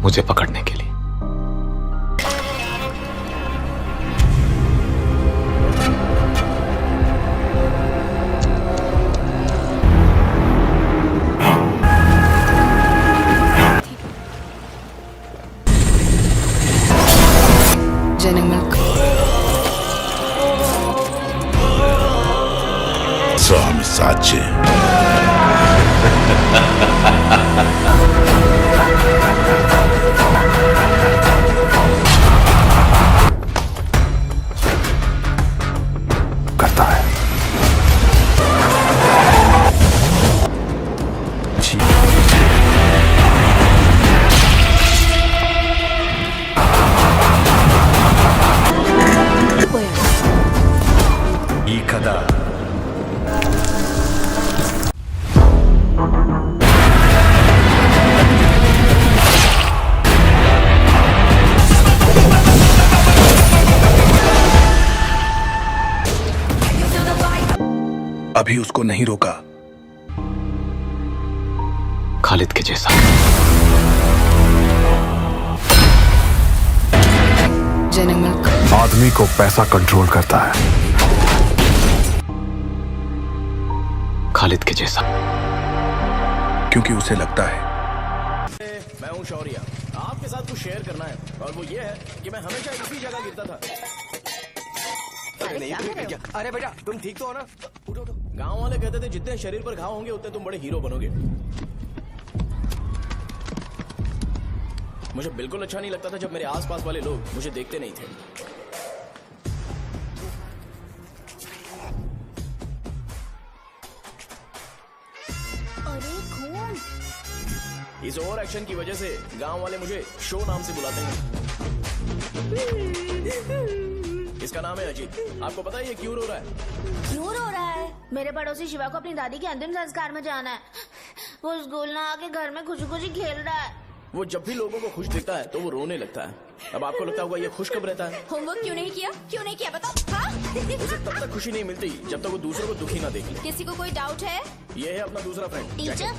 मुझे पकड़ने के लिए। ജനങ്ങൾക്ക് Sami Sachi. करता है। ಈ ಕದಾ अभी उसको नहीं रोका। खालिद के जैसा। ജനങ്ങൾക്ക് आदमी को पैसा कंट्रोल करता है। खालिद के जैसा। क्योंकि उसे लगता है मैं हूँ शौर्य। आपके साथ कुछ शेयर करना है और वो ये है कि मैं हमेशा इसी जगह गिरता था। अरे बेटा तुम ठीक तो हो ना? उठो उठो। गांव वाले कहते थे जितने शरीर पर घाव होंगे उतने तुम बड़े हीरो बनोगे। मुझे बिल्कुल अच्छा नहीं लगता था जब मेरे आसपास वाले लोग मुझे देखते नहीं थे। अरे खून। इस ओवर एक्शन की वजह से गांव वाले मुझे शो नाम से बुलाते हैं। इसका नाम है अजीत। आपको पता है ये क्यों रो रहा है? क्यों रो रहा है? मेरे पड़ोसी शिवा को अपनी दादी के अंतिम संस्कार में जाना है। वो स्कूल ना आके घर में खुशी खुशी खेल रहा है। वो जब भी लोगों को खुश दिखता है तो वो रोने लगता है। अब आपको लगता होगा ये खुश कब रहता है? होमवर्क क्यों नहीं किया? क्यों नहीं किया बताओ? हाँ? उसे तब तक खुशी नहीं मिलती जब तक वो दूसरों को दुखी ना देख ले। किसी को कोई डाउट है? ये है अपना दूसरा फ्रेंड टीचर,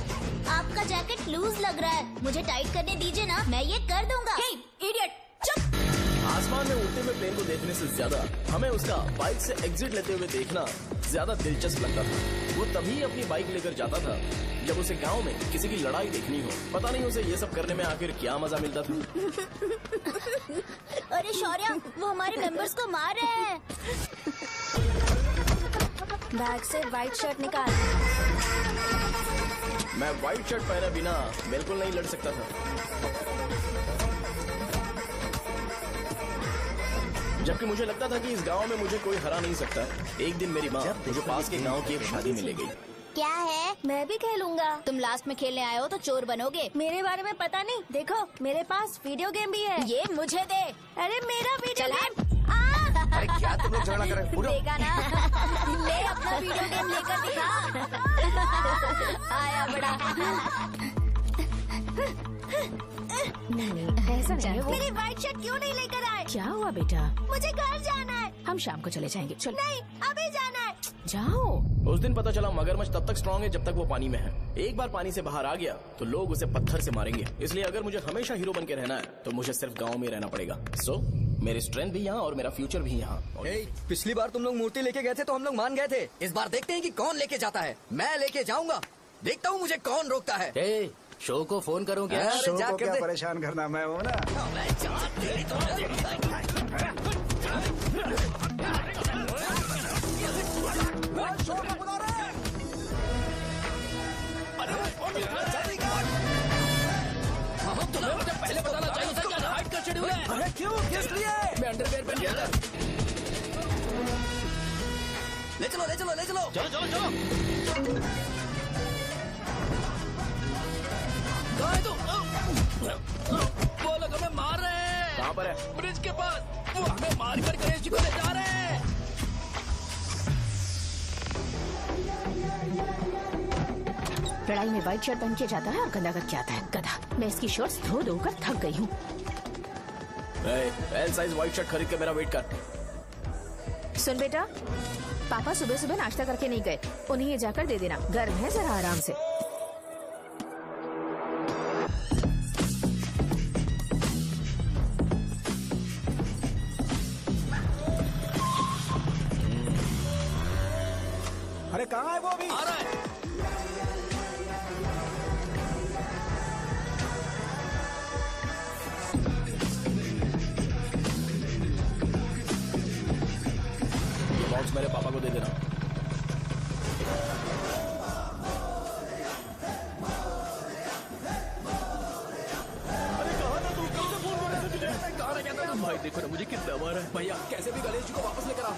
आपका जैकेट लूज लग रहा है। मुझे टाइट करने दीजिए ना, मैं ये कर दूंगा। इडियट, चुप। आसमान में उड़ते हुए प्लेन को देखने से ज्यादा हमें उसका बाइक से एग्जिट लेते हुए देखना ज्यादा दिलचस्प लगता था। वो तभी अपनी बाइक लेकर जाता था जब उसे गांव में किसी की लड़ाई देखनी हो। पता नहीं उसे ये सब करने में आखिर क्या मजा मिलता था। अरे शौर्य, वो हमारे मेंबर्स को मार रहे हैं। बैग से व्हाइट शर्ट निकाल। मैं व्हाइट शर्ट पहने बिना बिल्कुल नहीं लड़ सकता था। जबकि मुझे लगता था कि इस गांव में मुझे कोई हरा नहीं सकता। एक दिन मेरी माँ मुझे पास के गांव की एक शादी में ले गई। क्या है? मैं भी खेलूंगा। तुम लास्ट में खेलने आए हो तो चोर बनोगे। मेरे बारे में पता नहीं। देखो मेरे पास वीडियो गेम भी है। ये मुझे दे। अरे मेरा वीडियो गेम। अरे क्या तुम लोग झगड़ा कर रहे हो? देगा ना? ले अपना वीडियो गेम लेकर दिखा। आया बड़ा। नहीं ऐसा नहीं है वो। मेरी व्हाइट शर्ट क्यों नहीं लेकर आए? क्या हुआ बेटा? मुझे घर जाना है। हम शाम को चले जाएंगे। चल नहीं, अभी जाना है। जाओ। उस दिन पता चला मगरमच्छ तब तक स्ट्रांग है जब तक वो पानी में है। एक बार पानी से बाहर आ गया तो लोग उसे पत्थर से मारेंगे। इसलिए अगर मुझे हमेशा हीरो बन के रहना है तो मुझे सिर्फ गांव में रहना पड़ेगा। सो मेरी स्ट्रेंथ भी यहाँ और मेरा फ्यूचर भी यहाँ। पिछली बार तुम लोग मूर्ति लेके गए थे तो हम लोग मान गए थे। इस बार देखते हैं कि कौन लेके जाता है। मैं लेके जाऊंगा। देखता हूँ मुझे कौन रोकता है। शो को फोन करूँ क्या? शो को क्या परेशान करना मैं हूँ ना। पहले बताना चाहिए था क्या हाइट का शेड्यूल है। अरे क्यों? किस लिए? मैं अंडरवेयर पहन गया था। ले चलो ले चलो ले चलो। चलो चलो चलो। वो लोग हमें मार रहे हैं। कहाँ पर है? ब्रिज के पास। वो हमें मार कर गणेश जी को ले जा रहे हैं। लड़ाई में व्हाइट शर्ट पहन के जाता है और गंदा करके आता है गधा। मैं इसकी शॉर्ट्स धो धोकर थक गई हूँ। एल साइज व्हाइट शर्ट खरीद के मेरा वेट कर। सुन बेटा, पापा सुबह सुबह नाश्ता करके नहीं गए। उन्हें ये जाकर दे देना। गर्म है, जरा आराम से। कहाँ है वो अभी? आ रहा है। ये बॉक्स मेरे पापा को दे देना। भाई देखो ना मुझे कितना मार है। भैया कैसे भी गणेश जी को वापस लेकर आओ।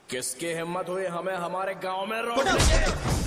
किसकी हिम्मत हुई हमें हमारे गांव में रोकने की?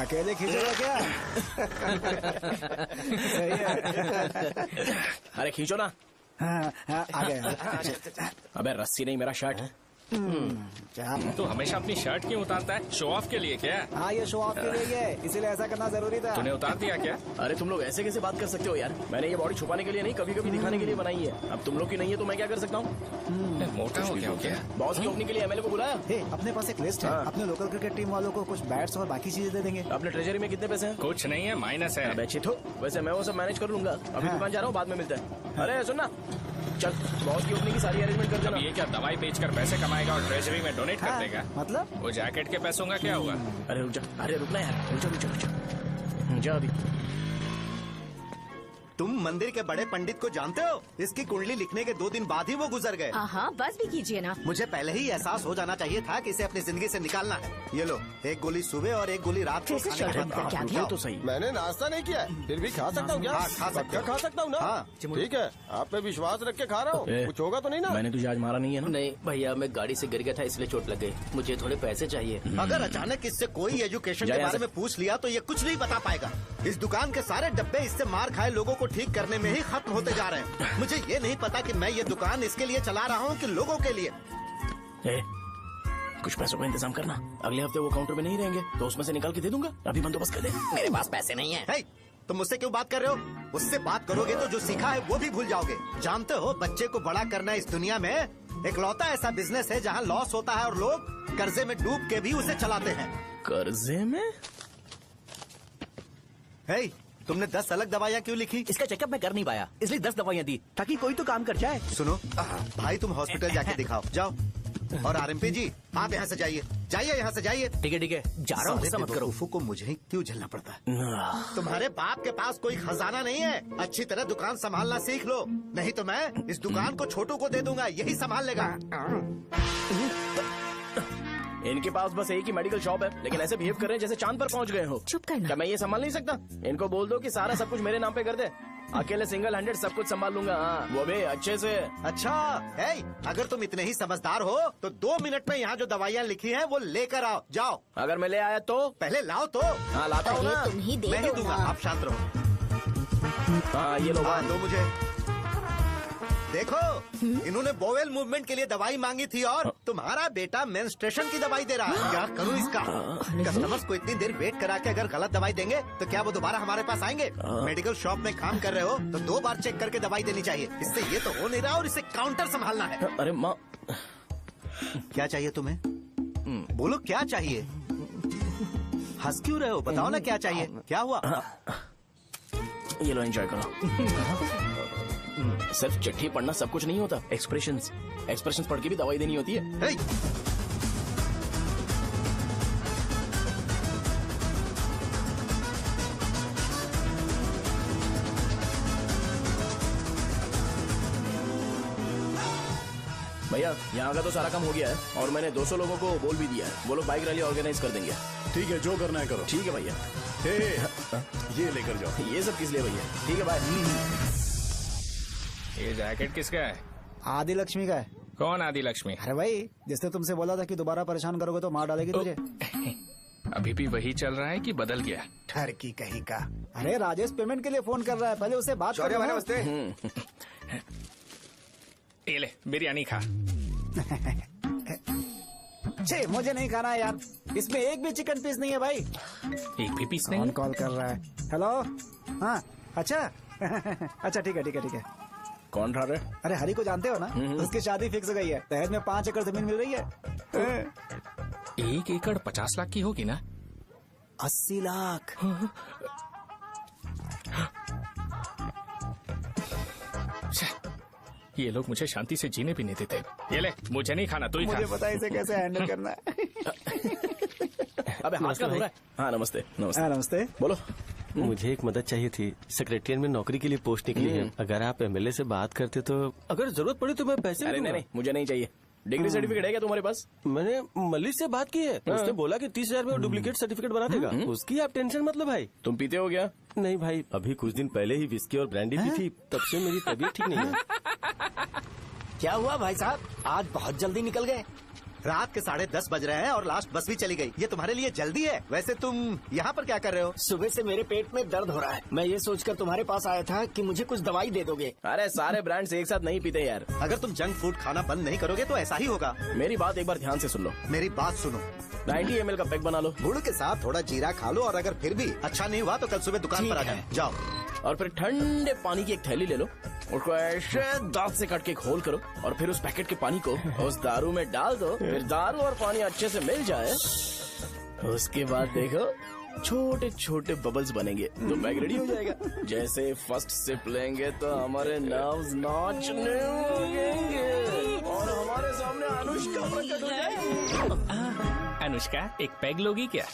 अकेले खींचोगे क्या? सही है। अरे खींचो ना। हाँ, हाँ, आ गया। अबे रस्सी नहीं मेरा शर्ट। क्या? तू हमेशा अपनी शर्ट क्यों उतारता है? शो ऑफ के लिए क्या? हाँ, ये शो ऑफ के लिए है, इसीलिए ऐसा करना जरूरी था। तूने उतार दिया क्या? अरे तुम लोग ऐसे कैसे बात कर सकते हो यार? मैंने ये बॉडी छुपाने के लिए नहीं, कभी कभी दिखाने के लिए बनाई है। अब तुम लोग की नहीं है तो मैं क्या कर सकता हूँ? मोटा हो गया? बॉस की ओपनिंग के लिए एमएलए को बुलाया। हे, अपने पास एक लिस्ट है। हाँ। अपने लोकल क्रिकेट टीम वालों को कुछ बैट्स और बाकी चीजें दे देंगे। अपने ट्रेजरी में कितने पैसे हैं? कुछ नहीं है, माइनस है। अबे चिथो, वैसे मैं वो सब मैनेज कर लूंगा। अभी हाँ। दुकान जा रहा हूँ, बाद में मिलते हैं। अरे सुनना, चल बॉस की ओपनिंग की सारी अरेंजमेंट कर अब देना। ये क्या दवाई बेचकर पैसे कमाएगा और ट्रेजरी में डोनेट कर हाँ, देगा? मतलब? वो जैकेट के पैसों का क्या होगा? अरे रुक जा, अरे रुकना यार, रुक जा। जा अभी। तुम मंदिर के बड़े पंडित को जानते हो? इसकी कुंडली लिखने के 2 दिन बाद ही वो गुजर गए। हाँ बस भी कीजिए ना। मुझे पहले ही एहसास हो जाना चाहिए था कि इसे अपनी जिंदगी से निकालना है। ये लो, एक गोली सुबह और एक गोली रात को फिर से खाने के शर्ट बाद का क्या खाओ। किया? तो सही। मैंने नाश्ता नहीं किया है, फिर भी खा सकता हूँ क्या? हाँ, खा सकते हो। खा सकता हूँ ना? हाँ। ठीक है, आप पे विश्वास रख के खा रहा हूँ। ए, कुछ होगा तो नहीं ना? मैंने तुझे आज मारा नहीं है ना? नहीं भैया, मैं गाड़ी से गिर गया था इसलिए चोट लग गई। मुझे थोड़े पैसे चाहिए। अगर अचानक इससे कोई एजुकेशन जा के यहाँ बारे से। में पूछ लिया तो ये कुछ नहीं बता पाएगा। इस दुकान के सारे डब्बे इससे मार खाए लोगों को ठीक करने में ही खत्म होते जा रहे हैं। मुझे ये नहीं पता कि मैं ये दुकान इसके लिए चला रहा हूँ कि लोगों के लिए। ए, कुछ पैसों का इंतजाम करना। अगले हफ्ते वो काउंटर में नहीं रहेंगे तो उसमें से निकाल के दे दूंगा। अभी बंदोबस्त कर दे। मेरे पास पैसे नहीं है। हे, तुम मुझसे क्यों बात कर रहे हो? उससे बात करोगे तो जो सीखा है वो भी भूल जाओगे। जानते हो, बच्चे को बड़ा करना इस दुनिया में इकलौता ऐसा बिजनेस है जहाँ लॉस होता है और लोग कर्जे में डूब के भी उसे चलाते हैं। कर्जे में? हे, तुमने 10 अलग दवाइयाँ क्यों लिखी? इसका चेकअप मैं कर नहीं पाया, इसलिए 10 दवाइयाँ दी ताकि कोई तो काम कर जाए। सुनो भाई, तुम हॉस्पिटल जाके दिखाओ, जाओ। और आरएमपी जी, आप यहाँ से जाइए, जाइए यहाँ से जाइए। ठीक है, जा रहा हूँ, गुस्सा मत करो। बेवकूफों को मुझे ही क्यों झेलना पड़ता है? तुम्हारे बाप के पास कोई खजाना नहीं है। अच्छी तरह दुकान संभालना सीख लो, नहीं तो मैं इस दुकान को छोटू को दे दूंगा, यही संभाल लेगा। इनके पास बस एक ही मेडिकल शॉप है, लेकिन ऐसे बिहेव कर रहे हैं जैसे चांद पर पहुंच गए हो। चुप करना। क्या मैं ये संभाल नहीं सकता? इनको बोल दो कि सारा सब कुछ मेरे नाम पे कर दे। अकेले सिंगल हैंडेड सब कुछ संभाल लूंगा। हाँ, वो भी अच्छे से। अच्छा है, अगर तुम इतने ही समझदार हो तो 2 मिनट में यहाँ जो दवाइयाँ लिखी हैं वो लेकर आओ। जाओ। अगर मैं ले आया तो? पहले लाओ तो। हाँ लाता हूँ ना। तुम ही दे मैं ही दो दूंगा, ना। आप शांत रहो। हाँ ये लो। हाँ, दो मुझे। देखो, इन्होंने बोवेल मूवमेंट के लिए दवाई मांगी थी और तुम्हारा बेटा मेंस्ट्रुएशन की दवाई दे रहा है। क्या करूँ इसका? कस्टमर्स को इतनी देर वेट करा के अगर गलत दवाई देंगे तो क्या वो दोबारा हमारे पास आएंगे? मेडिकल शॉप में काम कर रहे हो तो 2 बार चेक करके दवाई देनी चाहिए। इससे ये तो हो नहीं रहा और इसे काउंटर संभालना है। अरे माँ, क्या चाहिए तुम्हें? बोलो क्या चाहिए? हंस क्यों रहे हो? बताओ ना क्या चाहिए? क्या हुआ? ये लो एंजॉय करो। सिर्फ चिट्ठी पढ़ना सब कुछ नहीं होता। एक्सप्रेशंस पढ़ के भी दवाई देनी होती है। हे! भैया यहाँ का तो सारा काम हो गया है और मैंने 200 लोगों को बोल भी दिया है। वो लोग बाइक रैली ऑर्गेनाइज कर देंगे। ठीक है, जो करना है करो। ठीक है भैया। ये लेकर जाओ। ये सब किस लिए भैया? ठीक है बाय। ये जैकेट किसका है? आदि लक्ष्मी का है। कौन आदि लक्ष्मी? अरे भाई, जिसने तुमसे बोला था कि दोबारा परेशान करोगे तो मार डालेगी तुझे। अभी भी वही चल रहा है कि बदल गया? ठरकी कहीं का। अरे राजेश पेमेंट के लिए फोन कर रहा है, पहले उससे बात करो। नमस्ते। ये ले बिरयानी खा। छे, मुझे नहीं खाना है यार। इसमें एक भी चिकन पीस नहीं है भाई। एक भी पीस नहीं? कौन कॉल कर रहा है? हेलो। हाँ अच्छा। अच्छा ठीक है। कौन रहा है? अरे हरी को जानते हो ना? उसकी शादी फिक्स हो गई है। दहेज में 5 एकड़ जमीन मिल रही है। 1 एकड़ 50 लाख की होगी ना? 80 लाख। ये लोग मुझे शांति से जीने भी नहीं देते। ये ले, मुझे नहीं खाना, तू ही खा। मुझे पता है इसे कैसे हैंडल करना है। अबे हाथ का हो रहा है। हाँ नमस्ते। नमस्ते। बोलो। मुझे एक मदद चाहिए थी। सेक्रेटरिएट में नौकरी के लिए पोस्ट निकली है। अगर आप एमएलए से बात करते तो अगर जरूरत पड़ी तो मैं पैसे अरे नहीं, मुझे नहीं चाहिए। डिग्री सर्टिफिकेट है क्या तुम्हारे पास? मैंने मलिक से बात की है। उसने बोला कि 30,000 में वो डुप्लीकेट सर्टिफिकेट बना देगा। उसकी आप टेंशन मत लो भाई। तुम पीते हो क्या? नहीं भाई, अभी कुछ दिन पहले ही विस्की और ब्रांडी पी थी, तब से मेरी तबीयत ठीक नहीं है। क्या हुआ भाई साहब? आज बहुत जल्दी निकल गए। रात के 10:30 बज रहे हैं और लास्ट बस भी चली गई। ये तुम्हारे लिए जल्दी है। वैसे तुम यहाँ पर क्या कर रहे हो? सुबह से मेरे पेट में दर्द हो रहा है। मैं ये सोचकर तुम्हारे पास आया था कि मुझे कुछ दवाई दे दोगे। अरे सारे ब्रांड्स एक साथ नहीं पीते यार। अगर तुम जंक फूड खाना बंद नहीं करोगे तो ऐसा ही होगा। मेरी बात एक बार ध्यान से सुन लो। मेरी बात सुनो। 90 ml का पैक बना लो। गुड़ के साथ थोड़ा जीरा खा लो और अगर फिर भी अच्छा नहीं हुआ तो कल सुबह दुकान पर आ जाओ। और फिर ठंडे पानी की एक थैली ले लो, उसको ऐसे दांत से काट के घोल करो और फिर उस पैकेट के पानी को उस दारू में डाल दो। फिर दारू और पानी अच्छे से मिल जाए, उसके बाद देखो छोटे छोटे बबल्स बनेंगे तो बैग रेडी हो जाएगा। जैसे फर्स्ट सिप लेंगे तो हमारे नर्व्स नाचने लगेंगे और हमारे सामने अनुष्का प्रकट हो जाएगी। अनुष्का, एक पैग लोगी क्या?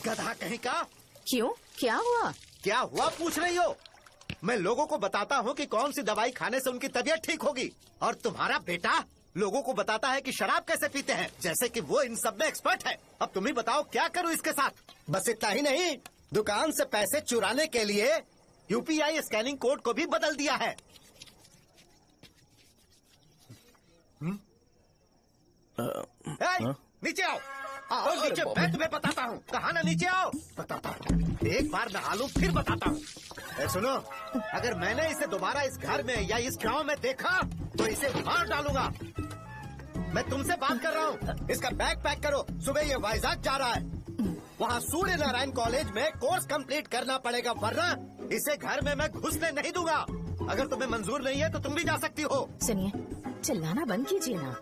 गधा कहीं का। क्यों, क्या हुआ? क्या हुआ पूछ रही हो? मैं लोगों को बताता हूँ कि कौन सी दवाई खाने से उनकी तबीयत ठीक होगी और तुम्हारा बेटा लोगों को बताता है कि शराब कैसे पीते हैं, जैसे कि वो इन सब में एक्सपर्ट है। अब तुम ही बताओ क्या करूँ इसके साथ? बस इतना ही नहीं, दुकान से पैसे चुराने के लिए यूपीआई स्कैनिंग कोड को भी बदल दिया है। नीचे आओ। आओ नीचे, मैं तुम्हें बताता हूँ। कहा ना नीचे आओ, बताता हूँ। एक बार नहा लूं फिर बताता हूँ। सुनो, अगर मैंने इसे दोबारा इस घर में या इस गांव में देखा तो इसे मार डालूंगा। मैं तुमसे बात कर रहा हूँ। इसका बैग पैक करो, सुबह ये वाइजाग जा रहा है। वहाँ सूर्य नारायण कॉलेज में कोर्स कंप्लीट करना पड़ेगा, वरना इसे घर में मैं घुसने नहीं दूंगा। अगर तुम्हें मंजूर नहीं है तो तुम भी जा सकती हो। सुनिए, चिल्लाना बंद कीजिए ना।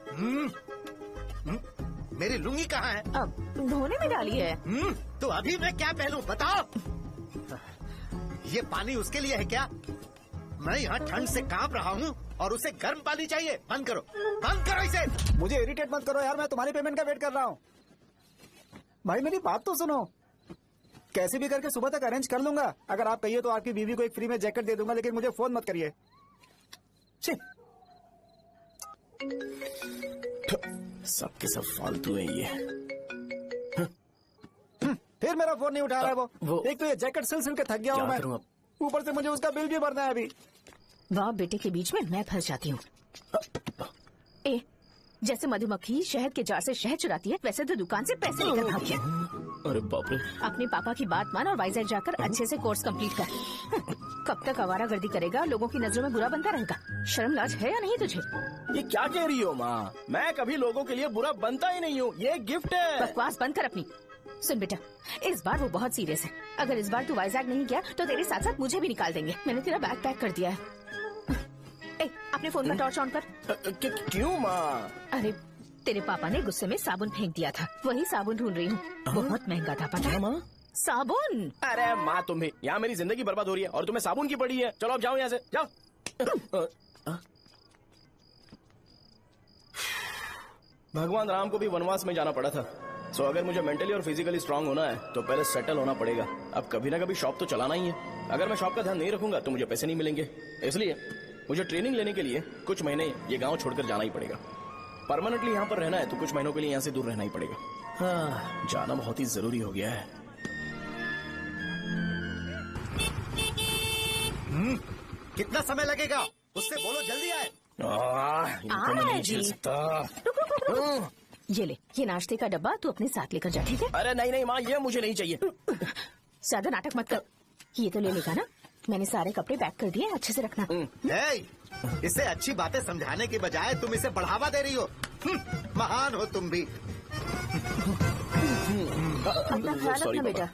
मेरी लुंगी कहाँ है? अब धोने में डाली है। तो अभी मैं क्या पहनूं बताओ? ये पानी उसके लिए है क्या? मैं यहाँ ठंड से कांप रहा हूँ और उसे गर्म पानी चाहिए। बंद करो इसे। मुझे इरिटेट मत करो यार, मैं तुम्हारी पेमेंट का वेट कर रहा हूँ। भाई मेरी बात तो सुनो। कैसे भी करके सुबह तक अरेंज कर लूंगा। अगर आप कहिए तो आपकी बीवी को एक फ्री में जैकेट दे दूंगा, लेकिन मुझे फोन मत करिए। सबके सब फालतू है ये। फिर मेरा फोन नहीं उठा रहा है वो। एक तो ये जैकेट सिल के थक गया हूँ मैं। ऊपर से मुझे उसका बिल भी भरना है अभी। बाप बेटे के बीच में मैं फंस जाती हूँ। ए, जैसे मधुमक्खी शहद के जार से शहद चुराती है, वैसे तो दुकान से पैसे लेकर भाग गया। अरे बाप रे। अपने पापा की बात मान और वाइजैक जाकर अच्छे से कोर्स कंप्लीट कर। कब तक आवारागर्दी करेगा, लोगों की नजरों में बुरा बनता रहेगा। शर्म लाज है या नहीं तुझे? ये क्या कह रही हो माँ? मैं कभी लोगों के लिए बुरा बनता ही नहीं हूँ, ये गिफ्ट है। बकवास बंद कर अपनी। सुन बेटा, इस बार वो बहुत सीरियस है। अगर इस बार तू वाइजैक नहीं गया तो तेरे साथ साथ मुझे भी निकाल देंगे। मैंने तेरा बैग पैक कर दिया है। ए, अपने फोन का टॉर्च ऑन कर। क्यों माँ? अरे तेरे पापा ने गुस्से में साबुन फेंक दिया था, वही साबुन ढूंढ रही हूँ। बहुत महंगा था, पता है माँ? साबुन। अरे माँ तुम भी, यहाँ मेरी जिंदगी बर्बाद हो रही है और तुम्हें साबुन की पड़ी है। चलो अब जाओ यहाँ से, जाओ। भगवान राम को भी वनवास में जाना पड़ा था। सो अगर मुझे मेंटली और फिजिकली स्ट्रांग होना है तो पहले सेटल होना पड़ेगा। अब कभी ना कभी शॉप तो चलाना ही है। अगर मैं शॉप का ध्यान नहीं रखूंगा तो मुझे पैसे नहीं मिलेंगे। इसलिए मुझे ट्रेनिंग लेने के लिए कुछ महीने ये गांव छोड़कर जाना ही पड़ेगा। परमानेंटली यहाँ पर रहना है तो कुछ महीनों के लिए यहाँ से दूर रहना ही पड़ेगा। हाँ, जाना बहुत ही जरूरी हो गया है। कितना समय लगेगा? उससे बोलो जल्दी आए। इनको मैं नहीं झेल सकता। ये ले, ये नाश्ते का डब्बा तू अपने साथ लेकर जा, ठीक है? अरे नहीं नहीं माँ, ये मुझे नहीं चाहिए। ज्यादा नाटक मत कर। ये तो ले लेगा ना? मैंने सारे कपड़े पैक कर दिए, अच्छे से रखना। इसे अच्छी बातें समझाने के बजाय तुम इसे बढ़ावा दे रही हो। महान हो तुम भी। अपना ख्याल रखना बेटा।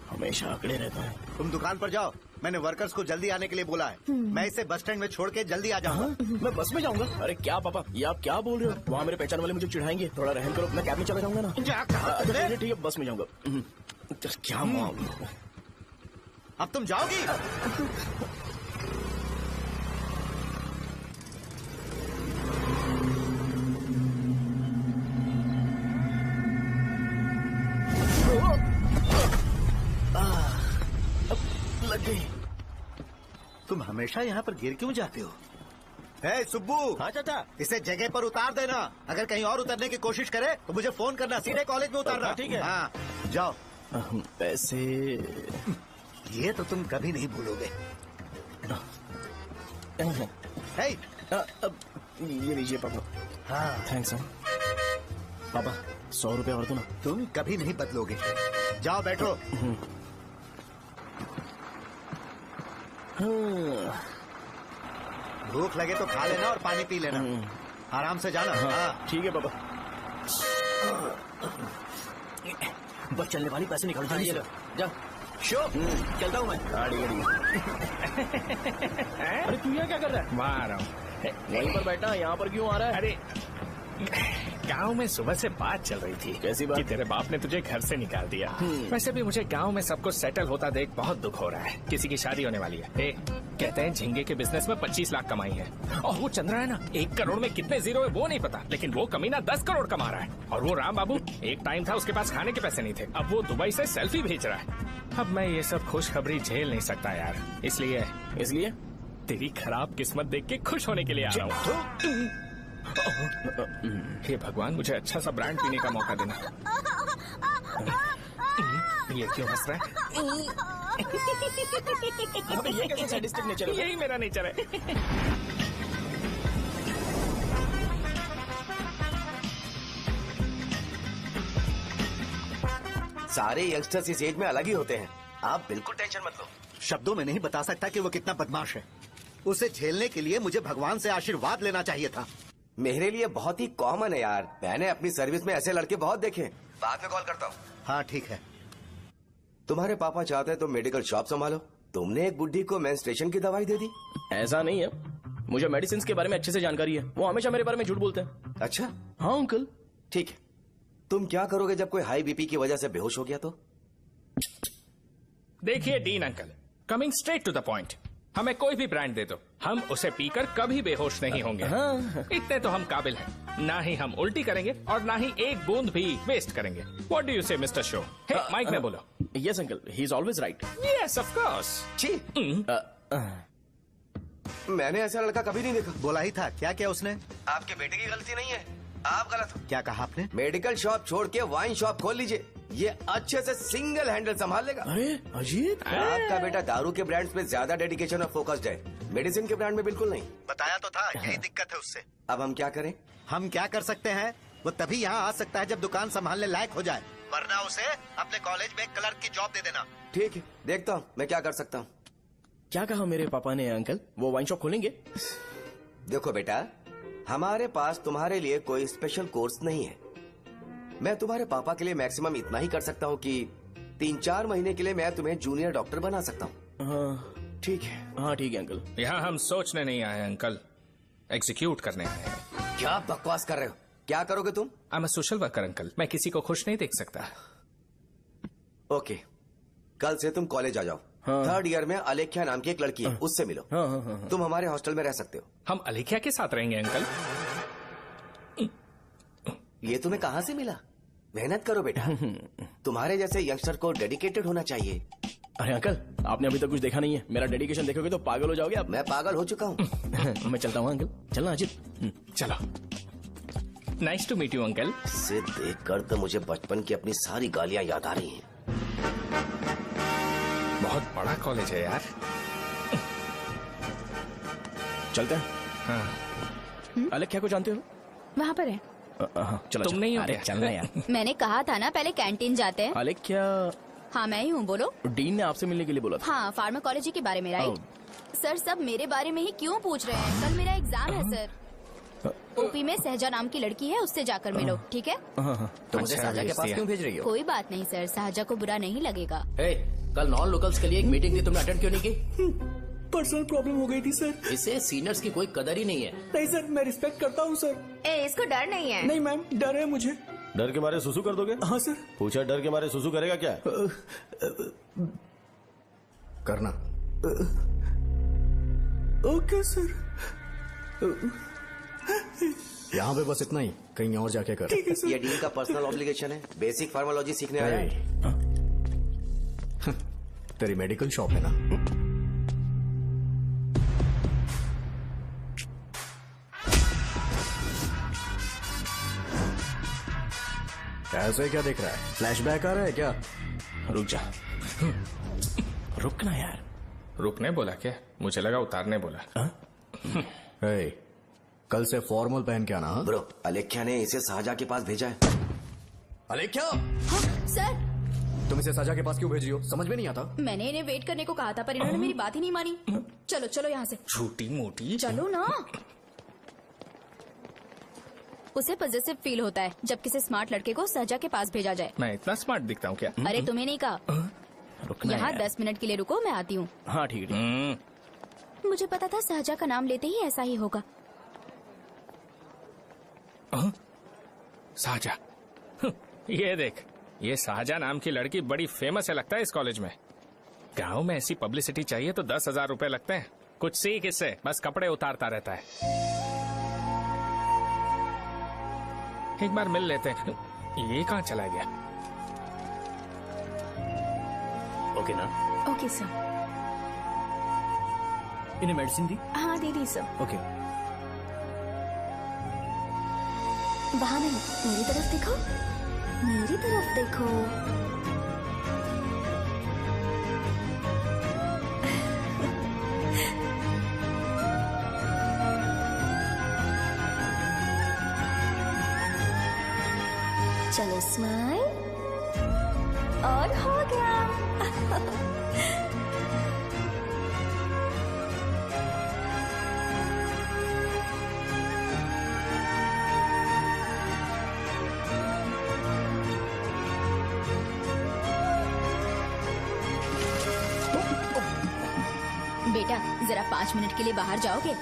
हमेशा अकड़े रहता है। तुम दुकान पर जाओ, मैंने वर्कर्स को जल्दी आने के लिए बोला है। मैं इसे बस स्टैंड में छोड़ के जल्दी आ जाऊंगा। मैं बस में जाऊंगा? अरे क्या पापा, ये आप क्या बोल रहे हो? वहाँ मेरे पहचान वाले मुझे चिढ़ाएंगे। थोड़ा रहम करो, मैं कैब में चला जाऊंगा ना। ठीक है, बस में जाऊंगा। क्या मांग? अब तुम जाओगी? तुम हमेशा यहाँ पर गिर क्यों जाते हो? सुब्बू। हाँ चाचा। इसे जगह पर उतार देना। अगर कहीं और उतरने की कोशिश करे तो मुझे फोन करना। सीधे कॉलेज में उतारना। ठीक है। हाँ, जाओ। पैसे ये तो तुम कभी नहीं भूलोगे। ये लीजिए पापा। हाँ थैंक्स पापा। 100 रुपए और दो ना। तुम कभी नहीं बदलोगे। जाओ बैठो। भूख लगे तो खा लेना और पानी पी लेना। आराम से जाना। हाँ ठीक है पापा। बस चलने वाली पैसे निकाल जल्दी से। जा शो चलता हूँ मैं। अरे तू यहाँ क्या कर रहा है? वहाँ आ रहा हूँ। वहीं पर बैठा, यहाँ पर क्यों आ रहा है? अरे गांव में सुबह से बात चल रही थी। कैसी बात? कि तेरे बाप ने तुझे घर से निकाल दिया। वैसे भी मुझे गांव में सब कुछ सेटल होता देख बहुत दुख हो रहा है। किसी की शादी होने वाली है। कहते हैं झींगे के बिजनेस में 25 लाख कमाई है। और वो चंद्रा है ना, 1 करोड़ में कितने जीरो है वो नहीं पता, लेकिन वो कमीना 10 करोड़ कमा रहा है। और वो राम बाबू, एक टाइम था उसके पास खाने के पैसे नहीं थे, अब वो दुबई से सेल्फी भेज रहा है। अब मैं ये सब खुशखबरी झेल नहीं सकता यार। इसलिए तेरी खराब किस्मत देख के खुश होने के लिए आ रहा हूँ। हे भगवान, मुझे अच्छा सा ब्रांड पीने का मौका देना। ये क्यों हंस रहा है? ये कैसे सैडिस्टिक नेचर है? यही मेरा नेचर है। सारे यंगस्टर्स इस एज में अलग ही होते हैं। आप बिल्कुल टेंशन मत लो। शब्दों में नहीं बता सकता कि वो कितना बदमाश है। उसे झेलने के लिए मुझे भगवान से आशीर्वाद लेना चाहिए था। मेरे लिए बहुत ही कॉमन है यार। मैंने अपनी सर्विस में ऐसे लड़के बहुत देखे। बाद में कॉल करता हूँ। हाँ ठीक है। तुम्हारे पापा चाहते हैं तुम मेडिकल शॉप संभालो। तुमने एक बुढ़ी को मेंस्ट्रुएशन की दवाई दे दी। ऐसा नहीं है, मुझे मेडिसिन के बारे में अच्छे से जानकारी है। वो हमेशा मेरे बारे में झूठ बोलते हैं। अच्छा हाँ अंकल। ठीक है, तुम क्या करोगे जब कोई हाई बीपी की वजह से बेहोश हो गया तो? देखिए Dean uncle, coming straight to the point, हमें कोई भी ब्रांड दे दो, हम उसे पीकर कभी बेहोश नहीं होंगे। इतने तो हम काबिल हैं। ना ही हम उल्टी करेंगे और ना ही एक बूंद भी वेस्ट करेंगे। व्हाट डू यू से मिस्टर शो? हे माइक में बोलो। Yes uncle, he is always right. Yes of course. मैंने ऐसा लड़का कभी नहीं देखा। बोला ही था। क्या क्या उसने? आपके बेटे की गलती नहीं है, आप गलत हो। क्या कहा आपने? मेडिकल शॉप छोड़ के वाइन शॉप खोल लीजिए। ये अच्छे से सिंगल हैंडल संभाल लेगा। अरे अजीत, आपका बेटा दारू के ब्रांड्स में ज्यादा डेडिकेशन और फोकस्ड है, मेडिसिन के ब्रांड में बिल्कुल नहीं। बताया तो था, यही दिक्कत है उससे। अब हम क्या करें? हम क्या कर सकते हैं? वो तभी यहाँ आ सकता है जब दुकान संभालने लायक हो जाए, वरना उसे अपने कॉलेज में क्लर्क की जॉब दे देना। ठीक है, देखता हूँ मैं क्या कर सकता हूँ। क्या कहा मेरे पापा ने अंकल? वो वाइन शॉप खोलेंगे? देखो बेटा, हमारे पास तुम्हारे लिए कोई स्पेशल कोर्स नहीं है। मैं तुम्हारे पापा के लिए मैक्सिमम इतना ही कर सकता हूँ कि 3-4 महीने के लिए मैं तुम्हें जूनियर डॉक्टर बना सकता हूँ। हाँ ठीक है। हाँ ठीक है अंकल। यहाँ हम सोचने नहीं आए अंकल, एग्जीक्यूट करने आए हैं। क्या बकवास कर रहे हो? क्या करोगे तुम? I am a social worker uncle, मैं किसी को खुश नहीं देख सकता। ओके, कल से तुम कॉलेज आ जाओ। हाँ। 3rd ईयर में अलेख्या नाम की एक लड़की है, उससे मिलो। हाँ, हाँ, हाँ, हाँ। तुम हमारे हॉस्टल में रह सकते हो। हम अलेख्या के साथ रहेंगे अंकल। ये तुम्हें कहाँ से मिला? मेहनत करो बेटा, तुम्हारे जैसे यंगस्टर को डेडिकेटेड होना चाहिए। अरे अंकल, आपने अभी तक कुछ देखा नहीं है। मेरा डेडिकेशन देखोगे तो पागल हो जाओगे आप। मैं पागल हो चुका हूँ। मैं चलता हूँ अंकल। चलना अजित। चलो। Nice to meet you uncle. इसे देखकर तो मुझे बचपन की अपनी सारी गालियाँ याद आ रही हैं। बहुत बड़ा कॉलेज है यार। चलते हैं। हाँ। अलेख्या को जानते हो? वहाँ पर है। चलो तुम नहीं हो अरे क्या? चलना यार। मैंने कहा था ना पहले कैंटीन जाते हैं। अलेख्या, हाँ मैं ही हूँ, बोलो। डीन ने आपसे मिलने के लिए बोला था। हाँ, फार्माकोलॉजी के बारे में, राइट? सर सब मेरे बारे में ही क्यों पूछ रहे हैं? कल मेरा एग्जाम है सर। ओपी में सहजा नाम की लड़की है, उससे जाकर मिलो, ठीक है? तो मुझे साजा के पास क्यों भेज रही हो? कोई बात नहीं सर, सहजा को बुरा नहीं लगेगा। कल नॉन लोकल्स के लिए एक मीटिंग थी, तुमने अटेंड क्यों नहीं की? पर्सनल प्रॉब्लम हो गई थी सर। इसे सीनियर्स की कोई कदर ही नहीं है। नहीं सर, मैं रिस्पेक्ट करता हूँ सर। इसको डर नहीं है। नहीं मैम, डर है मुझे। डर के मारे सुसु कर दोगे? हाँ सर। पूछा डर के मारे सुसु करेगा क्या? करना। Okay sir. यहाँ पे बस इतना ही, कहीं और जाके कर। ये डीन का पर्सनल ऑब्लिगेशन है, बेसिक फार्माकोलॉजी सीखने आया है। तेरी मेडिकल शॉप है ना? ऐसे क्या देख रहा है? फ्लैशबैक आ रहा है क्या? रुक जा। रुकना यार। रुकने बोला क्या? मुझे लगा उतारने बोला। हे, कल से फॉर्मल पहन के आना। हाँ? ब्रो, अलेख्या ने इसे शाहजहा के पास भेजा है। अलेख्या, हाँ, सर तुम इसे साजा के पास क्यों भेज रही हो? समझ में नहीं आता। मैंने इन्हें वेट करने को कहा था, पर इन्होंने मेरी बात ही नहीं मानी। चलो चलो यहाँ से। छोटी मोटी। चलो ना। उसे पॉजिटिव फील होता है जब किसी स्मार्ट लड़के को सहजा के पास भेजा जाए। मैं इतना स्मार्ट दिखता हूँ क्या? अरे तुम्हें नहीं कहा। रुकना यहाँ यार। 10 मिनट के लिए रुको, मैं आती हूँ। हाँ ठीक है। मुझे पता था सहजा का नाम लेते ही ऐसा ही होगा। साजा। ये देख, ये शाहजहा नाम की लड़की बड़ी फेमस है लगता है इस कॉलेज में। गांव में ऐसी पब्लिसिटी चाहिए तो 10,000 रुपए लगते हैं। कुछ सीख इससे, बस कपड़े उतारता रहता है। एक बार मिल लेते हैं। ये कहाँ चला गया? ओके ना? Okay sir. इन्हें मेडिसिन दी? हाँ दे दी सर। ओके। वहाँ नहीं, मेरी तरफ देखो, मेरी तरफ देखो। चलो स्माइल, और हो गया। बेटा जरा 5 मिनट के लिए बाहर जाओगे?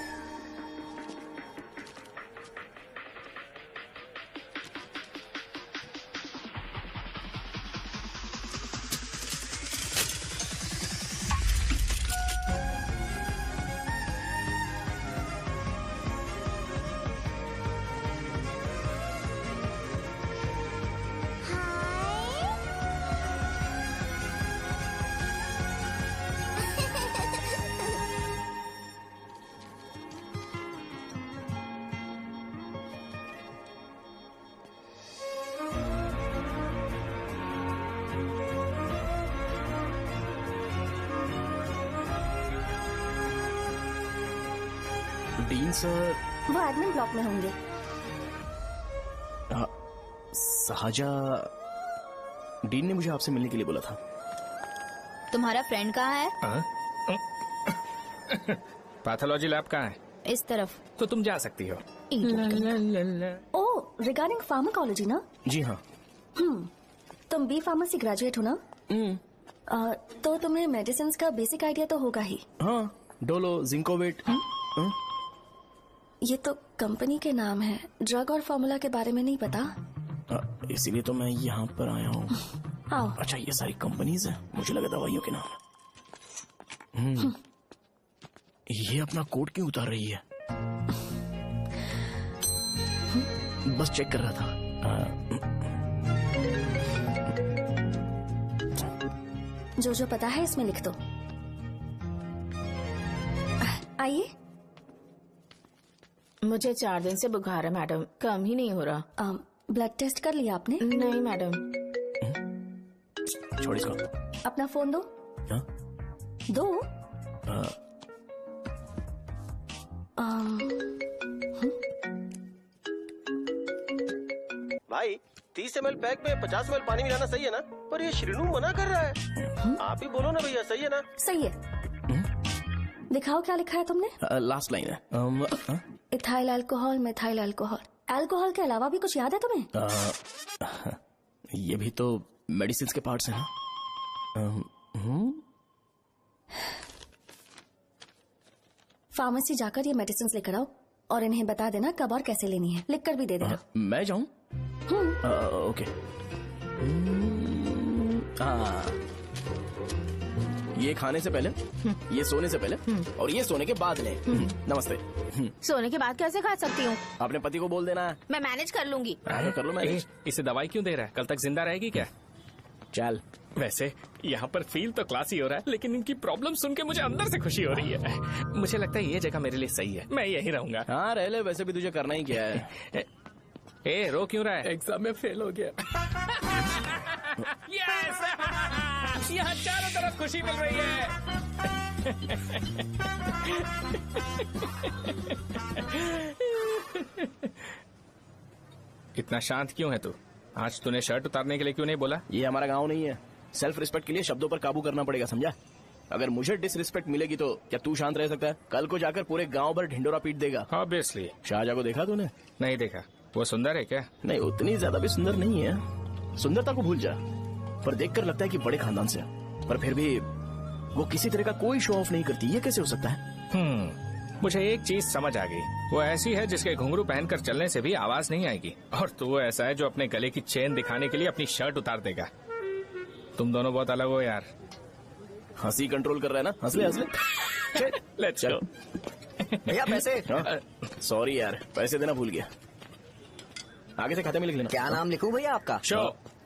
Dean sir. वो एडमिन ब्लॉक में होंगे। साजा, डीन ने मुझे आपसे मिलने के लिए बोला था। तुम्हारा फ्रेंड कहाँ है? पैथोलॉजी लैब कहाँ है? इस तरफ। तो तुम जा सकती हो। ओ, रिगार्डिंग फार्माकोलॉजी ना? जी हाँ। तुम बी फार्मेसी ग्रेजुएट हो ना? तो तुम्हें मेडिसिन का बेसिक आइडिया तो होगा ही। हाँ, डोलो, जिंकोवेट। ये तो कंपनी के नाम है, ड्रग और फॉर्मूला के बारे में नहीं पता। इसीलिए तो मैं यहाँ पर आया हूँ। आओ। अच्छा, ये सारी कंपनीज है, मुझे लगा दवाइयों के नाम। ये अपना कोट क्यों उतार रही है? बस चेक कर रहा था। जो जो पता है इसमें लिख दो। आइए। मुझे 4 दिन से बुखार है मैडम, कम ही नहीं हो रहा। ब्लड टेस्ट कर लिया आपने? नहीं मैडम। छोड़ इसको। अपना फोन दो। हाँ? दो। भाई 30 ml पैक में 50 ml पानी मिलाना सही है ना? पर ये श्रीनू मना कर रहा है। आप ही बोलो ना भैया, सही है ना? सही है। दिखाओ क्या लिखा है तुमने? लास्ट लाइन है। Ethyl alcohol, methyl alcohol. Alcohol के अलावा भी कुछ याद है तुम्हें? ये भी तो मेडिसिन के पार्ट्स हैं ना? फार्मेसी जाकर ये मेडिसिन लेकर आओ और इन्हें बता देना कब और कैसे लेनी है। लिख कर भी दे देना। मैं जाऊं? ओके। ये खाने से पहले, ये सोने से पहले और ये सोने के बाद ले। नमस्ते। सोने के बाद कैसे खा सकती हूँ? अपने पति को बोल देना। मैं मैनेज कर लूंगी। कर लो मैनेज। इसे दवाई क्यों दे रहा है? कल तक जिंदा रहेगी क्या? चल। वैसे यहाँ पर फील तो क्लासी हो रहा है, लेकिन इनकी प्रॉब्लम सुन के मुझे अंदर से खुशी हो रही है। मुझे लगता है ये जगह मेरे लिए सही है, मैं यहीं रहूंगा। हाँ रह ले, वैसे भी तुझे करना ही क्या है। ए, रो क्यों रहा है? एग्जाम में फेल हो गया। यस! यहाँ चारों तरफ खुशी मिल रही है। इतना शांत क्यों है तू? आज तूने शर्ट उतारने के लिए क्यों नहीं बोला? ये हमारा गांव नहीं है। सेल्फ रिस्पेक्ट के लिए शब्दों पर काबू करना पड़ेगा, समझा? अगर मुझे डिसरिस्पेक्ट मिलेगी तो क्या तू शांत रह सकता है? कल को जाकर पूरे गांव भर ढिंडोरा पीट देगा। ऑब्वियसली। शाहजहां को देखा तूने? नहीं देखा। वो सुंदर है क्या? नहीं, उतनी ज्यादा भी सुंदर नहीं है। सुंदरता को भूल जा, पर देखकर लगता है कि बड़े खानदान से, पर फिर भी वो किसी तरह का कोई शो ऑफ नहीं करती। ये कैसे हो सकता है? मुझे एक चीज समझ आ गई। वो ऐसी है जिसके घुंघरू पहनकर चलने से भी आवाज नहीं आएगी, और तू ऐसा है जो अपने गले की चेन दिखाने के लिए अपनी शर्ट उतार देगा। तुम दोनों बहुत अलग हो यार। हंसी कंट्रोल कर रहा है ना? हंस ले, हंस ले। Let's go. भैया पैसे। सॉरी यार, पैसे देना भूल गया। आगे से खाते में लिख लेना। क्या नाम लिखूं भैया आपका?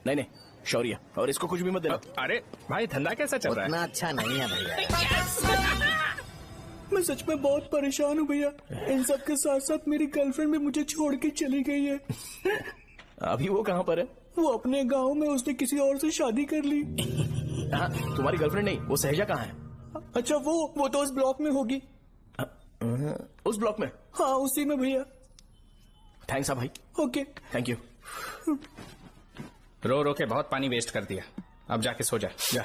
नहीं, शौर्य। और इसको कुछ भी मत देना। अरे भाई, धंधा कैसा चल रहा है? उतना अच्छा नहीं है भैया। मैं सच में बहुत परेशान हूँ भैया। इन सब के साथ साथ मेरी गर्लफ्रेंड भी मुझे छोड़ के चली गई है। अभी वो कहाँ पर है? वो अपने गांव में, उसने किसी और से शादी कर ली। हाँ, तुम्हारी गर्लफ्रेंड नहीं, वो सहजा कहाँ है? अच्छा, वो तो उस ब्लॉक में होगी। उस ब्लॉक में? हाँ, उसी में भैया। थैंक्स भाई। Okay, thank you. रो रो के बहुत पानी वेस्ट कर दिया, अब जाके सो जा। जा।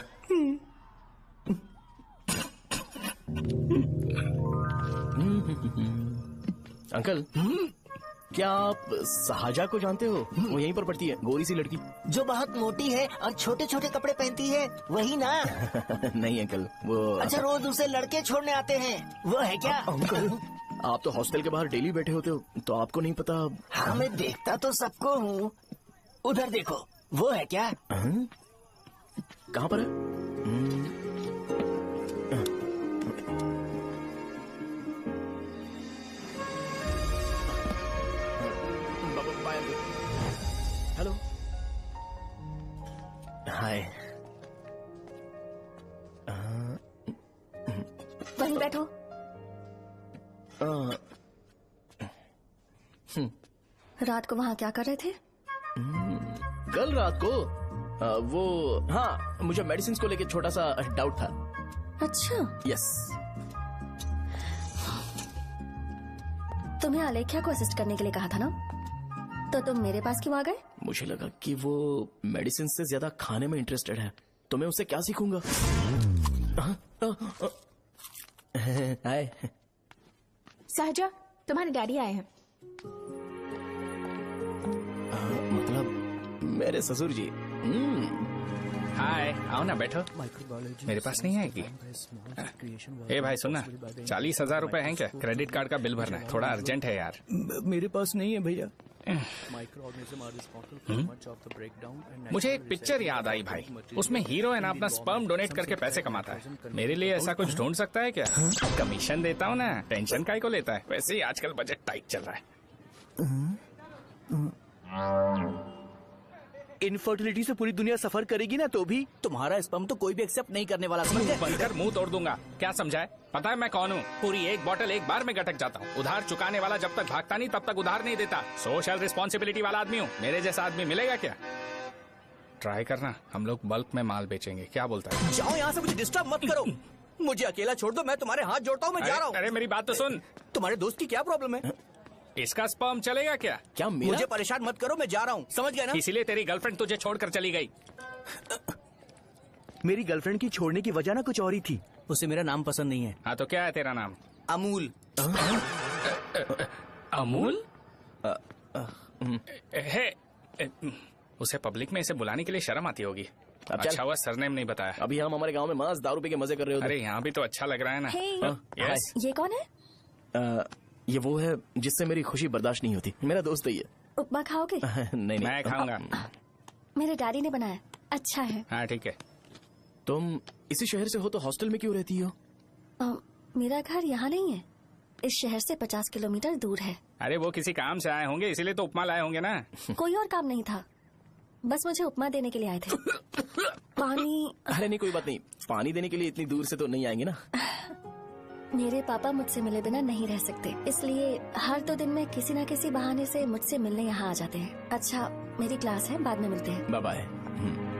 अंकल, क्या आप साजा को जानते हो? वो यहीं पर पढ़ती है, गोरी सी लड़की जो बहुत मोटी है और छोटे छोटे कपड़े पहनती है, वही ना? नहीं अंकल, वो अच्छा, रोज उसे लड़के छोड़ने आते हैं, वो है क्या? अंकल, आप तो हॉस्टल के बाहर डेली बैठे होते हो, तो आपको नहीं पता? हाँ, मैं देखता तो सबको हूँ। उधर देखो, वो है क्या? कहाँ पर है? हेलो, हाय। वहीं बैठो। रात को वहाँ क्या कर रहे थे? कल रात को वो, हाँ, मुझे मेडिसिन को लेके छोटा सा डाउट था। अच्छा। यस। तुम्हें आलेख्या को असिस्ट करने के लिए कहा था ना, तो तुम मेरे पास क्यों आ गए? मुझे लगा कि वो मेडिसिन से ज्यादा खाने में इंटरेस्टेड है, तो मैं उससे क्या सीखूंगा। हाय। सहजा, तुम्हारे डैडी आए हैं। मतलब मेरे ससुर जी। हाय, आओ ना, बैठो। मेरे पास नहीं आएगी। ए भाई सुनना, 40,000 रुपए हैं क्या? क्रेडिट कार्ड का बिल भरना है, थोड़ा अर्जेंट है यार। मेरे पास नहीं है भैया। मुझे एक पिक्चर याद आई भाई, उसमें हीरो है ना अपना स्पर्म डोनेट करके पैसे कमाता है। मेरे लिए ऐसा कुछ ढूंढ सकता है क्या? कमीशन देता हूँ ना, टेंशन काहे को लेता है? वैसे ही आजकल बजट टाइट चल रहा है। इनफर्टिलिटी से पूरी दुनिया सफर करेगी ना, तो भी तुम्हारा स्पर्म तो कोई भी एक्सेप्ट नहीं करने वाला। समझे? बनकर मुंह तोड़ दूंगा। क्या समझा है? पता है मैं कौन हूँ? पूरी एक बोतल एक बार में गटक जाता हूँ। उधार चुकाने वाला जब तक भागता नहीं तब तक उधार नहीं देता। सोशल रिस्पॉन्सिबिलिटी वाला आदमी हूँ। मेरे जैसा आदमी मिलेगा क्या? ट्राई करना, हम लोग बल्क में माल बेचेंगे। क्या बोलता है? जाओ यहाँ से, मुझे डिस्टर्ब मत करो। मुझे अकेला छोड़ दो, मैं तुम्हारे हाथ जोड़ता हूँ, मैं जा रहा हूँ। अरे मेरी बात तो सुन। तुम्हारे दोस्त की क्या प्रॉब्लम है? इसका स्पर्म चलेगा क्या? क्या मेरा? मुझे परेशान मत करो, मैं जा रहा हूँ, समझ गए ना? इसीलिए तेरी गर्लफ्रेंड तुझे छोड़कर चली गई। मेरी गर्लफ्रेंड की छोड़ने की वजह ना कुछ और ही थी। उसे मेरा नाम पसंद नहीं है। हाँ तो क्या है तेरा नाम? अमूल। अमूल? उसे पब्लिक में इसे बुलाने के लिए शर्म आती होगी। अच्छा हुआ सरनेम नहीं बताया। अभी हम हमारे गांव में मस्त दारू पी के मजे कर रहे हो। अरे यहाँ भी तो अच्छा लग रहा है ना। Hey. यस। ये कौन है? ये वो है जिससे मेरी खुशी बर्दाश्त नहीं होती। मेरा दोस्त है ये। उपमा खाओगे? नहीं, मैं खाऊंगा। मेरे डैडी ने बनाया, अच्छा है। हाँ ठीक है। तुम इसी शहर से हो तो हॉस्टल में क्यों रहती हो? मेरा घर यहाँ नहीं है, इस शहर से 50 किलोमीटर दूर है। अरे वो किसी काम से आए होंगे, इसीलिए तो उपमा लाए होंगे ना। कोई और काम नहीं था, बस मुझे उपमा देने के लिए आए थे। पानी? अरे नहीं, कोई बात नहीं। पानी देने के लिए इतनी दूर से तो नहीं आएंगे ना। मेरे पापा मुझसे मिले बिना नहीं रह सकते, इसलिए हर 2 दिन में किसी न किसी बहाने से मुझसे मिलने यहाँ आ जाते हैं। अच्छा, मेरी क्लास है, बाद में मिलते हैं। Bye bye.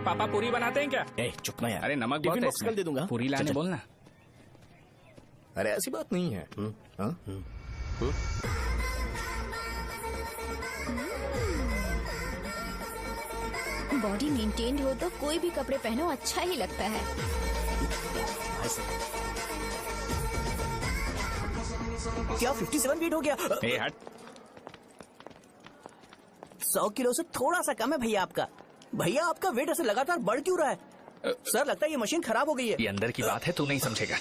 पापा पूरी बनाते हैं क्या? चुप ना यार। अरे नमक बहुत है इसमें। कल दे दूंगा। पूरी लाने बोलना। अरे ऐसी बात नहीं है। बॉडी मेंटेन्ड हो तो कोई भी कपड़े पहनो अच्छा ही लगता है। क्या 57 वेट हो गया? ए हट। 100 किलो से थोड़ा सा कम है भैया आपका। भैया आपका वेट ऐसे लगातार बढ़ क्यों रहा है? सर लगता है ये मशीन खराब हो गई है। ये अंदर की बात है, तू नहीं समझेगा।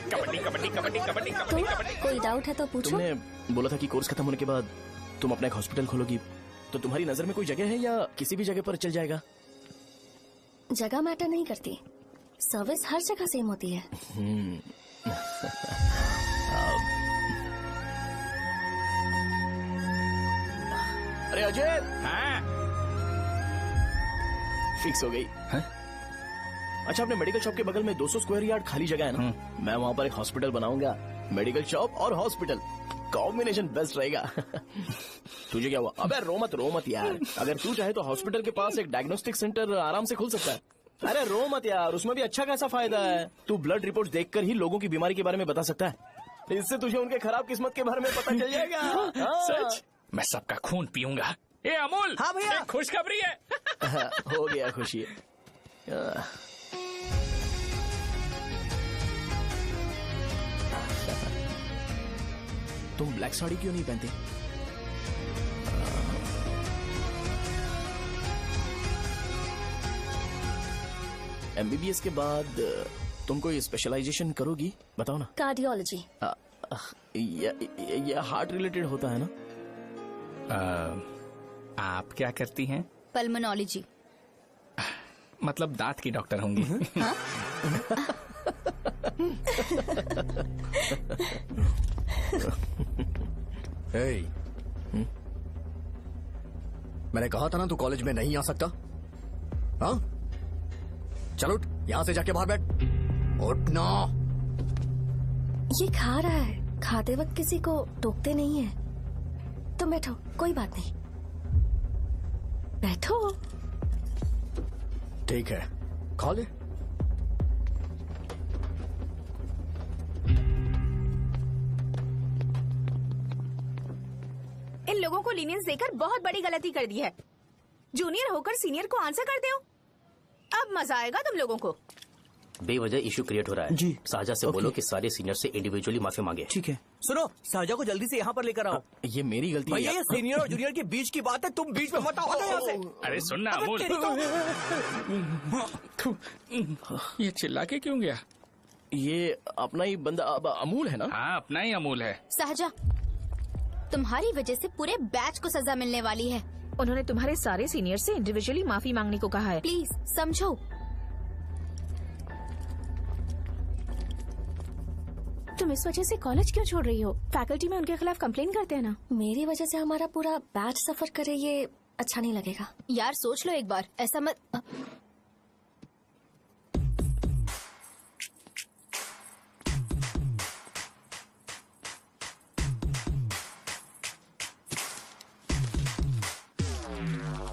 कबड्डी कबड्डी कबड्डी कबड्डी कबड्डी कबड्डी। कोई डाउट है तो पूछो। तुमने बोला था कि कोर्स खत्म होने के बाद तुम अपना एक हॉस्पिटल खोलोगी, तो तुम्हारी नजर में कोई जगह है या किसी भी जगह पर चल जाएगा? जगह मैटर नहीं करती, सर्विस हर जगह सेम होती है। अरे अजय। हाँ? फिक्स हो गई। अच्छा, अपने मेडिकल शॉप के बगल में 200 स्क्वायर यार्ड खाली जगह है ना, मैं वहाँ पर एक हॉस्पिटल बनाऊंगा। मेडिकल शॉप और हॉस्पिटल कॉम्बिनेशन बेस्ट रहेगा। तुझे क्या हुआ? अबे रो मत यार। अगर तू चाहे तो हॉस्पिटल के पास एक डायग्नोस्टिक सेंटर आराम से खुल सकता है। अरे रो मत यार, उसमें भी अच्छा खासा फायदा है। तू ब्लड रिपोर्ट देखकर ही लोगों की बीमारी के बारे में बता सकता है। इससे तुझे उनके खराब किस्मत के बारे में पता चल जाएगा। सच? मैं सबका खून पीऊंगा। ए अमूल। हाँ भैया। खुशखबरी है। हो गया खुशी। तुम ब्लैक साड़ी क्यों नहीं पहनते? एमबीबीएस के बाद तुम कोई स्पेशलाइजेशन करोगी? बताओ ना। कार्डियोलॉजी। ये हार्ट रिलेटेड होता है ना? आप क्या करती हैं? पल्मोनोलॉजी। मतलब दांत की डॉक्टर होंगी। हाँ? hey, मैंने कहा था ना तू कॉलेज में नहीं आ सकता। हाँ, चल उठ, यहाँ से जाके बाहर बैठ। उठ ना। ये खा रहा है, खाते वक्त किसी को टोकते नहीं है। तुम बैठो, कोई बात नहीं, बैठो। ठीक है, खा ले। इन लोगों को लीनियंस देकर बहुत बड़ी गलती कर दी है। जूनियर होकर सीनियर को आंसर करते हो। अब मजा आएगा तुम लोगों को। बेवजह इशू क्रिएट हो रहा है जी। साजा से बोलो कि सारे सीनियर से इंडिविजुअली माफी मांगे। ठीक है। सुनो, साजा को जल्दी से यहाँ पर लेकर आओ। ये मेरी गलती भैया, है। ये सीनियर और जूनियर के बीच की बात है, तुम बीच में मत आओ यहाँ से। अरे सुनना अमूल, ये चिल्ला के क्यों गया? ये अपना ही बंदा अमूल है ना? हाँ, अपना ही अमूल है। साजा, तुम्हारी वजह से पूरे बैच को सजा मिलने वाली है। उन्होंने तुम्हारे सारे सीनियर से इंडिविजुअली माफी मांगने को कहा है। प्लीज समझो। तुम इस वजह से कॉलेज क्यों छोड़ रही हो? फैकल्टी में उनके खिलाफ कंप्लेन करते हैं ना। मेरी वजह से हमारा पूरा बैच सफर करे, ये अच्छा नहीं लगेगा। यार सोच लो एक बार, ऐसा मत।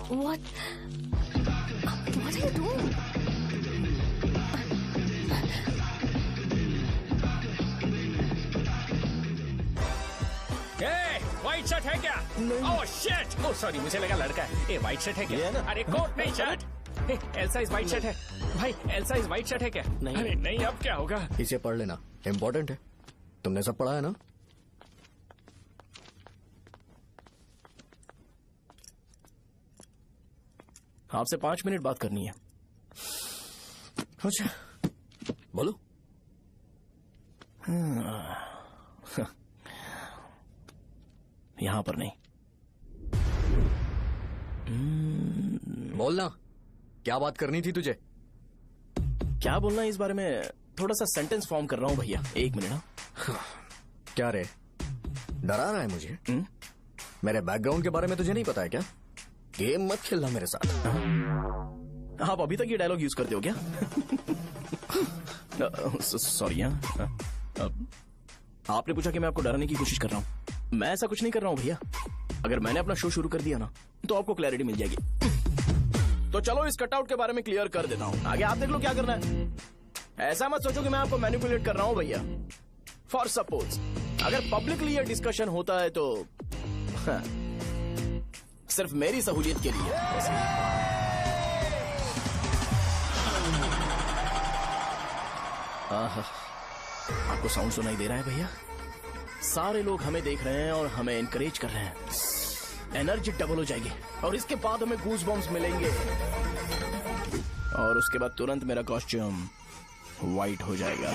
What are you doing? White shirt है क्या? Oh shit! ओह सॉरी, मुझे लगा लड़का है। ये व्हाइट शर्ट है क्या? अरे कोट नहीं, shirt. L size white shirt है भाई। एल साइज व्हाइट शर्ट है क्या? नहीं। अरे नहीं, अब क्या होगा? इसे पढ़ लेना, इम्पोर्टेंट है। तुमने सब पढ़ा है ना? आपसे 5 मिनट बात करनी है। अच्छा, बोलो। यहाँ पर नहीं। बोलना, क्या बात करनी थी तुझे? क्या बोलना है इस बारे में? थोड़ा सा सेंटेंस फॉर्म कर रहा हूँ भैया, 1 मिनट। क्या रे, डरा रहा है मुझे? मेरे बैकग्राउंड के बारे में तुझे नहीं पता है क्या? गेम मत खेलना मेरे साथ। आप अभी तक ये डायलॉग यूज करते हो क्या? सॉरी। आपने पूछा कि मैं आपको डराने की कोशिश कर रहा हूँ। मैं ऐसा कुछ नहीं कर रहा हूँ भैया। अगर मैंने अपना शो शुरू कर दिया ना, तो आपको क्लैरिटी मिल जाएगी। तो चलो इस कटआउट के बारे में क्लियर कर देता हूँ, आगे आप देख लो क्या करना है। ऐसा मत सोचो कि मैं आपको मैनिपुलेट कर रहा हूँ भैया। फॉर सपोज अगर पब्लिकली ये डिस्कशन होता है तो सिर्फ मेरी सहूलियत के लिए। आपको साउंड सुनाई दे रहा है भैया? सारे लोग हमें देख रहे हैं और हमें एनकरेज कर रहे हैं। एनर्जी डबल हो जाएगी और इसके बाद हमें गूज बम्स मिलेंगे और उसके बाद तुरंत मेरा कॉस्ट्यूम व्हाइट हो जाएगा।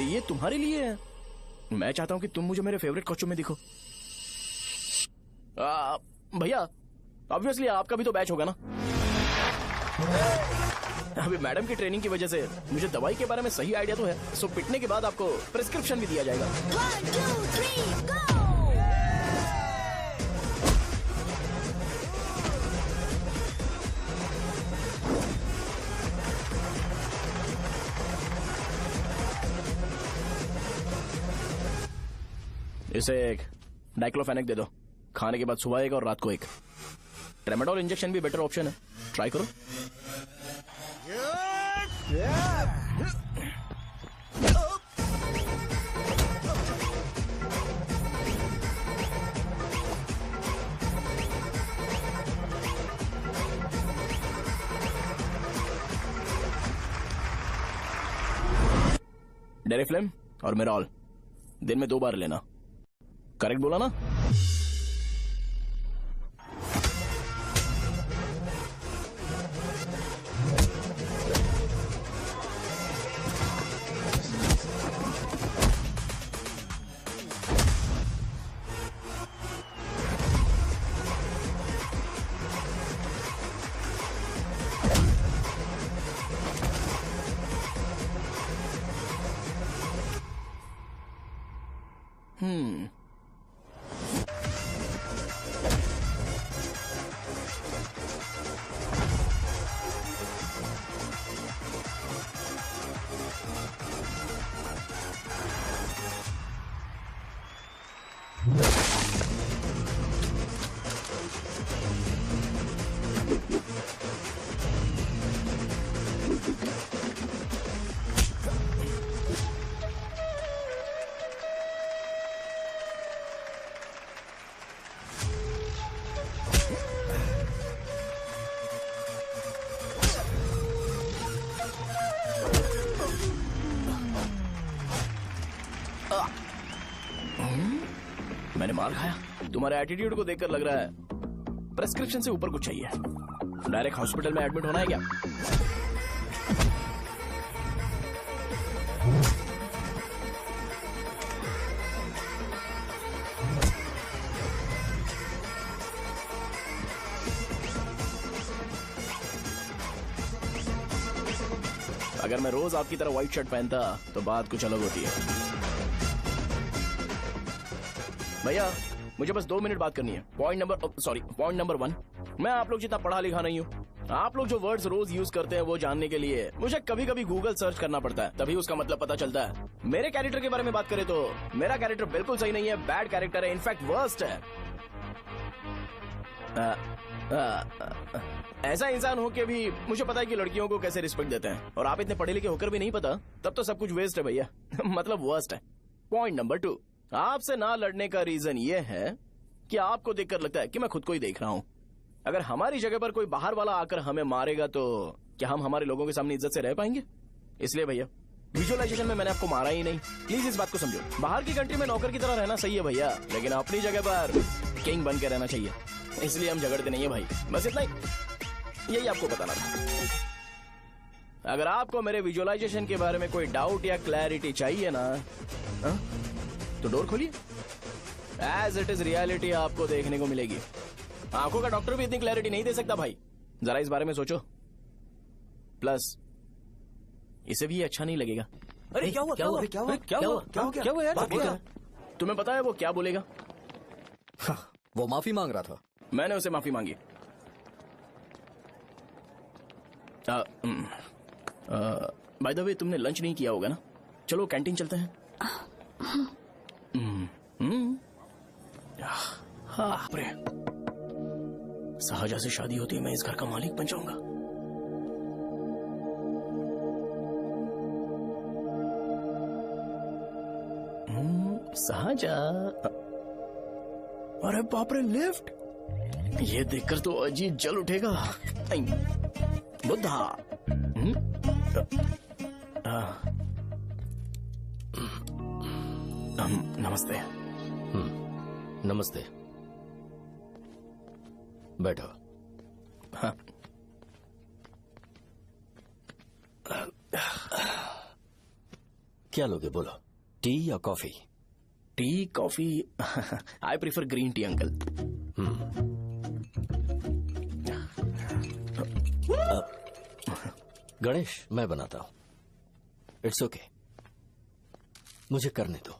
ये तुम्हारे लिए है। मैं चाहता हूं कि तुम मुझे मेरे फेवरेट कॉस्ट्यूम में दिखो। भैया ऑब्वियसली आपका भी तो बैच होगा ना। अभी मैडम की ट्रेनिंग की वजह से मुझे दवाई के बारे में सही आइडिया तो है। सो पिटने के बाद आपको प्रिस्क्रिप्शन भी दिया जाएगा। 1, 2, 3, go! इसे एक डाइक्लोफेनेक दे दो। खाने के बाद सुबह एक और रात को एक। ट्रेमाडोल इंजेक्शन भी बेटर ऑप्शन है, ट्राई करो। डेरिफ्लेम और मेरॉल दिन में 2 बार लेना। करेक्ट बोला ना? मार खाया। तुम्हारे एटीट्यूड को देखकर लग रहा है प्रेस्क्रिप्शन से ऊपर कुछ चाहिए। डायरेक्ट हॉस्पिटल में एडमिट होना है क्या? अगर मैं रोज आपकी तरह व्हाइट शर्ट पहनता तो बात कुछ अलग होती है। भैया मुझे बस 2 मिनट बात करनी है। पॉइंट नंबर 1, मैं आप लोग जितना पढ़ा लिखा नहीं हूँ। आप लोग जो वर्ड्स रोज यूज करते हैं वो जानने के लिए मुझे कभी कभी गूगल सर्च करना पड़ता है, तभी उसका मतलब पता चलता है। मेरे कैरेक्टर के बारे में बात करें तो मेरा कैरेक्टर बिल्कुल सही नहीं है, बैड कैरेक्टर है, इनफैक्ट वर्स्ट है। ऐसा इंसान हो के भी मुझे पता है कि लड़कियों को कैसे रिस्पेक्ट देते हैं, और आप इतने पढ़े लिखे होकर भी नहीं पता, तब तो सब कुछ वेस्ट है भैया। मतलब वर्स्ट है। पॉइंट नंबर 2, आपसे ना लड़ने का रीजन ये है कि आपको देखकर लगता है कि मैं खुद को ही देख रहा हूँ। अगर हमारी जगह पर कोई बाहर वाला आकर हमें मारेगा तो क्या हम हमारे लोगों के सामने इज्जत से रह पाएंगे? इसलिए भैया विजुअलाइजेशन में मैंने आपको मारा ही नहीं। प्लीज इस बात को समझो। बाहर की कंट्री में नौकर की तरह रहना सही है भैया, लेकिन अपनी जगह पर किंग बन के रहना चाहिए। इसलिए हम झगड़ते नहीं है भाई, बस इतना ही, यही आपको बताना था। अगर आपको मेरे विजुअलाइजेशन के बारे में कोई डाउट या क्लैरिटी चाहिए ना, तो डोर खोलिए। एज इट इज रियलिटी आपको देखने को मिलेगी। आंखों का डॉक्टर भी इतनी क्लैरिटी नहीं दे सकता भाई, जरा इस बारे में सोचो। प्लस इसे भी अच्छा नहीं लगेगा। अरे क्या हुआ? यार? तुम्हें पता है वो क्या बोलेगा? वो माफी मांग रहा था। मैंने उसे माफी मांगी। बाय द वे तुमने लंच नहीं किया होगा ना? चलो कैंटीन चलते हैं। सहजा से शादी होती है, मैं इस घर का मालिक बन जाऊंगा। सहजा, अरे बाप रे, लिफ्ट! ये देखकर तो अजीत जल उठेगा। बुद्धा। नमस्ते। नमस्ते, बैठो। हाँ। क्या लोगे बोलो, टी या coffee? T, coffee? I prefer green tea uncle. Ganesh, मैं बनाता हूं। इट्स ओके, मुझे करने दो।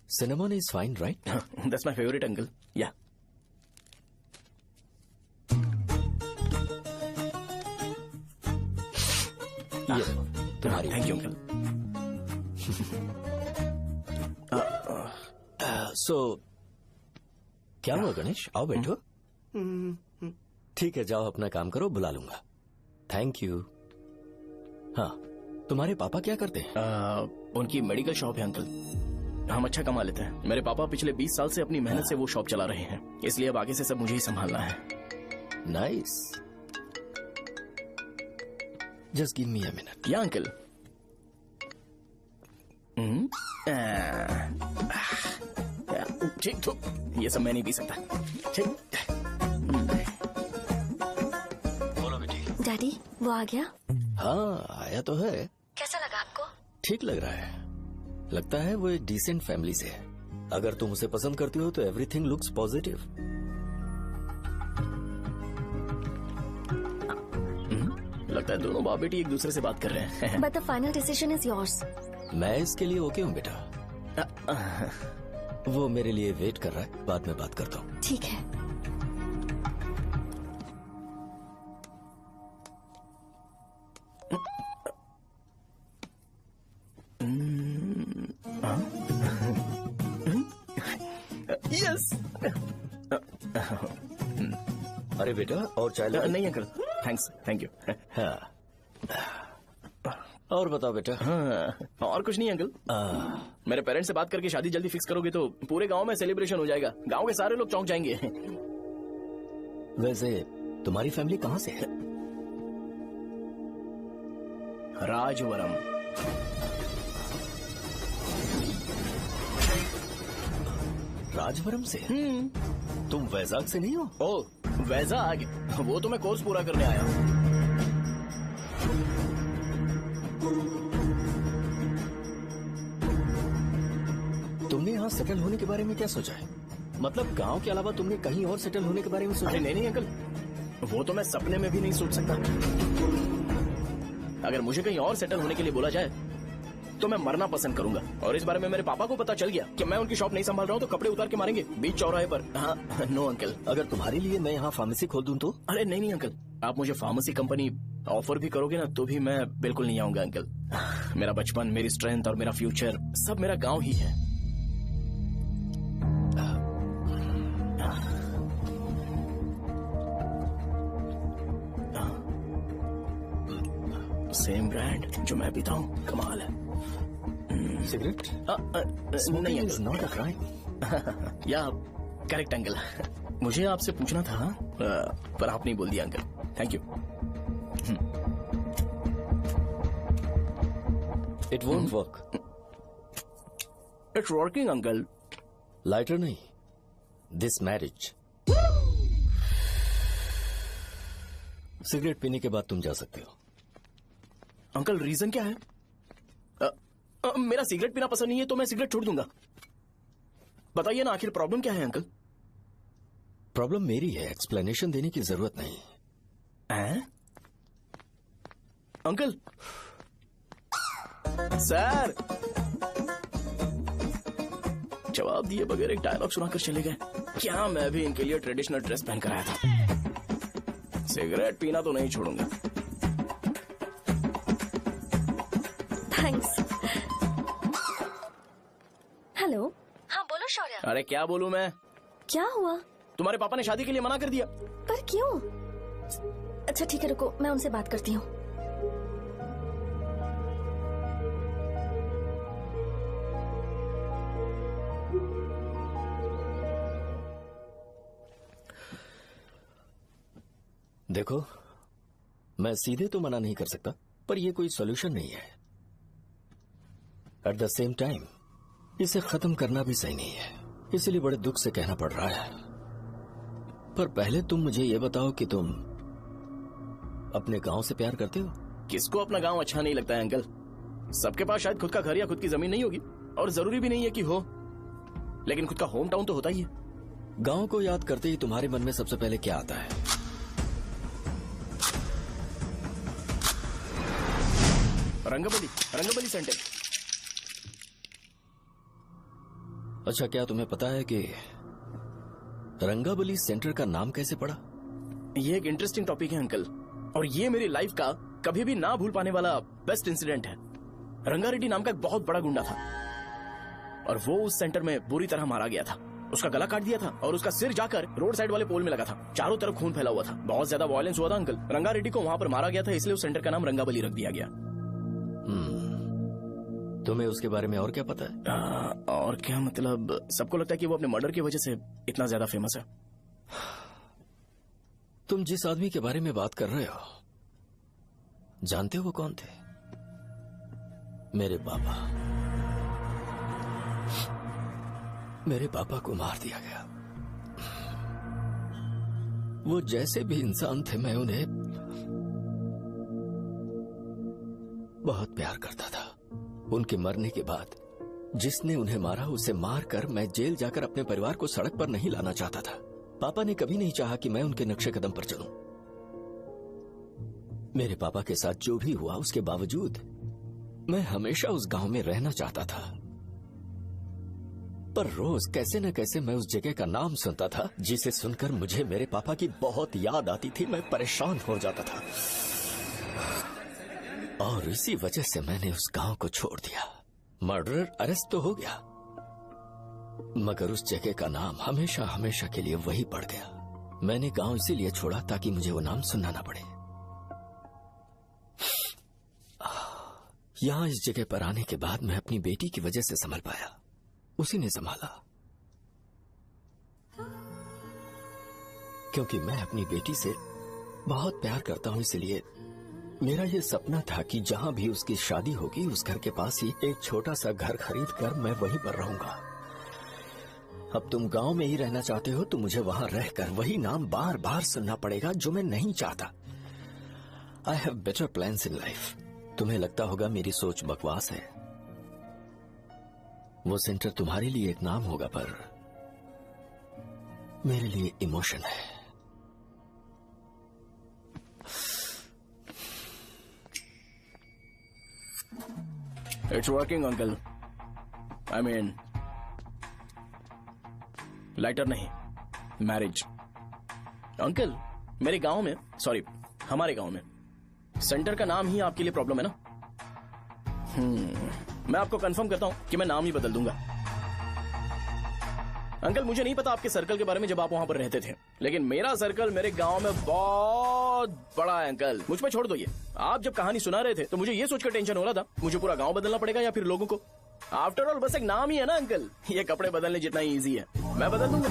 Cinnamon is fine, right? That's my favourite uncle. या तुम्हारी। Thank you uncle. सो क्या हुआ गणेश? आओ बैठो। ठीक है, जाओ अपना काम करो, बुला लूंगा। Thank you. हाँ, तुम्हारे पापा क्या करते हैं? उनकी मेडिकल शॉप है अंकल। हम अच्छा कमा लेते हैं। मेरे पापा पिछले 20 साल से अपनी मेहनत से वो शॉप चला रहे हैं, इसलिए अब आगे से सब मुझे ही संभालना है। Nice. Just give me a minute. या अंकल। ठीक, तो ये सब मैं नहीं पी सकता। ठीक। बोलो बेटी। डैडी, वो आ गया? हाँ, आया तो है। कैसा लगा आपको? ठीक लग रहा है। लगता है वो एक डिसेंट फैमिली से है। अगर तुम उसे पसंद करती हो तो एवरीथिंग लुक्स पॉजिटिव। लगता है दोनों बाप बेटी एक दूसरे से बात कर रहे हैं। But the final decision is yours. मैं इसके लिए ओके हूँ बेटा। वो मेरे लिए वेट कर रहा है, बाद में बात करता हूँ। ठीक है। यस। अरे बेटा, और चाय लो। नहीं अंकल, थैंक्स, थैंक यू। हाँ, और बताओ बेटा। हाँ, और कुछ नहीं अंकल। मेरे पेरेंट्स से बात करके शादी जल्दी फिक्स करोगे तो पूरे गांव में सेलिब्रेशन हो जाएगा। गांव के सारे लोग चौंक जाएंगे। वैसे तुम्हारी फैमिली कहाँ से है? राजवरम से? तुम वैजाग से नहीं हो? ओ वैजाग, वो तो मैं कोर्स पूरा करने आया हूँ। तुमने यहाँ सेटल होने के बारे में क्या सोचा है? मतलब गांव के अलावा तुमने कहीं और सेटल होने के बारे में सोचा? अरे नहीं अंकल, वो तो मैं सपने में भी नहीं सोच सकता। अगर मुझे कहीं और सेटल होने के लिए बोला जाए तो मैं मरना पसंद करूंगा। और इस बारे में मेरे पापा को पता चल गया कि मैं उनकी शॉप नहीं संभाल रहा हूँ तो कपड़े उतार के मारेंगे बीच चौराहे पर। हाँ नो अंकल। अगर तुम्हारे लिए मैं यहाँ फार्मेसी खोल दूं तो? अरे नहीं अंकल, आप मुझे फार्मेसी कंपनी ऑफर भी करोगे ना तो भी मैं बिल्कुल नहीं आऊंगा अंकल। मेरा बचपन, मेरी स्ट्रेंथ और मेरा फ्यूचर सब मेरा गाँव ही है। सेम ब्रांड जो मैं पीता हूँ, कमाल है। सिगरेट? नहीं इज नॉट अ क्राइम। या करेक्ट अंकल। मुझे आपसे पूछना था पर आप नहीं बोल दिया uncle. Thank you. It won't work. It's working uncle. Lighter नहीं, दिस मैरिज। सिगरेट पीने के बाद तुम जा सकते हो। अंकल रीजन क्या है? मेरा सिगरेट पीना पसंद नहीं है तो मैं सिगरेट छोड़ दूंगा। बताइए ना आखिर प्रॉब्लम क्या है अंकल? प्रॉब्लम मेरी है, एक्सप्लेनेशन देने की जरूरत नहीं। अंकल सर जवाब दिए बगैर एक डायलॉग सुनाकर चले गए। क्या मैं भी इनके लिए ट्रेडिशनल ड्रेस पहन कर आया था। सिगरेट पीना तो नहीं छोड़ूंगा। थैंक्स। हेलो। हाँ बोलो शौर्य। अरे क्या बोलूं मैं? क्या हुआ? तुम्हारे पापा ने शादी के लिए मना कर दिया। पर क्यों? अच्छा ठीक है रुको, मैं उनसे बात करती हूँ। देखो, मैं सीधे तो मना नहीं कर सकता, पर यह कोई सॉल्यूशन नहीं है। एट द सेम टाइम इसे खत्म करना भी सही नहीं है, इसलिए बड़े दुख से कहना पड़ रहा है। पर पहले तुम मुझे ये बताओ कि तुम अपने गांव से प्यार करते हो? किसको अपना गांव अच्छा नहीं लगता है अंकल? सबके पास शायद खुद का घर या खुद की जमीन नहीं होगी, और जरूरी भी नहीं है कि हो, लेकिन खुद का होम टाउन तो होता ही है। गांव को याद करते ही तुम्हारे मन में सबसे पहले क्या आता है? रंगबली सेंटर। अच्छा, क्या तुम्हें पता है कि रंगाबली सेंटर का नाम कैसे पड़ा? ये एक इंटरेस्टिंग टॉपिक है अंकल, और ये मेरी लाइफ का कभी भी ना भूल पाने वाला बेस्ट इंसिडेंट है। रंगारेड्डी नाम का एक बहुत बड़ा गुंडा था, और वो उस सेंटर में बुरी तरह मारा गया था। उसका गला काट दिया था और उसका सिर जाकर रोड साइड वाले पोल में लगा था। चारों तरफ खून फैला हुआ था, बहुत ज्यादा वायलेंस हुआ था अंकल। रंगारेड्डी को वहां पर मारा गया था, इसलिए उस सेंटर का नाम रंगाबली रख दिया गया। तुम्हें उसके बारे में और क्या पता है? और क्या मतलब, सबको लगता है कि वो अपने मर्डर की वजह से इतना ज्यादा फेमस है। तुम जिस आदमी के बारे में बात कर रहे हो, जानते हो वो कौन थे? मेरे पापा। मेरे पापा को मार दिया गया। वो जैसे भी इंसान थे, मैं उन्हें बहुत प्यार करता था। उनके मरने के बाद जिसने उन्हें मारा उसे मारकर मैं जेल जाकर अपने परिवार को सड़क पर नहीं लाना चाहता था। पापा ने कभी नहीं चाहा कि मैं उनके नक्शे कदम पर चलूं। मेरे पापा के साथ जो भी हुआ, उसके बावजूद मैं हमेशा उस गांव में रहना चाहता था। पर रोज कैसे न कैसे मैं उस जगह का नाम सुनता था, जिसे सुनकर मुझे मेरे पापा की बहुत याद आती थी। मैं परेशान हो जाता था, और इसी वजह से मैंने उस गांव को छोड़ दिया। मर्डरर अरेस्ट तो हो गया, मगर उस जगह का नाम हमेशा हमेशा के लिए वही पड़ गया। मैंने गांव इसीलिए छोड़ा ताकि मुझे वो नाम सुनना ना पड़े। यहां इस जगह पर आने के बाद मैं अपनी बेटी की वजह से संभल पाया, उसी ने संभाला। क्योंकि मैं अपनी बेटी से बहुत प्यार करता हूं, इसलिए मेरा यह सपना था कि जहां भी उसकी शादी होगी, उस घर के पास ही एक छोटा सा घर खरीद कर मैं वहीं पर रहूंगा। अब तुम गांव में ही रहना चाहते हो तो मुझे वहां रहकर वही नाम बार बार सुनना पड़ेगा जो मैं नहीं चाहता। I have better plans in life. तुम्हें लगता होगा मेरी सोच बकवास है। वो सेंटर तुम्हारे लिए एक नाम होगा पर मेरे लिए इमोशन है। It's working uncle. I mean lighter नहीं, मैरिज। अंकल मेरे गांव में, सॉरी हमारे गांव में सेंटर का नाम ही आपके लिए प्रॉब्लम है ना? मैं आपको कंफर्म करता हूं कि मैं नाम ही बदल दूंगा। अंकल मुझे नहीं पता आपके सर्कल के बारे में जब आप वहां पर रहते थे, लेकिन मेरा सर्कल मेरे गांव में बहुत बड़ा है अंकल। मुझ पे छोड़ दो ये। आप जब कहानी सुना रहे थे तो मुझे ये सोचकर टेंशन हो रहा था मुझे पूरा गांव बदलना पड़ेगा या फिर लोगों को। आफ्टर ऑल बस एक नाम ही है ना अंकल, ये कपड़े बदलने जितना ही ईजी है। मैं बदल दूंगा,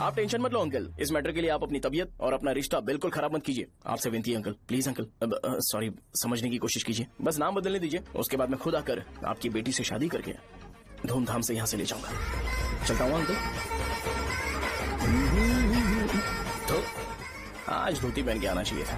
आप टेंशन मत लो अंकल। इस मैटर के लिए आप अपनी तबीयत और अपना रिश्ता बिल्कुल खराब मत कीजिए। आपसे विनती है अंकल, प्लीज अंकल। सॉरी, समझने की कोशिश कीजिए। बस नाम बदलने दीजिए, उसके बाद मैं खुद आकर आपकी बेटी से शादी करके धूमधाम से यहाँ से ले जाऊंगा। चलता हूँ अंकल। तो आज धोती पहन के आना चाहिए था।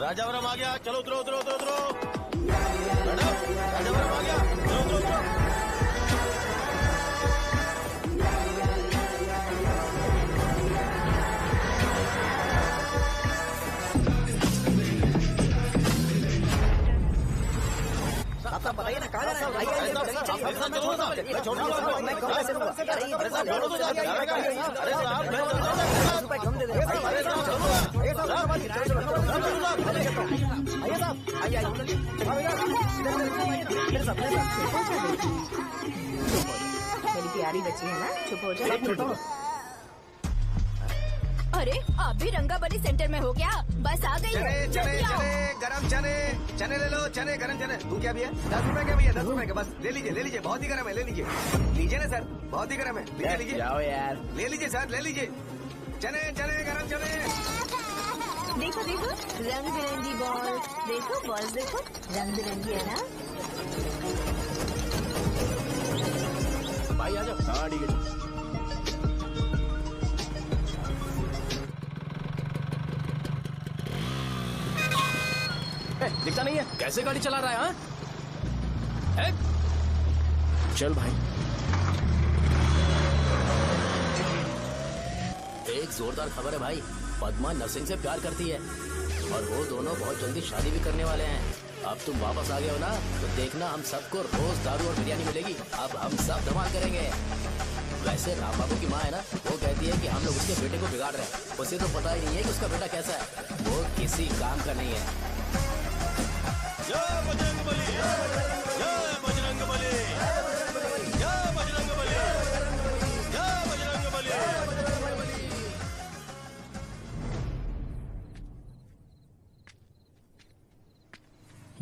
राजावरम आ गया, चलो उतरो उतरो उतरो उतरो। मैडम राजावरम आ गया, चलो उतरो उतरो। आप बताइए ना कहाँ जाना मेरी प्यारी बच्ची है ना, चुप हो जाओ। अरे आप भी रंगाबली सेंटर में हो क्या? बस आ गई है। चने गरम चने ले लो, चने गरम चने। तू क्या भैया? 10 रुपए के भैया, 10 रुपए के। बस ले लीजिए, बहुत ही गरम है, ले लीजिए ना सर, बहुत ही गरम है। लीजिए जाओ यार, ले लीजिए सर, ले लीजिए। चने गरम चने। देखो देखो रंग बिरंगी बॉल, देखो बॉल देखो रंग बिरंगी है ना। भाई आ जाओ। हाँ ठीक है। दिखता नहीं है, कैसे गाड़ी चला रहा है? हाँ चल भाई। एक जोरदार खबर है भाई, पद्मा नरसिंह से प्यार करती है और वो दोनों बहुत जल्दी शादी भी करने वाले हैं। अब तुम वापस आ गए हो ना, तो देखना हम सबको रोज दारू और बिरयानी मिलेगी। अब हम सब धमाल करेंगे। वैसे राम बाबू की माँ है ना, वो कहती है कि हम लोग उसके बेटे को बिगाड़ रहे हैं। उसे तो पता ही नहीं है कि उसका बेटा कैसा है, वो किसी काम का नहीं है। जय बजरंगबली, जय बजरंगबली, जय बजरंगबली, जय बजरंगबली।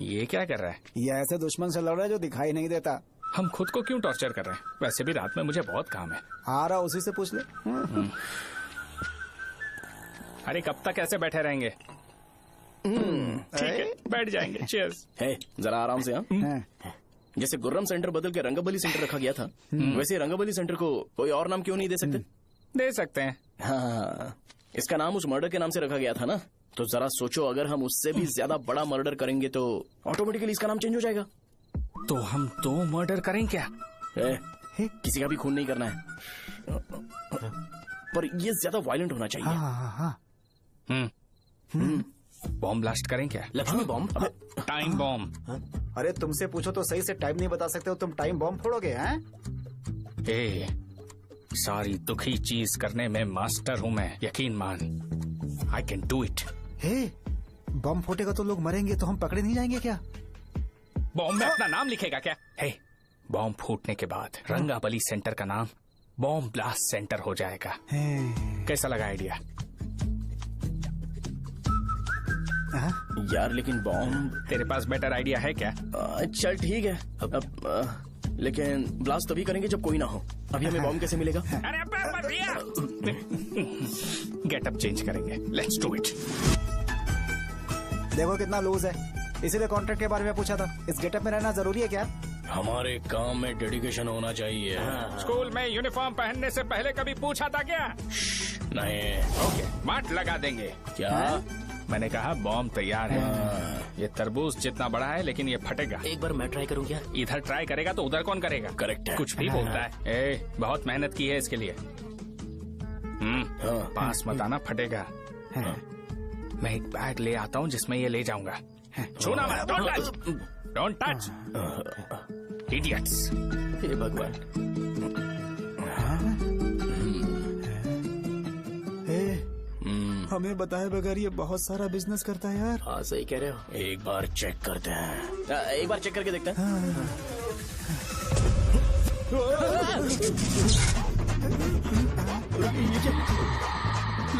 ये क्या कर रहा है? ये ऐसे दुश्मन से लड़ रहा है जो दिखाई नहीं देता। हम खुद को क्यों टॉर्चर कर रहे हैं? वैसे भी रात में मुझे बहुत काम है। आ रहा उसी से पूछ ले। अरे कब तक ऐसे बैठे रहेंगे? ठीक है, बैठ जाएंगे। चीयर्स। है जरा आराम से। हाँ जैसे गुर्रम सेंटर बदल के रंगबली सेंटर रखा गया था, वैसे रंगबली सेंटर को कोई और नाम क्यों नहीं दे सकते? दे सकते हैं। हाँ, इसका नाम उस मर्डर के नाम से रखा गया था ना, तो जरा सोचो अगर हम उससे भी ज्यादा बड़ा मर्डर करेंगे तो ऑटोमेटिकली इसका नाम चेंज हो जाएगा। तो हम 2 मर्डर करें क्या? किसी का भी खून नहीं करना है, पर ये ज्यादा वायलेंट होना चाहिए। बॉम्ब ब्लास्ट करें क्या? लक्ष्मी बॉम्ब? Time bomb. अरे तुमसे पूछो तो सही से टाइम नहीं बता सकते हो, तुम टाइम बॉम्ब फोड़ोगे? हैं? सारी दुखी चीज करने में मास्टर हूँ मैं, यकीन मान। I can do it. Bomb फूटेगा तो लोग मरेंगे, तो हम पकड़े नहीं जाएंगे क्या? बॉम्ब में अपना नाम लिखेगा क्या? बॉम्ब फूटने के बाद रंगाबली सेंटर का नाम बॉम्ब ब्लास्ट सेंटर हो जाएगा। कैसा लगा आइडिया? यार लेकिन बॉम्ब, तेरे पास बेटर आइडिया है क्या? चल ठीक है, लेकिन ब्लास्ट तभी करेंगे जब कोई ना हो। अभी हमें बॉम्ब कैसे मिलेगा? अरे भैया गेटअप चेंज करेंगे, लेट्स डू इट। देखो कितना लूज है, इसीलिए कॉन्ट्रैक्ट के बारे में पूछा था। इस गेटअप में रहना जरूरी है क्या? हमारे काम में डेडिकेशन होना चाहिए। स्कूल में यूनिफॉर्म पहनने से पहले कभी पूछा था क्या? नहीं। ओके, बात लगा देंगे। क्या? मैंने कहा बॉम्ब तैयार है। ये तरबूज जितना बड़ा है लेकिन ये फटेगा। एक बार मैं ट्राई करूं क्या? इधर ट्राई करेगा तो उधर कौन करेगा? करेक्ट है। कुछ भी बोलता है। बहुत मेहनत की है इसके लिए। पास मत आना, फटेगा। मैं एक बैग ले आता हूँ जिसमें ये ले जाऊंगा। छूना मत, डोंट टच, इडियट्स। हे भगवान। हमें बताए बगैर ये बहुत सारा बिजनेस करता है यार। हाँ सही कह रहे हो, एक बार चेक करते हैं। एक बार चेक करके देखते हैं।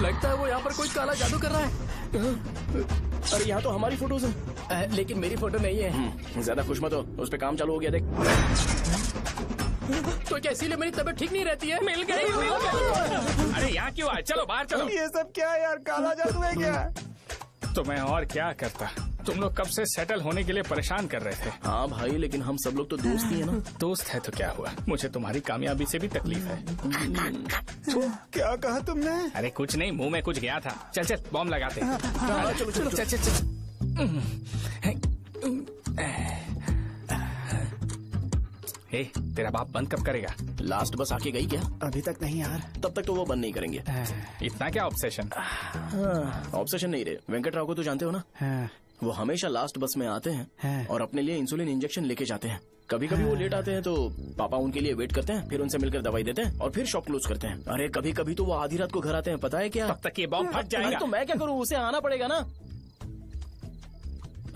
लगता है वो यहाँ पर कोई काला जादू कर रहा है। अरे यहाँ तो हमारी फोटोज हैं, लेकिन मेरी फोटो नहीं है। ज्यादा खुश मत हो, उस पे काम चालू हो गया देख। तो क्या इसीलिए मेरी तबीयत ठीक नहीं रहती है? मिल गई। अरे यहाँ क्यों आए? चलो बाहर चलो। ये सब क्या है यार, काला जादू है क्या? तो मैं और क्या करता? तुम लोग कब से सेटल होने के लिए परेशान कर रहे थे। हाँ भाई, लेकिन हम सब लोग तो दोस्त ही है ना। दोस्त है तो क्या हुआ, मुझे तुम्हारी कामयाबी से भी तकलीफ है। क्या कहा तुमने? अरे कुछ नहीं, मुंह में कुछ गया था। चल चल बॉम्ब लगाते हैं। चलो चलो चल चल चल। ए, तेरा बाप बंद कब करेगा? लास्ट बस आके गई क्या? अभी तक नहीं यार। तब तक तो वो बंद नहीं करेंगे। इतना क्या ऑब्सेशन? ऑब्सेशन नहीं रे, वेंकट राव को तो जानते हो ना। वो हमेशा लास्ट बस में आते हैं और अपने लिए इंसुलिन इंजेक्शन लेके जाते हैं। कभी कभी वो लेट आते हैं तो पापा उनके लिए वेट करते हैं, फिर उनसे मिलकर दवाई देते हैं और फिर शॉप क्लोज करते हैं। अरे कभी कभी तो वो आधी रात को घर आते हैं, पता है क्या? तब तक ये बॉम्ब फट जाएगा। तो मैं क्या करूँ, उसे आना पड़ेगा ना।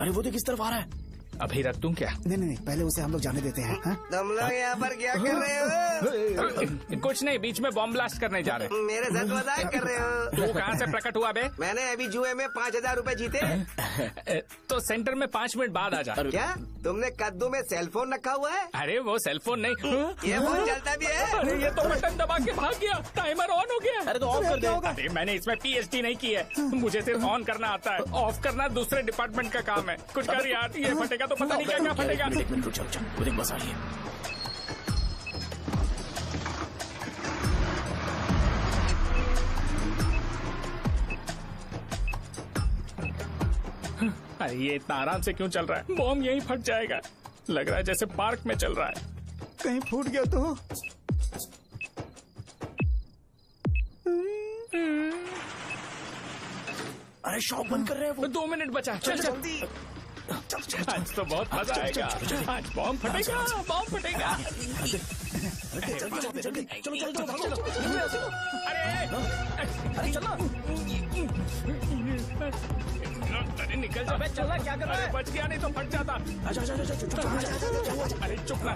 अरे वो देख किस तरफ आ रहा है। अभी रख दूं क्या? नहीं, पहले उसे हम लोग जाने देते हैं। तुम लोग यहाँ पर क्या कर रहे हो? कुछ नहीं, बीच में बॉम्ब ब्लास्ट करने जा रहे। मेरे साथ मजाक कर रहे हो? तू कहाँ से प्रकट हुआ बे? मैंने अभी जुए में 5,000 रूपए जीते। तो सेंटर में 5 मिनट बाद आ जा। क्या तुमने कद्दू में सेलफोन रखा हुआ है? अरे वो सेलफोन नहीं, ये फोन चलता भी है। अरे ये तो बटन दबा के भाग गया, टाइमर ऑन हो गया। अरे तो ऑफ कर दे। अरे मैंने इसमें PhD नहीं की है, मुझे सिर्फ ऑन करना आता है। ऑफ करना दूसरे डिपार्टमेंट का काम है। कुछ कर यार, ये फटेगा तो पता नहीं क्या फटेगा। एक मिनट रुक जाओ, वो देख बस आ रही है। अरे ये इतना आराम से क्यों चल रहा है? बॉम्ब यहीं फट जाएगा। लग रहा है जैसे पार्क में चल रहा है। कहीं फूट गया तो? अरे शॉप बंद कर रहे हैं वो। 2 मिनट बचा। चल जल्दी। आज तो बहुत मजा आएगा। आज बॉम्ब फटेगा, बॉम्ब फटेगा। जल्दी चलो अरे चलो। अरे निकल जा। चला क्या कर रहा है? बच गया, नहीं तो फट जाता। अरे चुप ना।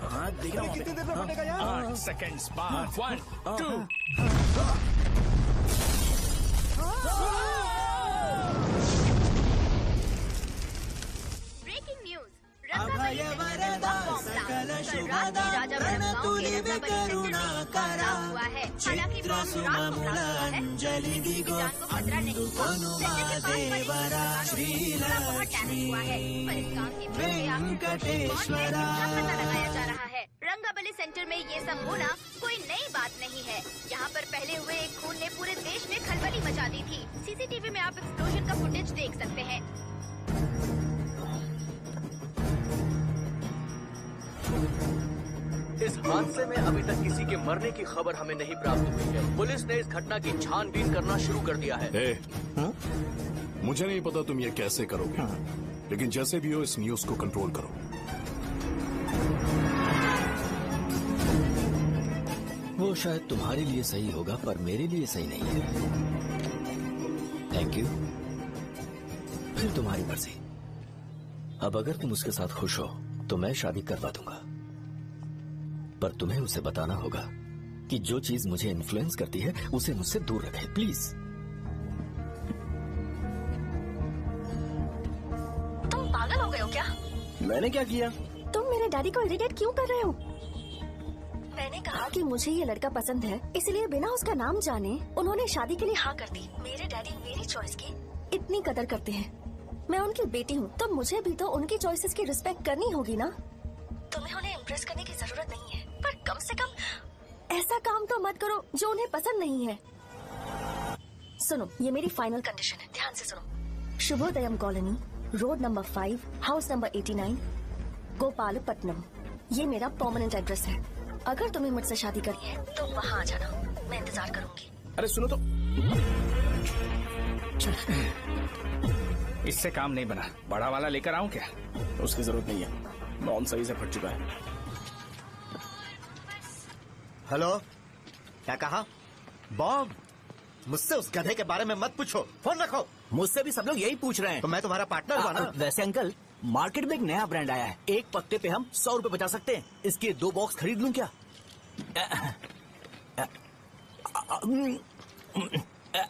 हाँ देख रहा हूँ। कितनी देर में फटेगा यार? 8 सेकेंड्स बाद। 1 2। रंगाबली सेंटर में ये सब होना कोई नई बात नहीं है। यहाँ पर पहले हुए एक खून ने पूरे देश में खलबली मचा दी थी। CCTV में आप एक्सप्लोजन का फुटेज देख सकते हैं। इस हादसे में अभी तक किसी के मरने की खबर हमें नहीं प्राप्त हुई है। पुलिस ने इस घटना की छानबीन करना शुरू कर दिया है। मुझे नहीं पता तुम ये कैसे करोगे, लेकिन जैसे भी हो इस न्यूज को कंट्रोल करो। वो शायद तुम्हारे लिए सही होगा पर मेरे लिए सही नहीं है। Thank you. फिर तुम्हारी मर्जी। अब अगर तुम उसके साथ खुश हो तो मैं शादी करवा दूंगा, पर तुम्हें उसे बताना होगा कि जो चीज मुझे इन्फ्लुएंस करती है उसे मुझसे दूर रखे, प्लीज। तुम पागल हो गए हो क्या? मैंने क्या किया? तुम मेरे डैडी को इरिटेट क्यों कर रहे हो? मैंने कहा कि मुझे ये लड़का पसंद है, इसलिए बिना उसका नाम जाने उन्होंने शादी के लिए हाँ कर दी। मेरे डैडी मेरी चॉइस की इतनी कदर करते हैं। मैं उनकी बेटी हूँ, तो मुझे भी तो उनकी चॉइसेस की रिस्पेक्ट करनी होगी ना। तुम्हें उन्हें इम्प्रेस करने की जरूरत नहीं है, पर कम से कम ऐसा काम तो मत करो जो उन्हें पसंद नहीं है। सुनो, ये मेरी फाइनल कंडीशन है, ध्यान से सुनो। Shubhodayam colony, road number 5, house number 89, Gopalapatnam. ये मेरा परमानेंट एड्रेस है। अगर तुम्हें मुझसे शादी करनी है तो वहाँ आ जाना, मैं इंतजार करूंगी। अरे सुनो तो, इससे काम नहीं बना। बड़ा वाला लेकर आऊं क्या? उसकी जरूरत नहीं है, नॉन सही से फट चुका है। हेलो, क्या कहा? बॉम्ब? मुझसे उस गधे के बारे में मत पूछो, फोन रखो। मुझसे भी सब लोग यही पूछ रहे हैं। तो मैं तुम्हारा पार्टनर हुआ ना। वैसे अंकल, मार्केट में एक नया ब्रांड आया है, एक पत्ते पे हम 100 रुपए बचा सकते हैं। इसके 2 बॉक्स खरीद लूं क्या?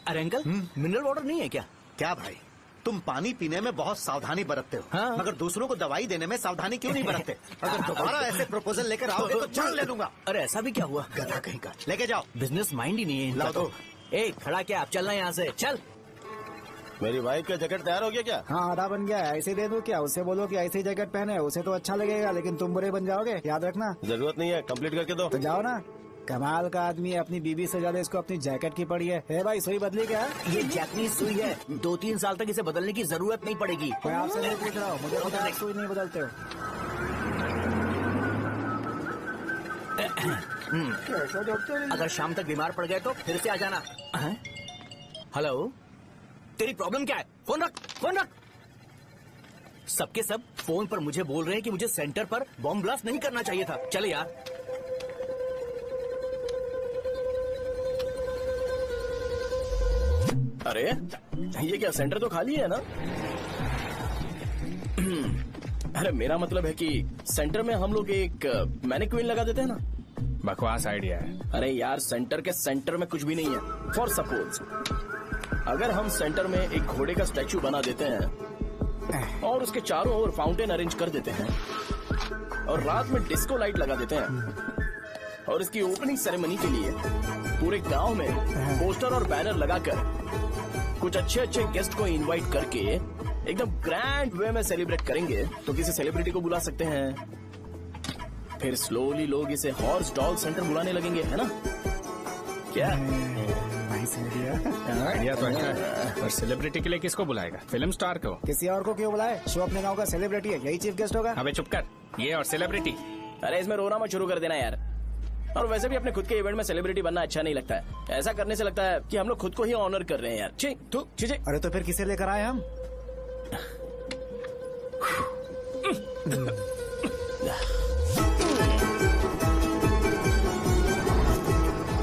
अरे अंकल, मिनरल वाटर नहीं है क्या? क्या भाई, तुम पानी पीने में बहुत सावधानी बरतते हो, हाँ? मगर दूसरों को दवाई देने में सावधानी क्यों नहीं बरतते? अगर दोबारा ऐसे प्रपोजल लेकर आओगे तो जान ले लूंगा। अरे ऐसा भी क्या हुआ? गधा कहीं का, लेके जाओ। बिजनेस माइंड ही नहीं है इनका। लाओ दो। ए, खड़ा क्या? आप चलना यहाँ से, चल। मेरी वाइफ का जैकेट तैयार हो गया क्या? हाँ, आधा बन गया है। ऐसे दे दो क्या? उससे बोलो कि ऐसे ही जैकेट पहने, उसे तो अच्छा लगेगा, लेकिन तुम बुरे बन जाओगे, याद रखना। जरूरत नहीं है, कंप्लीट करके दो। तो जाओ ना। कमाल का आदमी है, अपनी बीवी से ज्यादा इसको अपनी जैकेट की पड़ी है। भाई, सुई बदली क्या? ये जैपनीज सुई है, 2-3 साल तक इसे बदलने की जरूरत नहीं पड़ेगी। मैं आपसे नहीं पूछ रहा हूँ, मुझे पता है सुई नहीं बदलते हो। अगर शाम तक बीमार पड़ गए तो फिर से आ जाना। हेलो, तेरी प्रॉब्लम क्या है? फोन रख, फोन रख। सबके सब फोन पर मुझे बोल रहे हैं कि मुझे सेंटर पर बॉम्ब ब्लास्ट नहीं करना चाहिए था। चले यार। अरे ये क्या, सेंटर तो खाली है ना? अरे मेरा मतलब है कि सेंटर में हम लोग एक मैनिक्विन लगा देते हैं ना। बकवास आइडिया है। अरे यार, सेंटर के सेंटर में कुछ भी नहीं है। फॉर सपोज अगर हम सेंटर में एक घोड़े का स्टैचू बना देते हैं और उसके चारों ओर फाउंटेन अरेंज कर देते हैं और रात में डिस्को लाइट लगा देते हैं और इसकी ओपनिंग सेरेमनी के लिए पूरे गांव में पोस्टर और बैनर लगाकर कुछ अच्छे अच्छे गेस्ट को इनवाइट करके एकदम ग्रैंड वे में सेलिब्रेट करेंगे, तो किसी सेलिब्रिटी को बुला सकते हैं। फिर स्लोली लोग इसे हॉर्स डॉग सेंटर बुलाने लगेंगे, है ना? क्या आइडिया तो अच्छा है, और सेलिब्रिटी के लिए किसको बुलाएगा? फिल्म स्टार को? किसी और को क्यों बुलाए? शो अपने गांव का सेलिब्रिटी है, यही चीफ गेस्ट होगा। अबे चुप कर, ये और सेलिब्रिटी। अरे इसमें रोना मत शुरू कर देना यार। और वैसे भी अपने खुद के इवेंट में सेलिब्रिटी बनना अच्छा नहीं लगता है। ऐसा करने से लगता है कि हम लोग खुद को ही ऑनर कर रहे हैं यार। ठीक तू चीजें। अरे तो फिर किसे लेकर आए हम?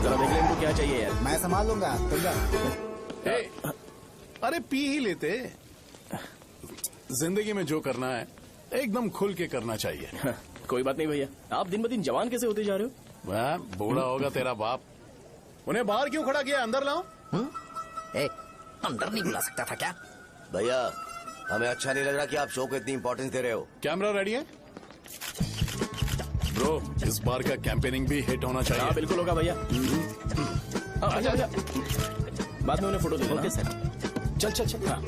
जरा देख ले इनको क्या चाहिए यार। मैं संभाल लूंगा, तुम जा। अरे पी ही लेते। जिंदगी में जो करना है एकदम खुल के करना चाहिए। कोई बात नहीं भैया, आप दिन ब दिन जवान कैसे होते जा रहे हो? वह बूढ़ा होगा तेरा बाप। उन्हें बाहर क्यों खड़ा किया? अंदर लाओ। अंदर नहीं बुला सकता था क्या? भैया, हमें अच्छा नहीं लग रहा कि आप शो को इतनी इंपॉर्टेंस दे रहे हो। कैमरा रेडी है ब्रो? इस बार का कैंपेनिंग भी हिट होना चाहिए। हाँ बिल्कुल होगा भैया। अच्छा अच्छा, बाद में उन्हें फोटो दे देना। Okay sir. चल चल चल। हाँ।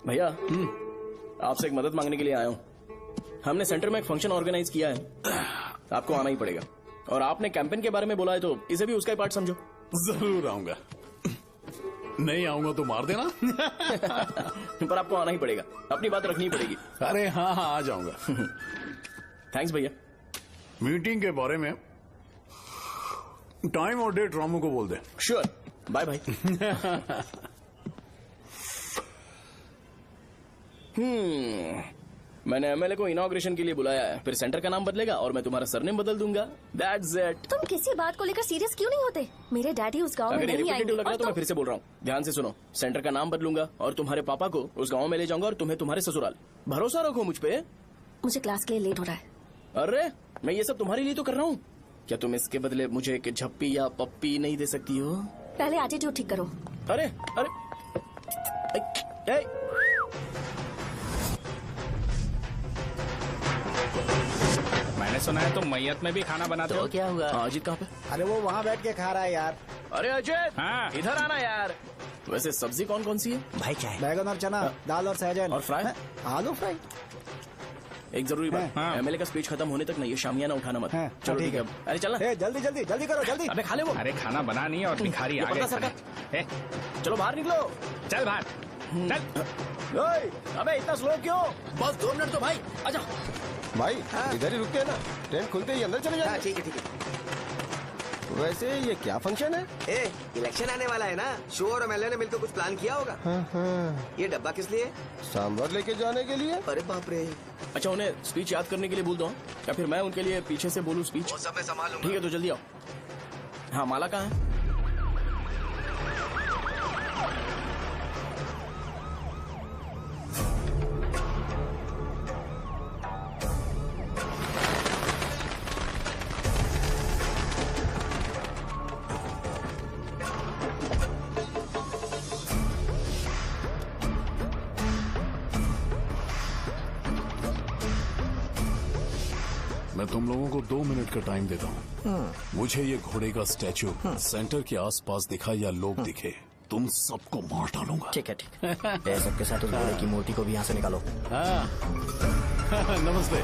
भैया, आपसे एक मदद मांगने के लिए आया हूँ। हमने सेंटर में एक फंक्शन ऑर्गेनाइज किया है, आपको आना ही पड़ेगा। और आपने कैंपेन के बारे में बोला है तो इसे भी उसका ही पार्ट समझो। जरूर आऊंगा। नहीं आऊंगा तो मार देना। पर आपको आना ही पड़ेगा, अपनी बात रखनी पड़ेगी। अरे हाँ हाँ, आ जाऊंगा। थैंक्स भैया। मीटिंग के बारे में टाइम और डेट रामू को बोल दे। Sure, bye bye. मैंने एमएलए को इनॉग्रेशन के लिए बुलाया है, फिर सेंटर का नाम बदलेगा और मैं तुम्हारा सरनेम बदल दूंगा। That's it. तुम किसी बात को लेकर सीरियस क्यों नहीं होते? मेरे डैडी उस गांव में अगर ये नहीं आएंगे। रिपीटेटिव लग रहा है तो मैं फिर से बोल रहा हूँ, ध्यान से सुनो। सेंटर का नाम बदलूंगा और तुम्हारे पापा को उस गाँव में ले जाऊंगा और तुम्हें तुम्हारे ससुराल। भरोसा रखो मुझ पे। मुझे क्लास के लिए लेट हो रहा है। अरे मैं ये सब तुम्हारे लिए तो कर रहा हूँ। क्या तुम इसके बदले मुझे एक झप्पी या पप्पी नहीं दे सकती हो? पहले एटीट्यूड ठीक करो। अरे अरे मैंने सुना है तुम मैयत में भी खाना बनाते हो। क्या हुआ? अजीत कहाँ पे? अरे वो वहाँ बैठ के खा रहा है यार। अरे अजीत, हाँ। इधर आना यार। वैसे सब्जी कौन कौन सी है? भाई क्या है? बैगन और चना, दाल और सहजन और फ्राई? आलू फ्राई। एक जरूरी बात, एमएलए का स्पीच खत्म होने तक ना ये शामियाना उठाना मत। चलो ठीक है। अरे चलना। जल्दी जल्दी जल्दी करो जल्दी। अबे खा ले वो। अरे खाना बना नहीं है और भिखारी आ गए। चलो बाहर निकलो। चल बाहर चल। अबे इतना स्लो क्यों? बस 2 मिनट तो भाई, आजा। भाई इधर ही रुकते हैं ना, ट्रेन खुलते ही अंदर चले जाए। ठीक है ठीक है। वैसे ये क्या फंक्शन है? इलेक्शन आने वाला है ना, शो और एमएलए ने मिलकर कुछ प्लान किया होगा। ये डब्बा किस लिए? सांभर लेके जाने के लिए। अरे बाप रे। अच्छा उन्हें स्पीच याद करने के लिए बोल दो या फिर मैं उनके लिए पीछे से बोलूं स्पीच? वो सब मैं संभालूंगा। ठीक है तो जल्दी आओ। हाँ माला कहाँ है? मैं तुम लोगों को 2 मिनट का टाइम देता हूँ। मुझे ये घोड़े का स्टैचू सेंटर के आसपास दिखा या लोग दिखे, तुम सबको मार डालूंगा। ठीक है ठीक है। सबके साथ उस घोड़े की मूर्ति को भी यहाँ से निकालो। नमस्ते।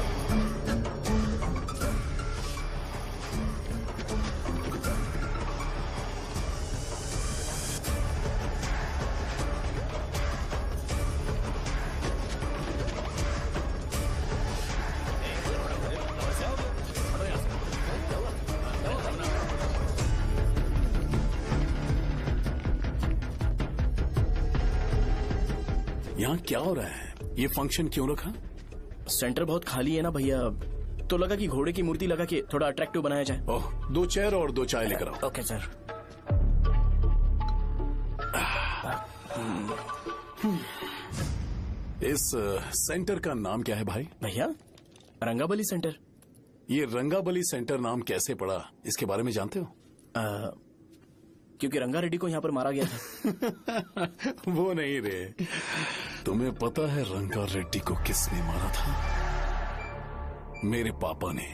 यहाँ क्या हो रहा है? ये फंक्शन क्यों रखा? सेंटर बहुत खाली है ना भैया, तो लगा कि घोड़े की मूर्ति लगा के थोड़ा अट्रैक्टिव बनाया जाए। ओह, 2 चेयर और 2 चाय लेकर आओ। Okay sir. इस सेंटर का नाम क्या है भाई? भैया रंगाबली सेंटर। ये रंगाबली सेंटर नाम कैसे पड़ा, इसके बारे में जानते हो? क्योंकि रंगा रेड्डी को यहाँ पर मारा गया था। वो नहीं रे, तुम्हें पता है रंगा रेड्डी को किसने मारा था? मेरे पापा ने।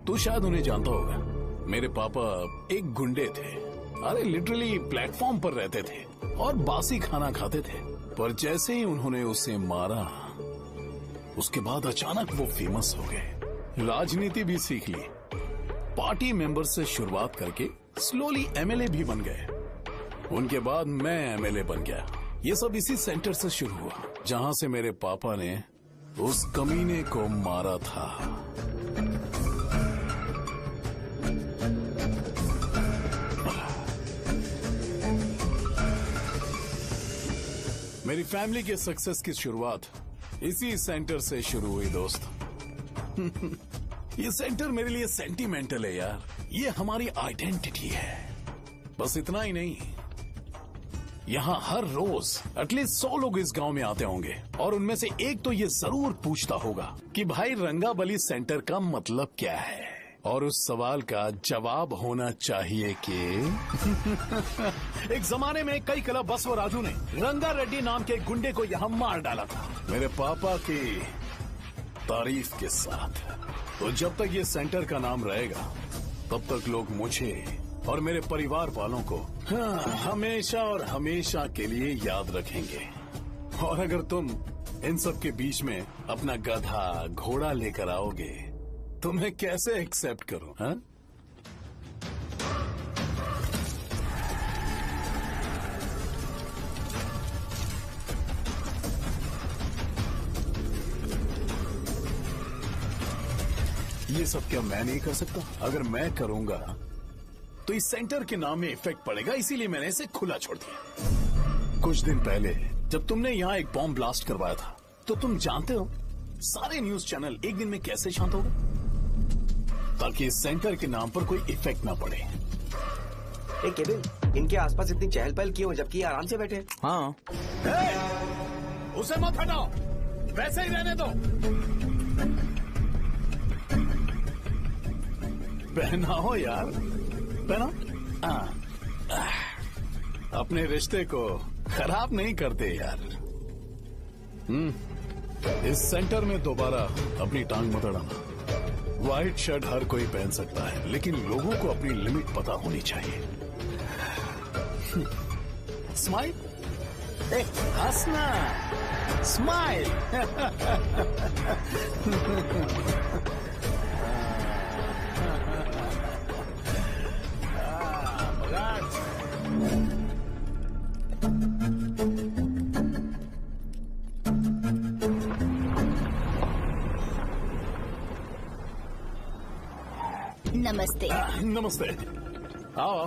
तू शायद उन्हें जानता होगा। मेरे पापा एक गुंडे थे। अरे लिटरली प्लेटफॉर्म पर रहते थे और बासी खाना खाते थे। पर जैसे ही उन्होंने उसे मारा, उसके बाद अचानक वो फेमस हो गए। राजनीति भी सीख ली, पार्टी मेंबर से शुरुआत करके स्लोली एमएलए भी बन गए। उनके बाद मैं एमएलए बन गया। ये सब इसी सेंटर से शुरू हुआ, जहां से मेरे पापा ने उस कमीने को मारा था। मेरी फैमिली के सक्सेस की शुरुआत इसी सेंटर से शुरू हुई दोस्त। ये सेंटर मेरे लिए सेंटिमेंटल है यार। ये हमारी आइडेंटिटी है। बस इतना ही नहीं, यहाँ हर रोज एटलीस्ट 100 लोग इस गांव में आते होंगे और उनमें से एक तो ये जरूर पूछता होगा कि भाई रंगाबली सेंटर का मतलब क्या है। और उस सवाल का जवाब होना चाहिए कि एक जमाने में कई क्लब बस व राजू ने रंगा रेड्डी नाम के गुंडे को यहाँ मार डाला था, मेरे पापा की तारीफ के साथ। तो जब तक ये सेंटर का नाम रहेगा, तब तक लोग मुझे और मेरे परिवार वालों को हमेशा और हमेशा के लिए याद रखेंगे। और अगर तुम इन सब के बीच में अपना गधा घोड़ा लेकर आओगे तो मैं कैसे एक्सेप्ट करूं? हाँ? ये सब क्या मैं नहीं कर सकता? अगर मैं करूंगा तो इस सेंटर के नाम में इफेक्ट पड़ेगा, इसीलिए मैंने इसे खुला छोड़ दिया। कुछ दिन पहले जब तुमने यहाँ एक बॉम्ब ब्लास्ट करवाया था, तो तुम जानते हो सारे न्यूज चैनल एक दिन में कैसे शांत हो गए? ताकि इस सेंटर के नाम पर कोई इफेक्ट ना पड़े। केविन, इनके आसपास इतनी चहल पहल क्यों, जबकि आराम से बैठे? हाँ। उसे मत हटाओ, वैसे ही रहने दो। पहनाओ यार, पहना। अपने रिश्ते को खराब नहीं करते यार। इस सेंटर में दोबारा अपनी टांग मत अड़ाना। व्हाइट शर्ट हर कोई पहन सकता है, लेकिन लोगों को अपनी लिमिट पता होनी चाहिए। स्माइल, हंसना, स्माइल। नमस्ते। नमस्ते। आओ।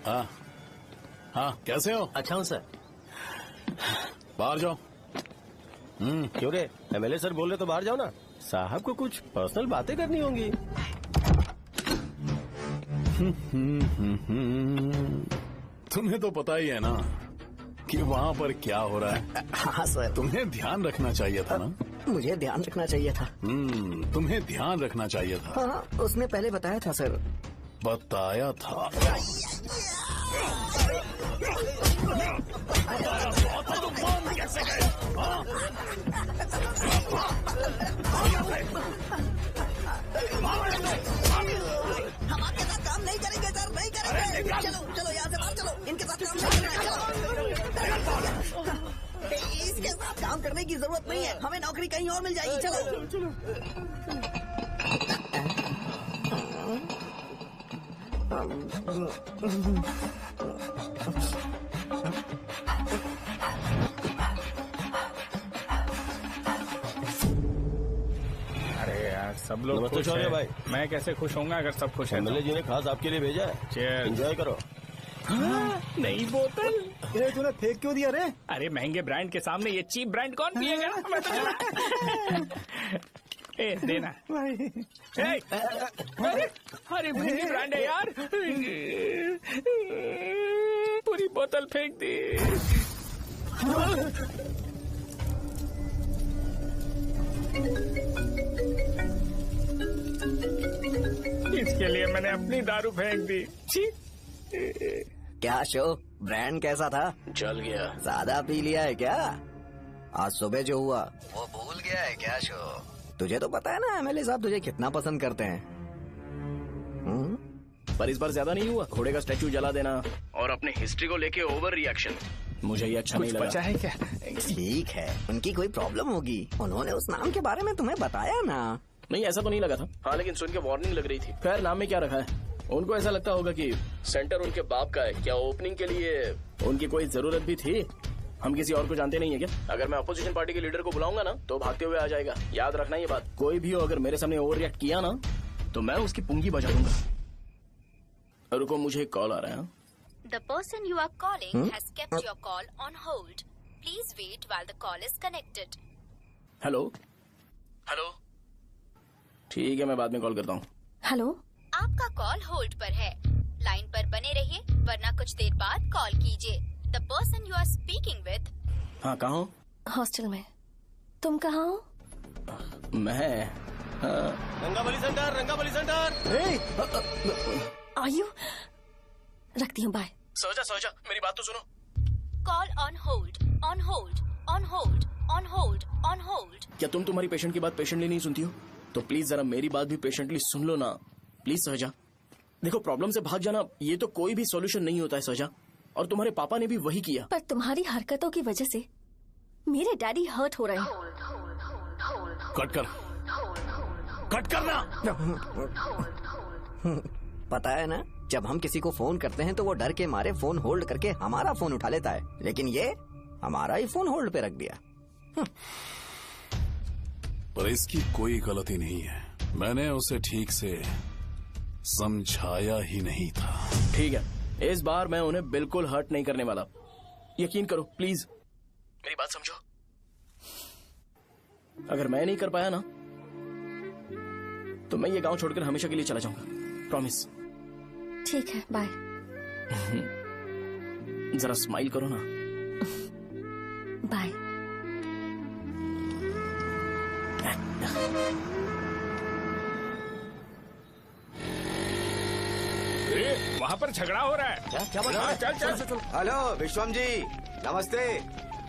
हाँ हाँ, कैसे हो? अच्छा हूँ सर। बाहर जाओ। क्यों रे, एमएलए सर बोल रहे तो बाहर जाओ ना। साहब को कुछ पर्सनल बातें करनी होंगी। तुम्हें तो पता ही है ना कि वहाँ पर क्या हो रहा है। हाँ सर। तुम्हें ध्यान रखना चाहिए था ना। मुझे ध्यान रखना चाहिए था। तुम्हें ध्यान रखना चाहिए था। हाँ, उसने पहले बताया था सर। बताया था। कैसे गए? हम आपके साथ काम नहीं करेंगे सर, नहीं करेंगे। चलो चलो यहाँ से बाहर चलो, इनके साथ काम नहीं करना है। चलो, इसके साथ काम करने की जरूरत नहीं है, हमें नौकरी कहीं और मिल जाएगी। चलो अरे यार, सब लोग नमस्ते खुश शौर्य हैं। भाई। मैं कैसे खुश होऊंगा अगर सब खुश हैं? एमएलए जी ने खास आपके लिए भेजा है। Cheers। एंजॉय करो। नई बोतल। ये तूने फेंक क्यों दिया रे? अरे महंगे ब्रांड के सामने ये चीप ब्रांड कौन पिएगा? ए देना। अरे महंगी ब्रांड है यार। पूरी बोतल फेंक दी। इसके लिए मैंने अपनी दारू फेंक दी। क्या शो, ब्रांड कैसा था? चल गया। ज्यादा पी लिया है क्या? आज सुबह जो हुआ वो भूल गया है क्या शो? तुझे तो पता है ना एमएलए साहब तुझे कितना पसंद करते हैं। पर इस बार ज्यादा नहीं हुआ? घोड़े का स्टैचू जला देना और अपने हिस्ट्री को लेके ओवर रिएक्शन, मुझे ये अच्छा नहीं लगा। बचा है क्या? ठीक है, उनकी कोई प्रॉब्लम होगी, उन्होंने उस नाम के बारे में तुम्हें बताया ना। नहीं, ऐसा तो नहीं लगा था। हाँ, लेकिन सुन के वार्निंग लग रही थी। खैर, नाम में क्या रखा है? उनको ऐसा लगता होगा कि सेंटर उनके बाप का है। क्या ओपनिंग के लिए उनकी कोई जरूरत भी थी? हम किसी और को जानते नहीं है क्या? अगर मैं अपोजिशन पार्टी के लीडर को बुलाऊंगा ना तो भागते हुए आ जाएगा। याद रखना ये बात। कोई भी हो अगर मेरे सामने ओवर रिएक्ट किया ना तो मैं उसकी पुंगी बजा दूंगा। रुको, मुझे एक कॉल आ रहा है। The person you are calling has kept your call on hold. Please wait while the call is connected. Hello hello, ठीक है, मैं बाद में कॉल करता हूँ। हेलो, आपका कॉल होल्ड पर है। लाइन पर बने रहिए वरना कुछ देर बाद कॉल कीजिए। The person you are speaking with। हाँ, कहाँ हो? हॉस्टल में। तुम कहाँ हो? मैं रंगाबली सेंटर, रंगाबली सेंटर। आयु, रखती हूँ, बाय। सोचा मेरी बात तो सुनो। Call on hold, on hold, on hold, on hold, on hold। क्या तुम तुम्हारी पेशेंट की बात पेशेंटली नहीं सुनती हो? तो प्लीज जरा मेरी बात भी पेशेंटली सुन लो ना। प्लीज सहजा, देखो, प्रॉब्लम से भाग जाना ये तो कोई भी सॉल्यूशन नहीं होता है सहजा, और तुम्हारे पापा ने भी वही किया। पर तुम्हारी हरकतों की वजह से मेरे डैडी हर्ट हो रहे हैं। कट करना। पता है ना, जब हम किसी को फोन करते हैं तो वो डर के मारे फोन होल्ड करके हमारा फोन उठा लेता है, लेकिन ये हमारा ही फोन होल्ड पे रख दिया। पर इसकी कोई गलती नहीं है, मैंने उसे ठीक से समझाया ही नहीं था। ठीक है, इस बार मैं उन्हें बिल्कुल हर्ट नहीं करने वाला। यकीन करो प्लीज, मेरी बात समझो। अगर मैं नहीं कर पाया ना तो मैं ये गांव छोड़कर हमेशा के लिए चला जाऊंगा। प्रॉमिस। ठीक है, बाय। जरा स्माइल करो ना। बाय। वहाँ पर झगड़ा हो रहा है। क्या चल चल। हेलो विश्वम जी, नमस्ते।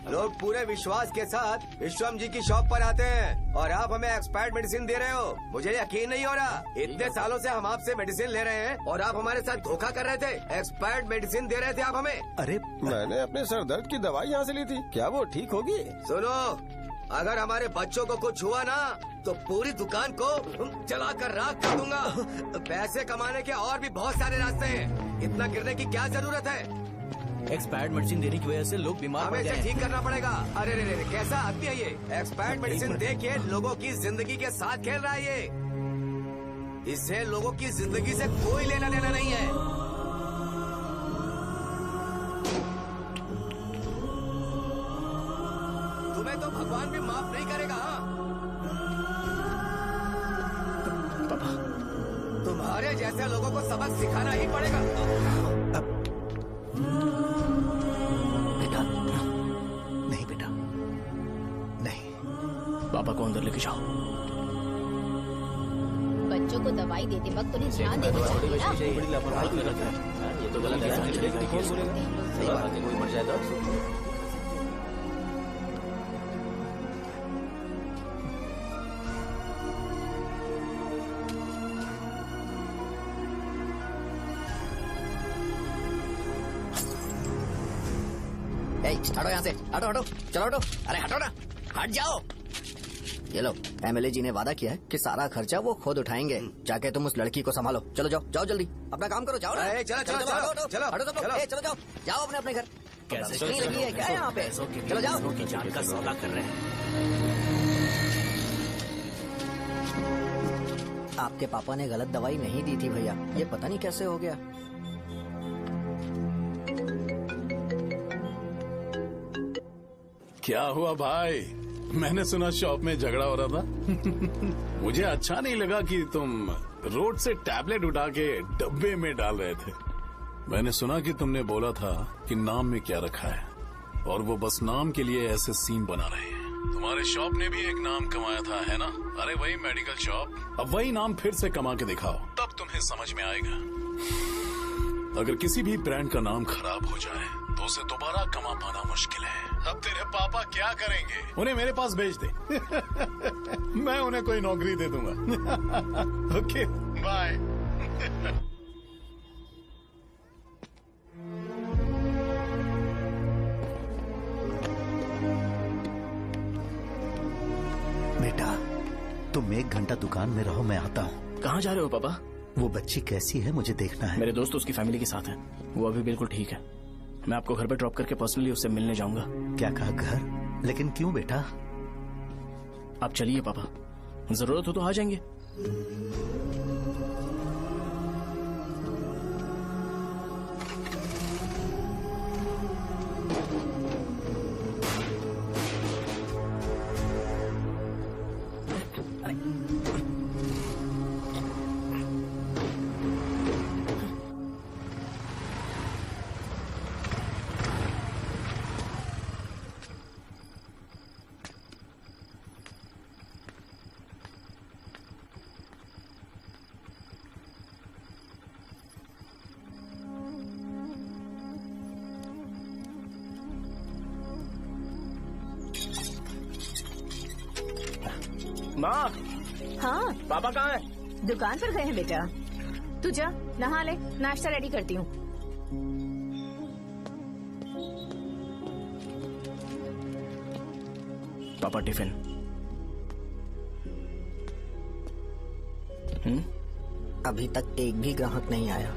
लोग पूरे विश्वास के साथ विश्वम जी की शॉप पर आते हैं और आप हमें एक्सपायर्ड मेडिसिन दे रहे हो। मुझे यकीन नहीं हो रहा। इतने सालों से हम आपसे मेडिसिन ले रहे हैं और आप हमारे साथ धोखा कर रहे थे। एक्सपायर्ड मेडिसिन दे रहे थे आप हमें। अरे मैंने अपने सर दर्द की दवाई यहाँ से ली थी, क्या वो ठीक होगी? सुनो, अगर हमारे बच्चों को कुछ हुआ ना तो पूरी दुकान को जला कर राख कर दूंगा। पैसे कमाने के और भी बहुत सारे रास्ते हैं, इतना गिरने की क्या जरूरत है? एक्सपायर्ड मेडिसिन देने की वजह से लोग बीमार पड़ हमें गए इसे ठीक हैं। करना पड़ेगा। अरे रे रे, कैसा आदमी है ये? एक्सपायर्ड मेडिसिन दे के लोगों की जिंदगी के साथ खेल रहा है ये। इससे लोगों की जिंदगी से कोई लेना देना नहीं है। तुम्हें तो भगवान भी माफ नहीं करेगा। पापा, तुम्हारे जैसे लोगों को सबक सिखाना ही पड़ेगा। बेटा, नहीं बेटा, नहीं। पापा को अंदर लेके जाओ। बच्चों को दवाई देते वक्त उन्हें ध्यान देना चाहिए ना। बड़ी लापरवाही कर रखा है। ये तो गलत है। सही बात है, कोई मर जाए तो हटो यहाँ से, हटो हटो, चलो हटो, अरे हटो ना, हट जाओ। ये लो, एमएलए जी ने वादा किया है कि सारा खर्चा वो खुद उठाएंगे। जाके तुम उस लड़की को संभालो। चलो जाओ, जाओ जल्दी, अपना काम करो, जाओ ना। चलो चलो चलो हटो, चलो हटो तुम लोग, चलो जाओ, जाओ अपने अपने घर। कैसे नहीं लगी है क्या यहाँ पे? चलो जाओ। की जान का सौदा कर रहे हैं। आपके पापा ने गलत दवाई नहीं दी थी भैया, ये पता नहीं कैसे हो गया। क्या हुआ भाई? मैंने सुना शॉप में झगड़ा हो रहा था। मुझे अच्छा नहीं लगा कि तुम रोड से टैबलेट उठा के डब्बे में डाल रहे थे। मैंने सुना कि तुमने बोला था कि नाम में क्या रखा है और वो बस नाम के लिए ऐसे सीन बना रहे हैं। तुम्हारे शॉप ने भी एक नाम कमाया था, है ना? अरे वही मेडिकल शॉप। अब वही नाम फिर से कमा के दिखाओ, तब तुम्हें समझ में आएगा। अगर किसी भी ब्रांड का नाम खराब हो जाए तो उसे दोबारा कमा पाना मुश्किल है। अब तेरे पापा क्या करेंगे? उन्हें मेरे पास भेज दे। मैं उन्हें कोई नौकरी दे दूंगा। Okay, bye. बेटा, तुम 1 घंटा दुकान में रहो, मैं आता हूँ। कहाँ जा रहे हो पापा? वो बच्ची कैसी है मुझे देखना है। मेरे दोस्त उसकी फैमिली के साथ हैं, वो अभी बिल्कुल ठीक है। मैं आपको घर पे ड्रॉप करके पर्सनली उससे मिलने जाऊंगा। क्या कहा घर? लेकिन क्यों बेटा? आप चलिए पापा, जरूरत हो तो आ जाएंगे। माँ, हाँ पापा कहाँ हैं? दुकान पर गए हैं बेटा। तू जा नहा ले, नाश्ता रेडी करती हूँ। पापा टिफिन। अभी तक एक भी ग्राहक नहीं आया।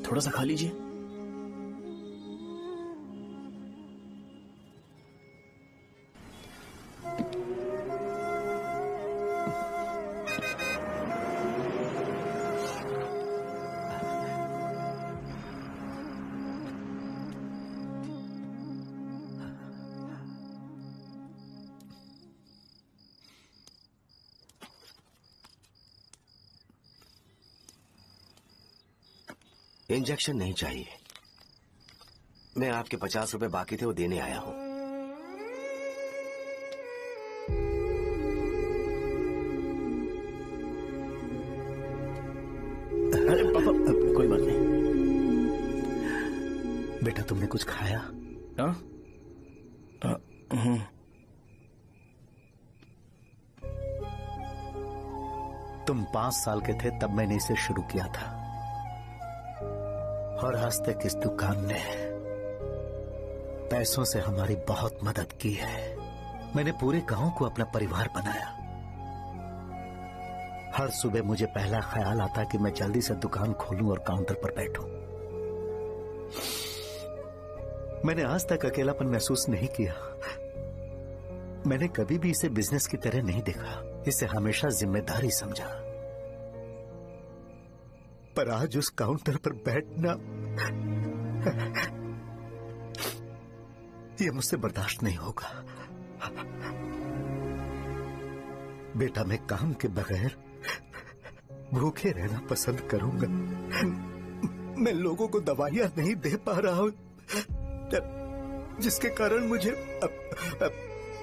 थोड़ा सा खा लीजिए। इंजेक्शन नहीं चाहिए। मैं आपके 50 रुपए बाकी थे, वो देने आया हूं। अरे पापा, कोई बात नहीं। बेटा तुमने कुछ खाया? हाँ? तुम 5 साल के थे तब मैंने इसे शुरू किया था, और आज तक इस दुकान ने पैसों से हमारी बहुत मदद की है। मैंने पूरे गांव को अपना परिवार बनाया। हर सुबह मुझे पहला ख्याल आता कि मैं जल्दी से दुकान खोलूं और काउंटर पर बैठूं। मैंने आज तक अकेलापन महसूस नहीं किया। मैंने कभी भी इसे बिजनेस की तरह नहीं देखा, इसे हमेशा जिम्मेदारी समझा। पर आज उस काउंटर पर बैठना ये मुझसे बर्दाश्त नहीं होगा। बेटा मैं काम के बगैर भूखे रहना पसंद करूंगा। मैं लोगों को दवाइयां नहीं दे पा रहा हूं, जिसके कारण मुझे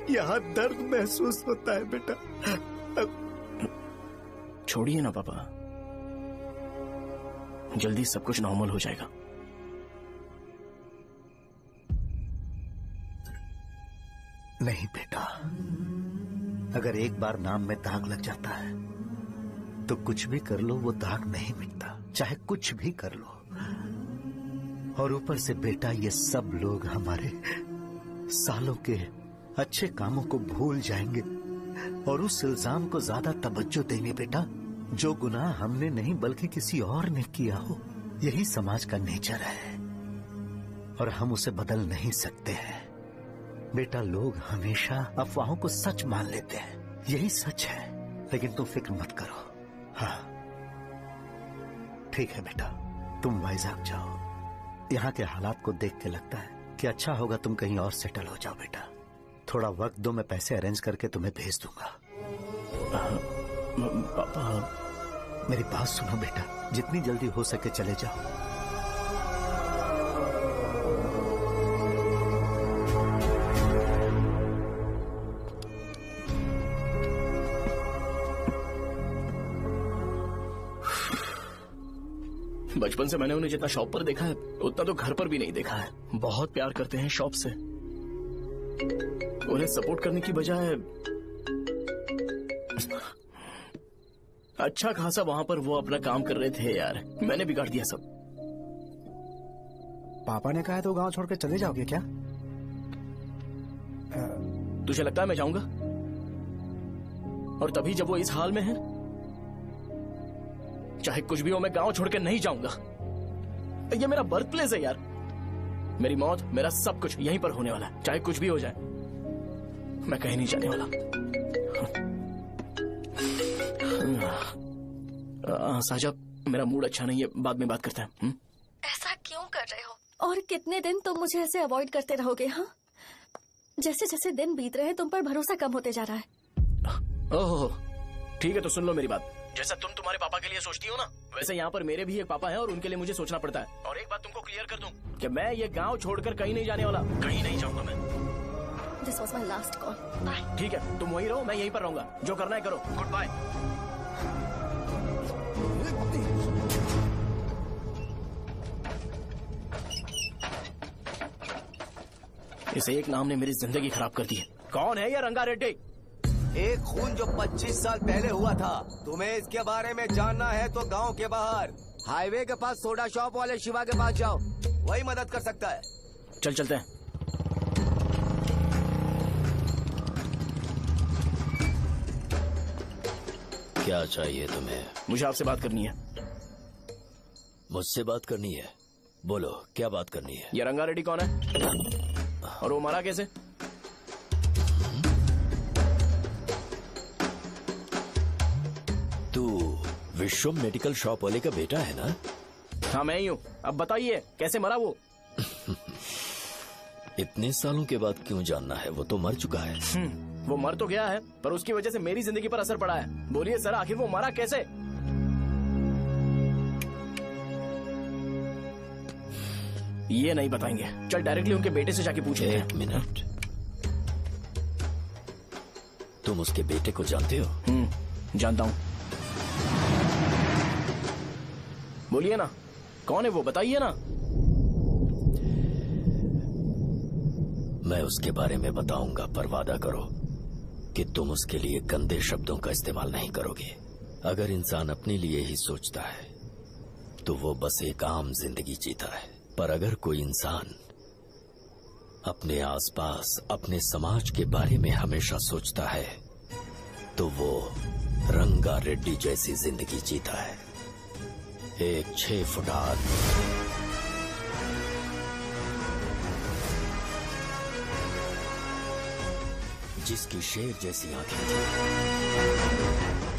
यहां दर्द महसूस होता है। बेटा छोड़िए ना पापा, जल्दी सब कुछ नॉर्मल हो जाएगा। नहीं बेटा, अगर एक बार नाम में दाग लग जाता है तो कुछ भी कर लो वो दाग नहीं मिटता, चाहे कुछ भी कर लो। और ऊपर से बेटा ये सब लोग हमारे सालों के अच्छे कामों को भूल जाएंगे और उस इल्जाम को ज्यादा तवज्जो देंगे बेटा, जो गुनाह हमने नहीं बल्कि किसी और ने किया हो। यही समाज का नेचर है और हम उसे बदल नहीं सकते हैं। बेटा लोग हमेशा अफवाहों को सच मान लेते हैं, यही सच है। लेकिन तुम फिक्र मत करो। हाँ ठीक है बेटा, तुम वाइजाग जाओ। यहाँ के हालात को देख के लगता है कि अच्छा होगा तुम कहीं और सेटल हो जाओ। बेटा थोड़ा वक्त दो, मैं पैसे अरेंज करके तुम्हें भेज दूंगा। पापा मेरी बात सुनो बेटा, जितनी जल्दी हो सके चले जाओ। बचपन से मैंने उन्हें जितना शॉप पर देखा है उतना तो घर पर भी नहीं देखा है। बहुत प्यार करते हैं शॉप से। उन्हें सपोर्ट करने की बजाय अच्छा खासा वहां पर वो अपना काम कर रहे थे। यार मैंने बिगाड़ दिया सब। पापा ने कहा है तो गांव छोड़कर चले जाओगे क्या? तुझे लगता है मैं जाऊंगा? और तभी जब वो इस हाल में है, चाहे कुछ भी हो मैं गांव छोड़कर नहीं जाऊंगा। ये मेरा बर्थ प्लेस है यार। मेरी मौत, मेरा सब कुछ यहीं पर होने वाला है। चाहे कुछ भी हो जाए मैं कहीं नहीं जाने वाला। साजा मेरा मूड अच्छा नहीं है, बाद में बात करते हैं। ऐसा क्यों कर रहे हो? और कितने दिन तुम मुझे ऐसे अवॉइड करते रहोगे? हाँ, जैसे जैसे दिन बीत रहे हैं तुम पर भरोसा कम होते जा रहा है। ओह ठीक है, तो सुन लो मेरी बात। जैसा तुम तुम्हारे पापा के लिए सोचती हो ना, वैसे यहाँ पर मेरे भी एक पापा हैं और उनके लिए मुझे सोचना पड़ता है। और एक बात तुमको क्लियर कर दूं कि मैं ये गांव छोड़कर कहीं नहीं जाने वाला, कहीं नहीं जाऊंगा मैं। This was my last call. Bye. ठीक है, तुम वहीं रहो, मैं यहीं पर रहूंगा। जो करना है करो। Goodbye. इस एक नाम ने मेरी जिंदगी खराब कर दी है। कौन है ये रंगा रेड्डी? एक खून जो 25 साल पहले हुआ था। तुम्हें इसके बारे में जानना है तो गांव के बाहर हाईवे के पास सोडा शॉप वाले शिवा के पास जाओ, वही मदद कर सकता है। चल चलते हैं। क्या चाहिए तुम्हें? मुझे आपसे बात करनी है। मुझसे बात करनी है? बोलो क्या बात करनी है? ये रंगा रेड्डी कौन है और वो मरा कैसे? तू विश्वम मेडिकल शॉप वाले का बेटा है ना? हाँ मैं ही हूँ। अब बताइए कैसे मरा वो? इतने सालों के बाद क्यों जानना है? वो तो मर चुका है। वो मर तो गया है पर उसकी वजह से मेरी जिंदगी पर असर पड़ा है। बोलिए सर, आखिर वो मरा कैसे? ये नहीं बताएंगे। चल डायरेक्टली उनके बेटे से जाके पूछ लेते हैं। एक मिनट, तुम उसके बेटे को जानते हो? जानता हूँ। बोलिए ना, कौन है वो, बताइए ना। मैं उसके बारे में बताऊंगा, पर वादा करो कि तुम उसके लिए गंदे शब्दों का इस्तेमाल नहीं करोगे। अगर इंसान अपने लिए ही सोचता है तो वो बस एक आम जिंदगी जीता है, पर अगर कोई इंसान अपने आसपास, अपने समाज के बारे में हमेशा सोचता है तो वो रंगा रेड्डी जैसी जिंदगी जीता है। एक 6 फुट आदमी, जिसकी शेर जैसी आंखें थी।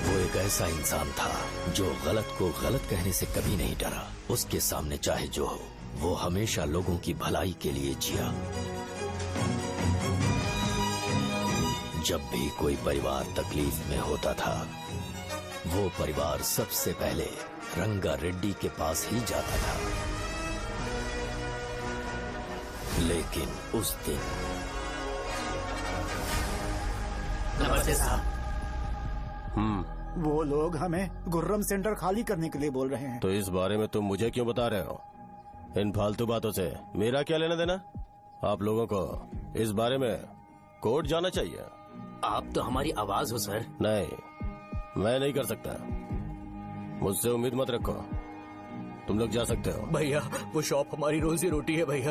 वो एक ऐसा इंसान था जो गलत को गलत कहने से कभी नहीं डरा। उसके सामने चाहे जो हो, वो हमेशा लोगों की भलाई के लिए जिया। जब भी कोई परिवार तकलीफ में होता था, वो परिवार सबसे पहले रंगा रेड्डी के पास ही जाता था। लेकिन उस दिन नमस्ते साहब। वो लोग हमें गुर्रम सेंटर खाली करने के लिए बोल रहे हैं। तो इस बारे में तुम मुझे क्यों बता रहे हो? इन फालतू बातों से मेरा क्या लेना देना? आप लोगों को इस बारे में कोर्ट जाना चाहिए। आप तो हमारी आवाज हो सर। नहीं, मैं नहीं कर सकता। मुझसे उम्मीद मत रखो। तुम लोग जा सकते हो। भैया, वो शॉप हमारी रोजी रोटी है भैया।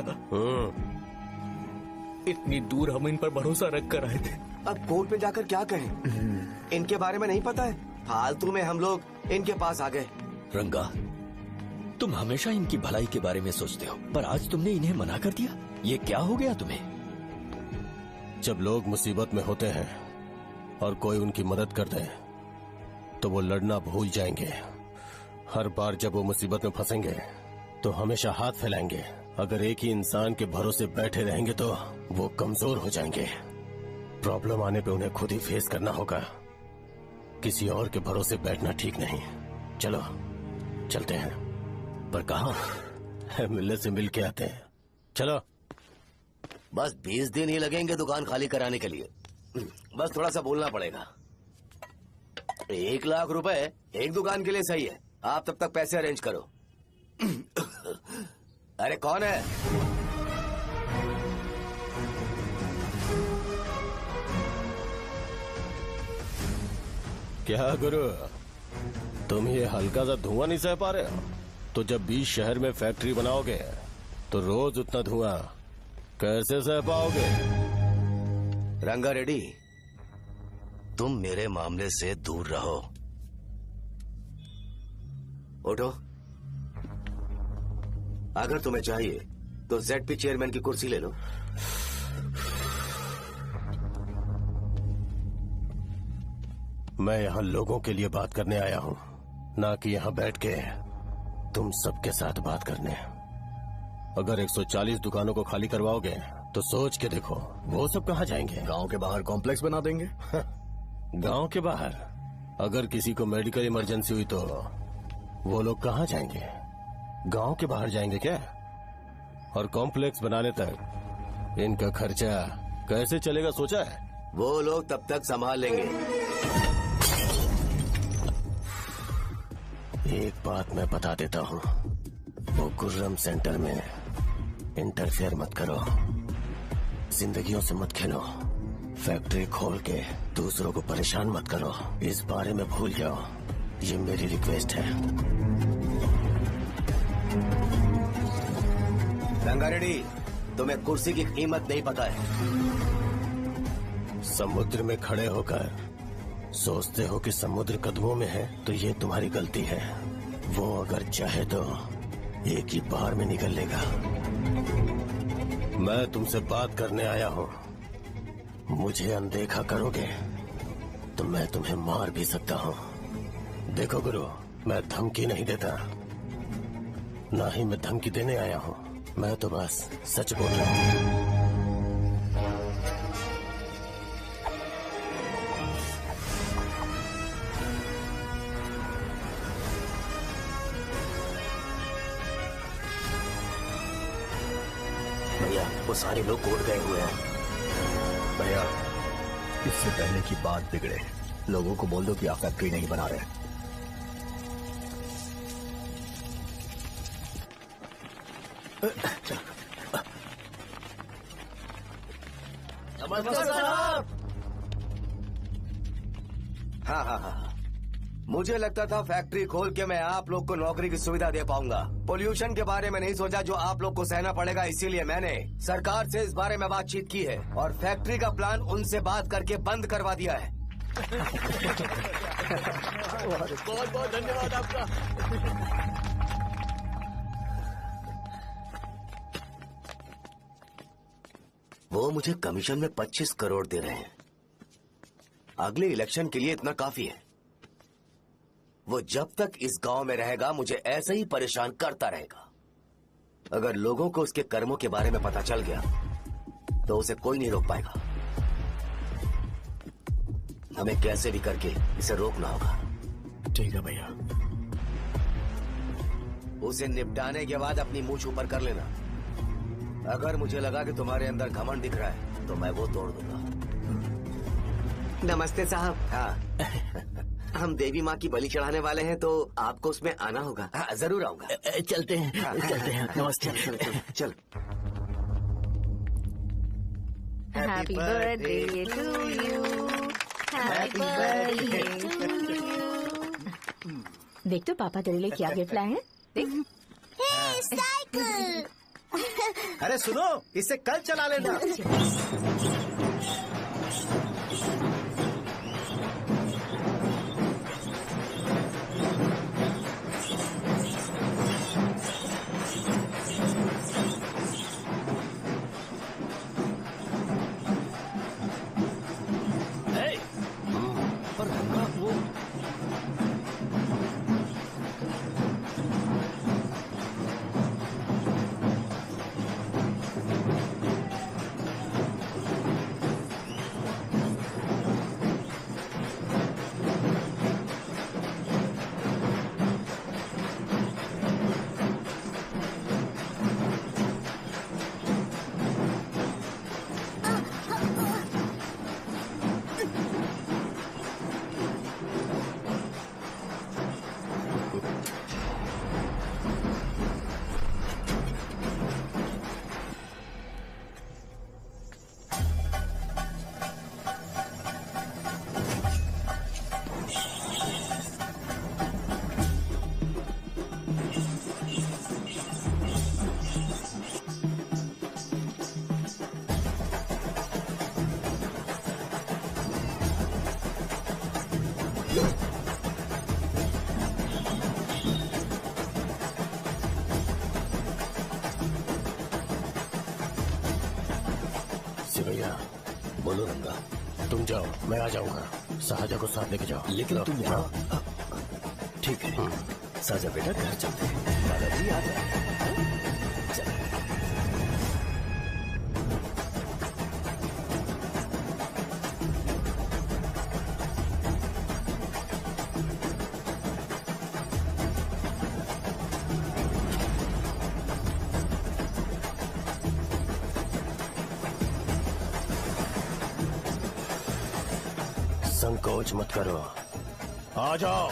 इतनी दूर हम इन पर भरोसा रख कर आए थे। अब कोर्ट में जाकर क्या कहें? इनके बारे में नहीं पता है। फालतू में हम लोग इनके पास आ गए। रंगा, तुम हमेशा इनकी भलाई के बारे में सोचते हो, पर आज तुमने इन्हें मना कर दिया। ये क्या हो गया तुम्हें? जब लोग मुसीबत में होते हैं और कोई उनकी मदद कर दे तो वो लड़ना भूल जाएंगे। हर बार जब वो मुसीबत में फंसेंगे तो हमेशा हाथ फैलाएंगे। अगर एक ही इंसान के भरोसे बैठे रहेंगे तो वो कमजोर हो जाएंगे। प्रॉब्लम आने पे उन्हें खुद ही फेस करना होगा। किसी और के भरोसे बैठना ठीक नहीं। चलो चलते हैं। पर कहाँ? मिलने से मिल के आते हैं। चलो। बस 20 दिन ही लगेंगे दुकान खाली कराने के लिए। बस थोड़ा सा बोलना पड़ेगा। 1 लाख रुपए एक दुकान के लिए सही है। आप तब तक पैसे अरेंज करो। अरे कौन है? क्या गुरु, तुम ये हल्का सा धुआं नहीं सह पा रहे हो? तो जब 20 शहर में फैक्ट्री बनाओगे तो रोज उतना धुआं कैसे सह पाओगे? रंगा रेड्डी, तुम मेरे मामले से दूर रहो। उठो। अगर तुम्हें चाहिए तो ZP चेयरमैन की कुर्सी ले लो। मैं यहाँ लोगों के लिए बात करने आया हूँ, ना कि यहाँ बैठ के तुम सबके साथ बात करने। अगर 140 दुकानों को खाली करवाओगे तो सोच के देखो वो सब कहाँ जाएंगे? गांव के बाहर कॉम्प्लेक्स बना देंगे। गांव के बाहर? अगर किसी को मेडिकल इमरजेंसी हुई तो वो लोग कहाँ जाएंगे? गांव के बाहर जाएंगे क्या? और कॉम्प्लेक्स बनाने तक इनका खर्चा कैसे चलेगा सोचा है? वो लोग तब तक संभाल लेंगे। एक बात मैं बता देता हूँ, वो गुर्रम सेंटर में इंटरफेयर मत करो। जिंदगियों से मत खेलो। फैक्ट्री खोल के दूसरों को परेशान मत करो। इस बारे में भूल जाओ। ये मेरी रिक्वेस्ट है। रंगा रेड्डी, तुम्हें कुर्सी की कीमत नहीं पता है। समुद्र में खड़े होकर सोचते हो कि समुद्र कदमों में है, तो ये तुम्हारी गलती है। वो अगर चाहे तो एक ही बार में निकल लेगा। मैं तुमसे बात करने आया हूँ। मुझे अनदेखा करोगे तो मैं तुम्हें मार भी सकता हूँ। देखो गुरु, मैं धमकी नहीं देता, ना ही मैं धमकी देने आया हूँ। मैं तो बस सच बोल रहा हूँ। सारे लोग कोर्ट गए हुए हैं। भैया, इससे पहले की बात बिगड़े, लोगों को बोल दो कि आप फैक्ट्री नहीं बना रहे। नमस्ते साहब। हाँ, मुझे लगता था फैक्ट्री खोल के मैं आप लोग को नौकरी की सुविधा दे पाऊंगा। पोल्यूशन के बारे में नहीं सोचा जो आप लोग को सहना पड़ेगा, इसीलिए मैंने सरकार से इस बारे में बातचीत की है और फैक्ट्री का प्लान उनसे बात करके बंद करवा दिया है। बहुत बहुत धन्यवाद आपका। वो मुझे कमीशन में 25 करोड़ दे रहे हैं। अगले इलेक्शन के लिए इतना काफी है। वो जब तक इस गांव में रहेगा मुझे ऐसे ही परेशान करता रहेगा। अगर लोगों को उसके कर्मों के बारे में पता चल गया तो उसे कोई नहीं रोक पाएगा। हमें कैसे भी करके इसे रोकना होगा। ठीक है भैया। उसे निपटाने के बाद अपनी मूंछ ऊपर कर लेना। अगर मुझे लगा कि तुम्हारे अंदर घमंड दिख रहा है तो मैं वो तोड़ दूंगा। नमस्ते साहब। हाँ, हम देवी माँ की बलि चढ़ाने वाले हैं तो आपको उसमें आना होगा। हाँ, जरूर आऊंगा। चलते हैं। हाँ, चलते हैं। नमस्ते। चल। Happy birthday to you, happy birthday to you. देख तो पापा तेरे लिए क्या गिफ्ट लाए हैं। देख। साइकिल। अरे सुनो, इसे कल चला लेना। भैया बोलो रंगा, तुम जाओ, मैं आ जाऊंगा। साजा को साथ लेके जाओ। लेकिन तुम जाओ। ठीक है। साजा बेटा, घर चलते हैं। दादाजी आ जाए। चल। संकोच मत करो, आ जाओ।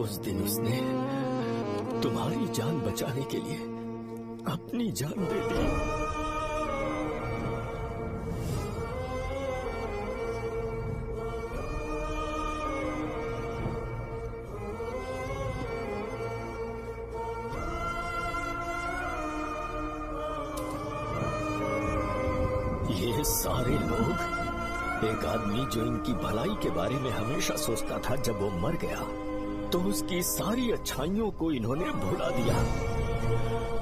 उस दिन उसने तुम्हारी जान बचाने के लिए अपनी जान दे दी। ये सारे लोग, एक आदमी जो इनकी भलाई के बारे में हमेशा सोचता था, जब वो मर गया तो उसकी सारी अच्छाइयों को इन्होंने भुला दिया।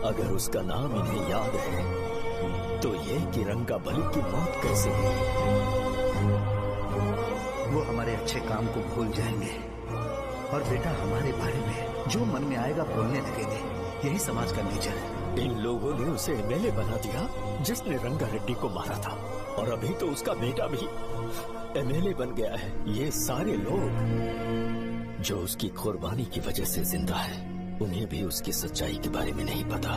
अगर उसका नाम इन्हें याद है तो ये कि रंगाबली की मौत कैसे हुई। वो हमारे अच्छे काम को भूल जाएंगे और बेटा हमारे बारे में जो मन में आएगा बोलने लगेंगे। यही समाज का नेचर है। इन लोगों ने उसे एमएलए बना दिया जिसने रंगा रेड्डी को मारा था, और अभी तो उसका बेटा भी एमएलए बन गया है। ये सारे लोग जो उसकी कुर्बानी की वजह से जिंदा है, उन्हें भी उसकी सच्चाई के बारे में नहीं पता।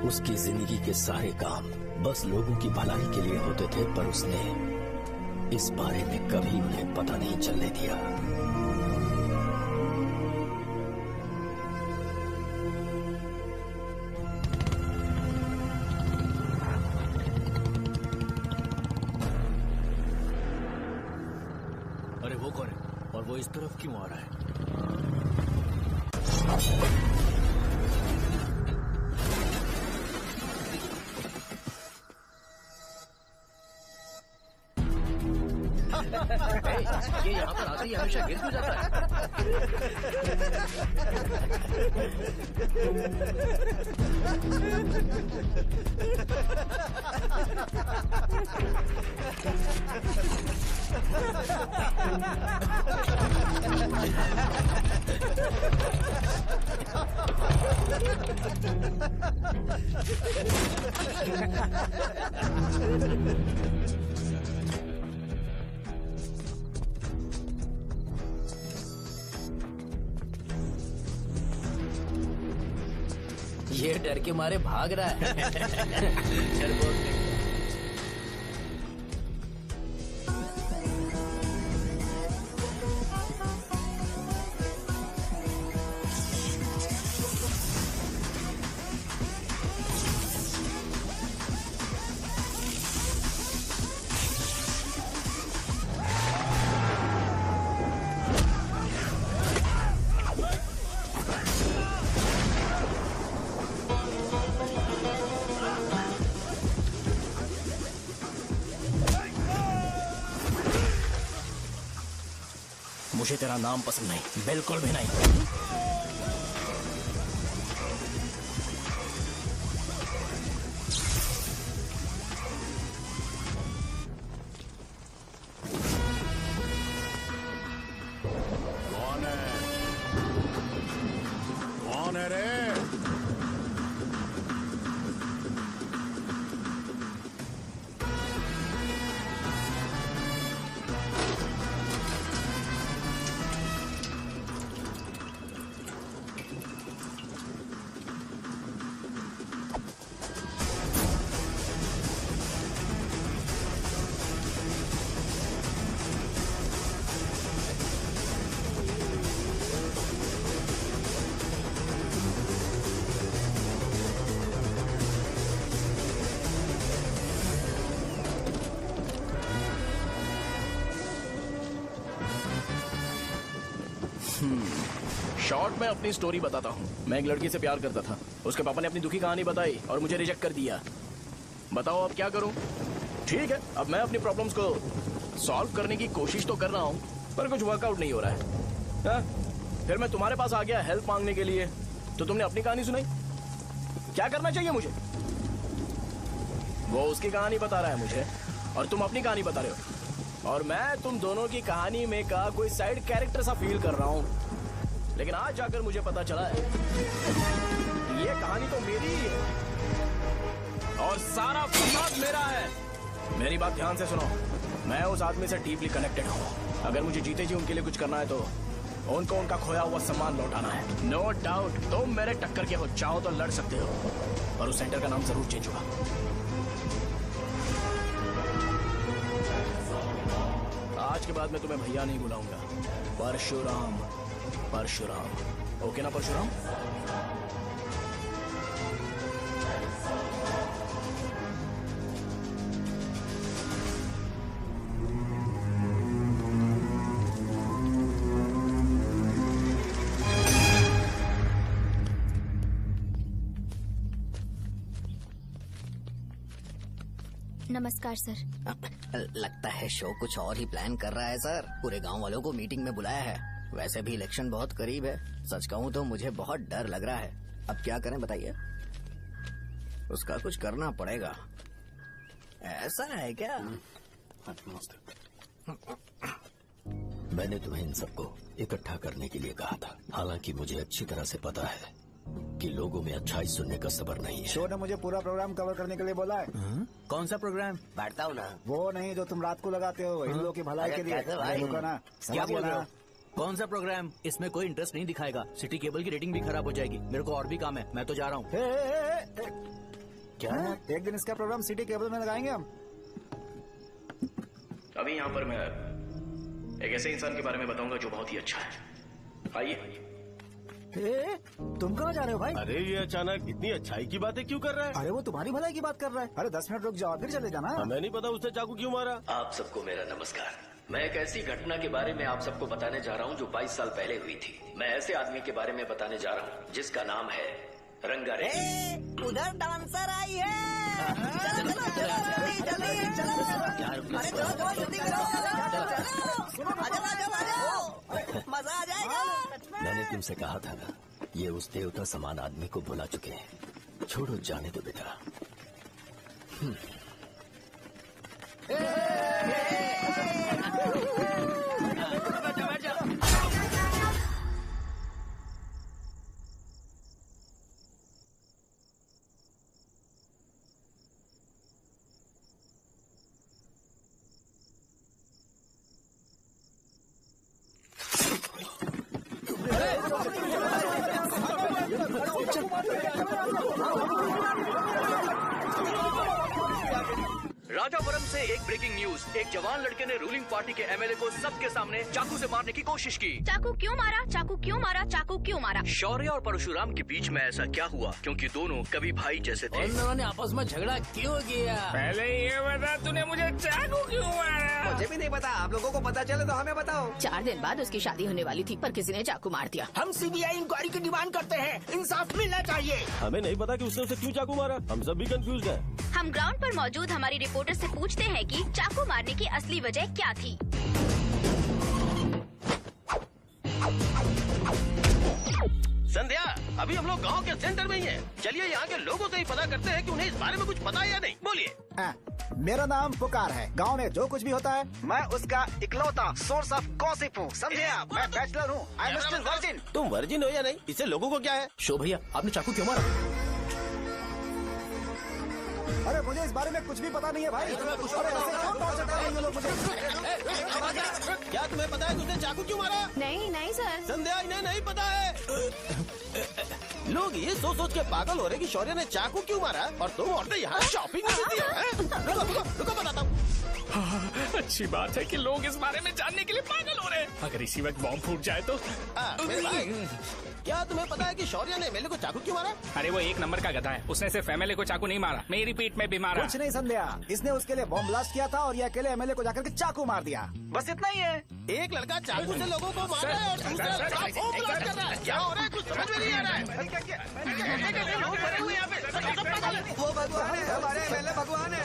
उसकी जिंदगी के सारे काम बस लोगों की भलाई के लिए होते थे, पर उसने इस बारे में कभी उन्हें पता नहीं चलने दिया। अरे वो कौन है और वो इस तरफ क्यों आ रहा है? ये यहाँ पर आते ही हमेशा गिर क्यों जाता है? ये डर के मारे भाग रहा है। चल बोल दे। मुझे तेरा नाम पसंद नहीं, बिल्कुल भी नहीं। कौन है? कौन है रे? शॉर्ट में अपनी स्टोरी बताता हूँ। मैं एक लड़की से प्यार करता था। उसके पापा ने अपनी दुखी कहानी बताई और मुझे रिजेक्ट कर दिया। बताओ अब क्या करूँ? ठीक है, अब मैं अपनी प्रॉब्लम्स को सॉल्व करने की कोशिश तो कर रहा हूँ, पर कुछ वर्कआउट नहीं हो रहा है। फिर मैं तुम्हारे पास आ गया हेल्प मांगने के लिए, तो तुमने अपनी कहानी सुनाई। क्या करना चाहिए मुझे? वो उसकी कहानी बता रहा है मुझे, और तुम अपनी कहानी बता रहे हो, और मैं तुम दोनों की कहानी में का कोई साइड कैरेक्टर सा फील कर रहा हूँ। लेकिन आज जाकर मुझे पता चला है ये कहानी तो मेरी ही है और सारा फसाद मेरा है। मेरी बात ध्यान से सुनो, मैं उस आदमी से डीपली कनेक्टेड हूँ। अगर मुझे जीते जी उनके लिए कुछ करना है तो उनको उनका खोया हुआ सम्मान लौटाना है। नो डाउट तुम मेरे टक्कर के हो, चाहो तो लड़ सकते हो, और उस सेंटर का नाम जरूर चेंज होगा। आज के बाद मैं तुम्हें भैया नहीं बुलाऊंगा, परशुराम। परशुराम, ओके ना परशुराम? नमस्कार सर। लगता है शो कुछ और ही प्लान कर रहा है सर। पूरे गांव वालों को मीटिंग में बुलाया है। वैसे भी इलेक्शन बहुत करीब है। सच कहूँ तो मुझे बहुत डर लग रहा है। अब क्या करें बताइए? उसका कुछ करना पड़ेगा। ऐसा है क्या? मैंने तुम्हें इन सबको इकट्ठा करने के लिए कहा था। हालांकि मुझे अच्छी तरह से पता है कि लोगों में अच्छाई सुनने का सब्र नहीं है। शो ने मुझे पूरा प्रोग्राम कवर करने के लिए बोला है। कौन सा प्रोग्राम? बैठता हूँ ना। वो नहीं जो तुम रात को लगाते हो इन लोगों की भलाई के लिए। क्या बोल रहे हो? कौन सा प्रोग्राम? इसमें कोई इंटरेस्ट नहीं दिखाएगा। सिटी केबल की रेटिंग भी खराब हो जाएगी। मेरे को और भी काम है, मैं तो जा रहा हूँ। क्या? एक दिन इसका प्रोग्राम सिटी केबल में लगाएंगे हम। अभी यहाँ पर मैं एक ऐसे इंसान के बारे में बताऊंगा जो बहुत ही अच्छा है। आइए। तुम कहाँ जा रहे हो भाई? अरे ये अचानक इतनी अच्छाई की बातें क्यों कर रहा है? अरे वो तुम्हारी भलाई की बात कर रहा है। अरे 10 मिनट रुक जाओ फिर चले जाना। हमें नहीं पता उसने चाकू क्यों मारा। आप सबको मेरा नमस्कार। मैं एक ऐसी घटना के बारे में आप सबको बताने जा रहा हूँ जो 22 साल पहले हुई थी। मैं ऐसे आदमी के बारे में बताने जा रहा हूँ जिसका नाम है रंगारेड्डी। उधर डांसर आई है। चलो चलो जल्दी जल्दी चलो। अरे चलो चलो जल्दी करो। मजा आ जाएगा। मैंने तुमसे कहा था ना, ये उस देवता समान आदमी को बुला चुके हैं। छोड़ो, जाने दो बेटा। राजापुरम से एक ब्रेकिंग न्यूज। एक जवान लड़के ने रूलिंग पार्टी के एमएलए को सबके सामने चाकू से मारने की कोशिश की। चाकू क्यों मारा? चाकू क्यों मारा? चाकू क्यों मारा? शौर्य और परशुराम के बीच में ऐसा क्या हुआ? क्योंकि दोनों कभी भाई जैसे थे। उन दोनों ने आपस में झगड़ा क्यों किया? पहले ये बता, तूने मुझे चाकू क्यों मारा? मुझे भी नहीं पता। आप लोगों को पता चले तो हमें बताओ। 4 दिन बाद उसकी शादी होने वाली थी, पर किसी ने चाकू मार दिया। हम सीबीआई इंक्वायरी की डिमांड करते हैं। इंसाफ मिलना चाहिए। हमें नहीं पता कि उसने उसे क्यों चाकू मारा। हम सब भी कंफ्यूज हैं। हम ग्राउंड पर मौजूद हमारी रिपोर्टर से पूछते हैं कि चाकू मारने की असली वजह क्या थी। संध्या, अभी हम लोग गांव के सेंटर में ही हैं। चलिए यहाँ के लोगों से ही पता करते हैं कि उन्हें इस बारे में कुछ पता है या नहीं। बोलिए। मेरा नाम पुकार है। गांव में जो कुछ भी होता है मैं उसका इकलौता सोर्स ऑफ गॉसिप हूँ। समझे आप? मैं बैचलर हूँ। I am still virgin. तुम वर्जिन हो या नहीं, इससे लोगों को क्या है? शो भैया, आपने चाकू क्यों मारा? अरे मुझे इस बारे में कुछ भी पता नहीं है भाई। अरे ऐसे क्यों टॉर्चर कर रहे हैं लोग मुझे? क्या तुम्हें पता है कि उसने चाकू क्यों मारा? नहीं नहीं सर। संध्या, इन्हें नहीं पता है। लोग ये सोच सोच के पागल हो रहे कि शौर्य ने चाकू क्यों मारा और तुम औरतें यहाँ शॉपिंग में बिजी हो। रुको बताता हूँ। अच्छी बात है कि लोग इस बारे में जानने के लिए पागल हो रहे हैं। अगर इसी वक्त बॉम्ब फूट जाए तो? मेरे भाई, क्या तुम्हें पता है कि शौर्य ने एमएलए को चाकू क्यों मारा? अरे वो एक नंबर का गधा है। उसने सिर्फ एमएलए को चाकू नहीं मारा, मेरी पीठ में भी मारा। कुछ नहीं संध्या, इसने उसके लिए बॉम्ब ब्लास्ट किया था और ये अकेले एमएलए को जाकर के चाकू मार दिया। बस इतना ही है। एक लड़का चाकू से लोगों को मार रहा है और दूसरा लड़का बॉम्ब ब्लास्ट कर रहा है। क्या हो रहा है? कुछ समझ में नहीं आ रहा है। वो भगवान है, हमारे एमएलए भगवान है।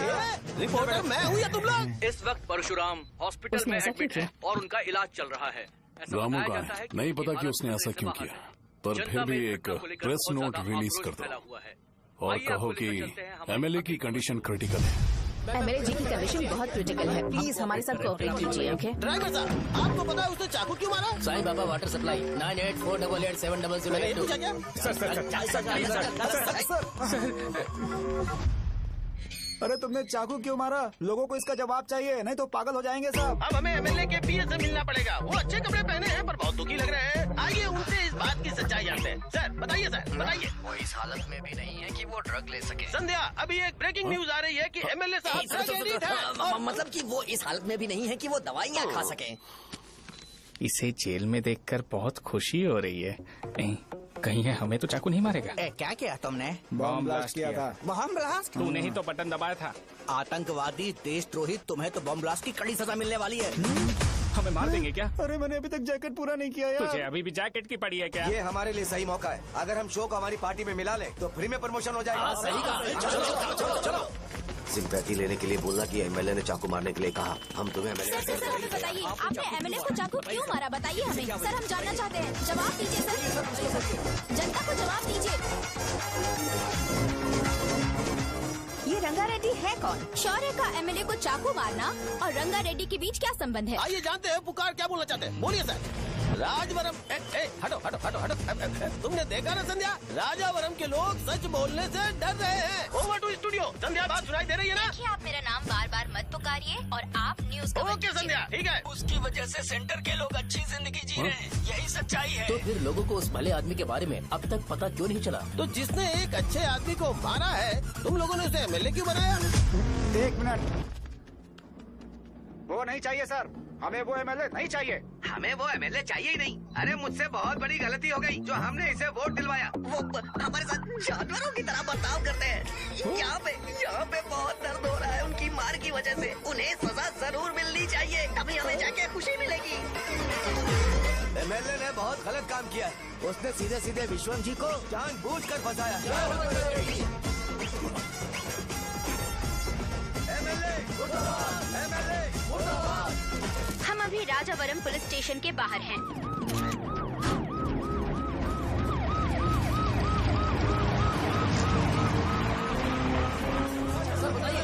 रिपोर्टर मैं हूँ या तुम लोग? इस वक्त परशुराम हॉस्पिटल में एडमिट है और उनका इलाज चल रहा है। रामू का है, नहीं पता कि उसने ऐसा क्यों किया, पर फिर भी एक प्रेस नोट रिलीज कर दो और कहो कि एमएलए की कंडीशन क्रिटिकल है। एमएलए जी की कंडीशन बहुत क्रिटिकल है। प्लीज हमारे साथ कोऑपरेट कीजिए। ओके ड्राइवर साहब, आपको पता है उसने चाकू क्यों मारा? Sai Baba water supply 9848870082। अरे तुमने चाकू क्यों मारा? लोगों को इसका जवाब चाहिए, नहीं तो पागल हो जाएंगे सब। अब हमें एमएलए के पीए से मिलना पड़ेगा। वो अच्छे कपड़े पहने हैं पर बहुत दुखी लग रहे हैं। आइए उनसे इस बात की सच्चाई जानते हैं। सर बताइए, सर बताइए। वो इस हालत में भी नहीं है कि वो ड्रग ले सके। संध्या, अभी एक ब्रेकिंग न्यूज आ रही है कि एमएलए साहब ड्रग एडिक्ट हैं। मतलब कि वो इस हालत में भी नहीं है कि वो दवाइयाँ खा सके। इसे जेल में देखकर बहुत खुशी हो रही है। कहीं है हमें तो चाकू नहीं मारेगा। क्या किया तुमने? बॉम्ब ब्लास्ट किया था। Bomb blast? तूने ही तो बटन दबाया था। आतंकवादी, देशद्रोही, तुम्हें तो बॉम्ब ब्लास्ट की कड़ी सजा मिलने वाली है। हमें मार देंगे क्या? अरे मैंने अभी तक जैकेट पूरा नहीं किया यार। तुझे अभी भी जैकेट की पड़ी है क्या? ये हमारे लिए सही मौका है। अगर हम शो को हमारी पार्टी में मिला लें तो फ्री में प्रमोशन हो जाएगा। सही कहा। चलो चलो। सिंपैथी लेने के लिए बोला कि एमएलए ने चाकू मारने के लिए कहा। हम तुम्हें एमएलए सर हमें बताइए, आपने एमएलए को चाकू क्यों मारा? बताइए हमें। सर हम जानना चाहते हैं, जवाब दीजिए सर। जनता को जवाब दीजिए। ये रंगा रेड्डी है कौन? शौर्य का एमएलए को चाकू मारना और रंगा रेड्डी के बीच क्या संबंध है? आइए जानते हैं पुकार क्या बोलना चाहते हैं। बोलिए सर। राजवरम हटो हटो हटो हटो। तुमने देखा ना संध्या, राजावरम के लोग सच बोलने से डर रहे हैं। Over to studio. संध्या बात सुनाई दे रही है ना? देखिए, आप मेरा नाम बार बार मत पुकारिए और आप न्यूज ओके संध्या, ठीक है। उसकी वजह से सेंटर के लोग अच्छी जिंदगी जी रहे हैं, यही सच्चाई है। तो फिर लोगों को उस भले आदमी के बारे में अब तक पता क्यों नहीं चला? तो जिसने एक अच्छे आदमी को मारा है, तुम लोगों ने उसे एमएलए क्यों बनाया? 1 मिनट। वो नहीं चाहिए सर, हमें वो एमएलए नहीं चाहिए। हमें वो एमएलए चाहिए ही नहीं। अरे मुझसे बहुत बड़ी गलती हो गई जो हमने इसे वोट दिलवाया। वो हमारे साथ जानवरों की तरह बर्ताव करते हैं। यहाँ पे बहुत दर्द हो रहा है उनकी मार की वजह से। उन्हें सजा जरूर मिलनी चाहिए, तभी हमें जाके खुशी मिलेगी। एमएलए ने बहुत गलत काम किया। उसने सीधे सीधे विश्वम जी को जानबूझकर फंसाया। हम अभी राजावरम पुलिस स्टेशन के बाहर हैं। सर बताइए,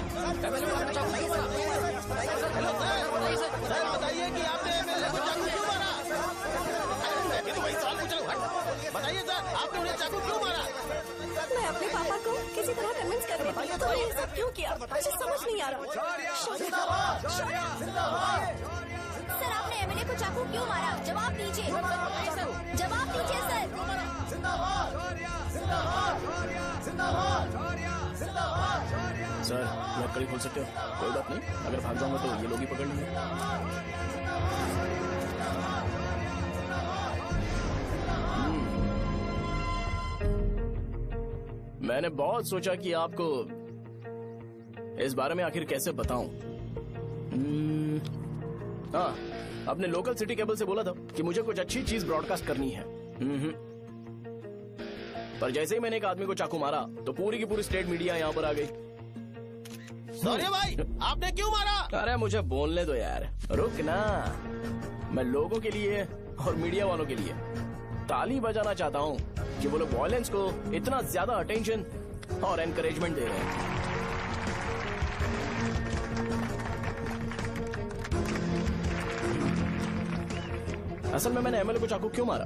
सर बताइए कि आपने एमएलए को चाकू क्यों मारा? तो वही सवाल पूछ रहा हूँ। बताइए सर, आपने उन्हें चाकू क्यों मारा? मैं अपने पापा को किसी तरह कन्विंस कर रही थी। तो ये सब क्यों किया मुझे समझ नहीं आ रहा। सर आपने एमएलए को चाकू क्यों मारा? जवाब दीजिए। जवाब दीजिए सर। सर लकड़ी खोल सकते हो? कोई बात नहीं, अगर भाग जाऊंगा तो ये लोग ही पकड़ लेंगे। मैंने बहुत सोचा कि आपको इस बारे में आखिर कैसे बताऊं। हाँ, अपने लोकल सिटी केबल से बोला था कि मुझे कुछ अच्छी चीज ब्रॉडकास्ट करनी है। पर जैसे ही मैंने एक आदमी को चाकू मारा तो पूरी की पूरी स्टेट मीडिया यहाँ पर आ गई। सॉरी भाई, आपने क्यों मारा? अरे मुझे बोलने दो यार, रुक ना। मैं लोगों के लिए और मीडिया वालों के लिए ताली बजाना चाहता हूँ कि वो लोग वायलेंस को इतना ज्यादा अटेंशन और एनकरेजमेंट दे रहे हैं। असल में मैंने एमएलए को चाकू क्यों मारा?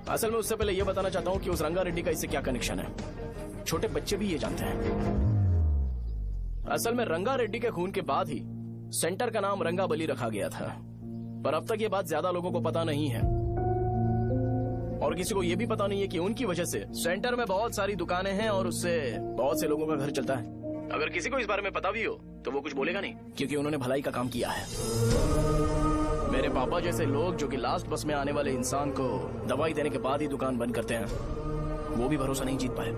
असल में उससे पहले यह बताना चाहता हूँ कि उस रंगा रेड्डी का इससे क्या कनेक्शन है। छोटे बच्चे भी ये जानते हैं। असल में रंगा रेड्डी के खून के बाद ही सेंटर का नाम रंगाबली रखा गया था, पर अब तक ये बात ज्यादा लोगों को पता नहीं है और किसी को ये भी पता नहीं है कि उनकी वजह से सेंटर में बहुत सारी दुकानें हैं और उससे बहुत से लोगों का घर चलता है। अगर किसी को इस बारे में पता भी हो तो वो कुछ बोलेगा नहीं, क्योंकि उन्होंने भलाई का काम किया है। मेरे पापा जैसे लोग जो कि लास्ट बस में आने वाले इंसान को दवाई देने के बाद ही दुकान बंद करते हैं, वो भी भरोसा नहीं जीत पाए।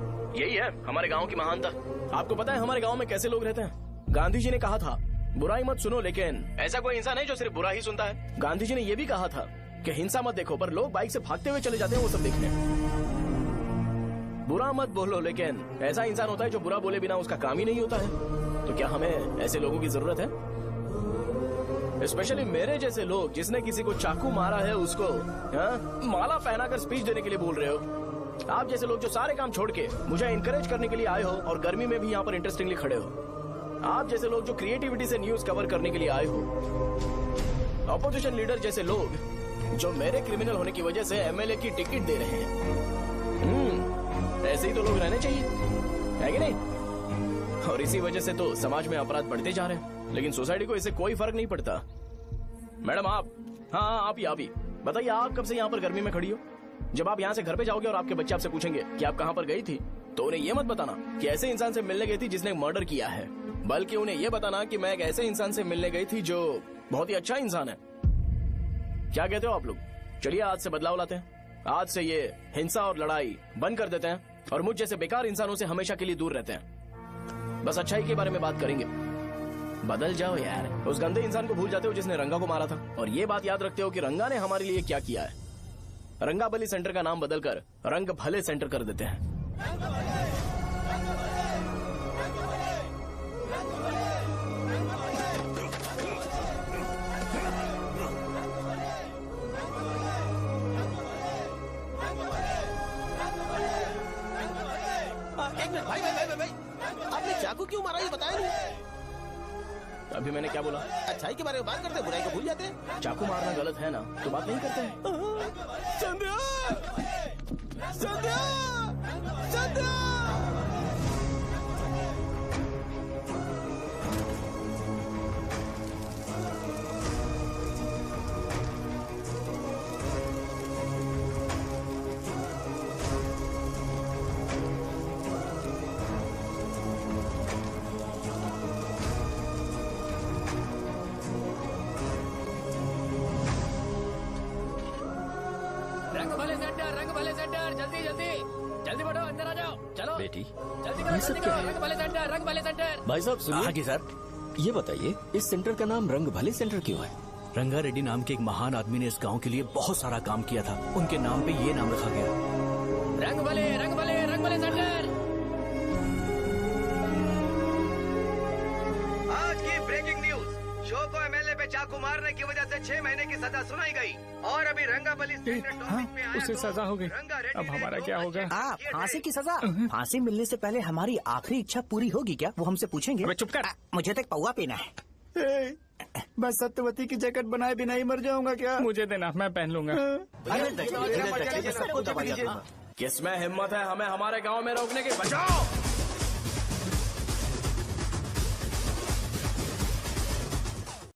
यही है हमारे गांव की महानता। आपको पता है हमारे गांव में कैसे लोग रहते हैं? गांधी जी ने कहा था बुराई मत सुनो, लेकिन ऐसा कोई इंसान है जो सिर्फ बुरा ही सुनता है। गांधी जी ने यह भी कहा था कि हिंसा मत देखो, पर लोग बाइक से भागते हुए चले जाते हैं वो सब देखने। बुरा मत बोलो, लेकिन ऐसा इंसान होता है जो बुरा बोले बिना उसका काम ही नहीं होता है। तो क्या हमें ऐसे लोगों की जरूरत है? स्पेशली मेरे जैसे लोग जिसने किसी को चाकू मारा है उसको माला पहनाकर स्पीच देने के लिए बोल रहे हो। आप जैसे लोग जो सारे काम छोड़ के मुझे इंकरेज करने के लिए आए हो और गर्मी में भी यहाँ पर इंटरेस्टिंगली खड़े हो। आप जैसे लोग जो क्रिएटिविटी से न्यूज कवर करने के लिए आए हो। ऑपोजिशन लीडर जैसे लोग जो मेरे क्रिमिनल होने की वजह से एमएलए की टिकट दे रहे हैं। ऐसे ही तो लोग रहने चाहिए, है कि नहीं? और इसी वजह से तो समाज में अपराध बढ़ते जा रहे हैं, लेकिन सोसाइटी को इससे कोई फर्क नहीं पड़ता। मैडम आप, हाँ आप ही बताइए, आप कब से यहाँ पर गर्मी में खड़ी हो? जब आप यहाँ से घर पे जाओगे और आपके बच्चे आपसे पूछेंगे कि आप कहाँ पर गई थी, तो उन्हें ये मत बताना कि ऐसे इंसान से मिलने गई थी जिसने मर्डर किया है, बल्कि उन्हें ये बताना कि मैं एक ऐसे इंसान से मिलने गई थी जो बहुत ही अच्छा इंसान है। क्या कहते हो आप लोग? चलिए आज से बदलाव लाते हैं। आज से ये हिंसा और लड़ाई बंद कर देते हैं और मुझ जैसे बेकार इंसानों से हमेशा के लिए दूर रहते हैं। बस अच्छाई के बारे में बात करेंगे। बदल जाओ यार। उस गंदे इंसान को भूल जाते हो जिसने रंगा को मारा था, और ये बात याद रखते हो कि रंगा ने हमारे लिए क्या किया है। रंगाबली सेंटर का नाम बदलकर रंग भले सेंटर कर देते हैं। एक मिनट भाई, आपने चाकू क्यों मारा ये बताया नहीं? अभी मैंने क्या बोला? अच्छाई के बारे में बात करते हैं, बुराई को भूल जाते हैं। चाकू मारना गलत है ना, तो बात नहीं करते हैं। संध्या! संध्या! संध्या! रंग भले सेंटर, जल्दी जल्दी जल्दी बढ़ो, अंदर आ जाओ। चलो बेटी, जल्दी करो, जल्दी करो। रंग भले सेंटर, रंग भले सेंटर। भाई साहब सुनिए। हाँ जी सर। ये बताइए इस सेंटर का नाम रंग भले सेंटर क्यों है? रंगा रेड्डी नाम के एक महान आदमी ने इस गांव के लिए बहुत सारा काम किया था, उनके नाम पे ये नाम रखा गया। रंग भले, रंग भले, रंग भले सेंटर। आज की ब्रेकिंग न्यूज, शो को एमएलए पे चाकू मारने की वजह से 6 महीने की सजा सुनाई गई और अभी रंगाबली उसे सजा हो गई। अब हमारा क्या होगा? फांसी की सजा? फांसी मिलने से पहले हमारी आखिरी इच्छा पूरी होगी क्या? वो हमसे पूछेंगे। चुप कर। मुझे तो एक पौवा पीना है। बस सत्यवती की जैकेट बनाए बिना ही मर जाऊंगा क्या? मुझे देना, मैं पहन लूंगा। किसमें हिम्मत है हमें हमारे गांव में रोकने की? बचाओ।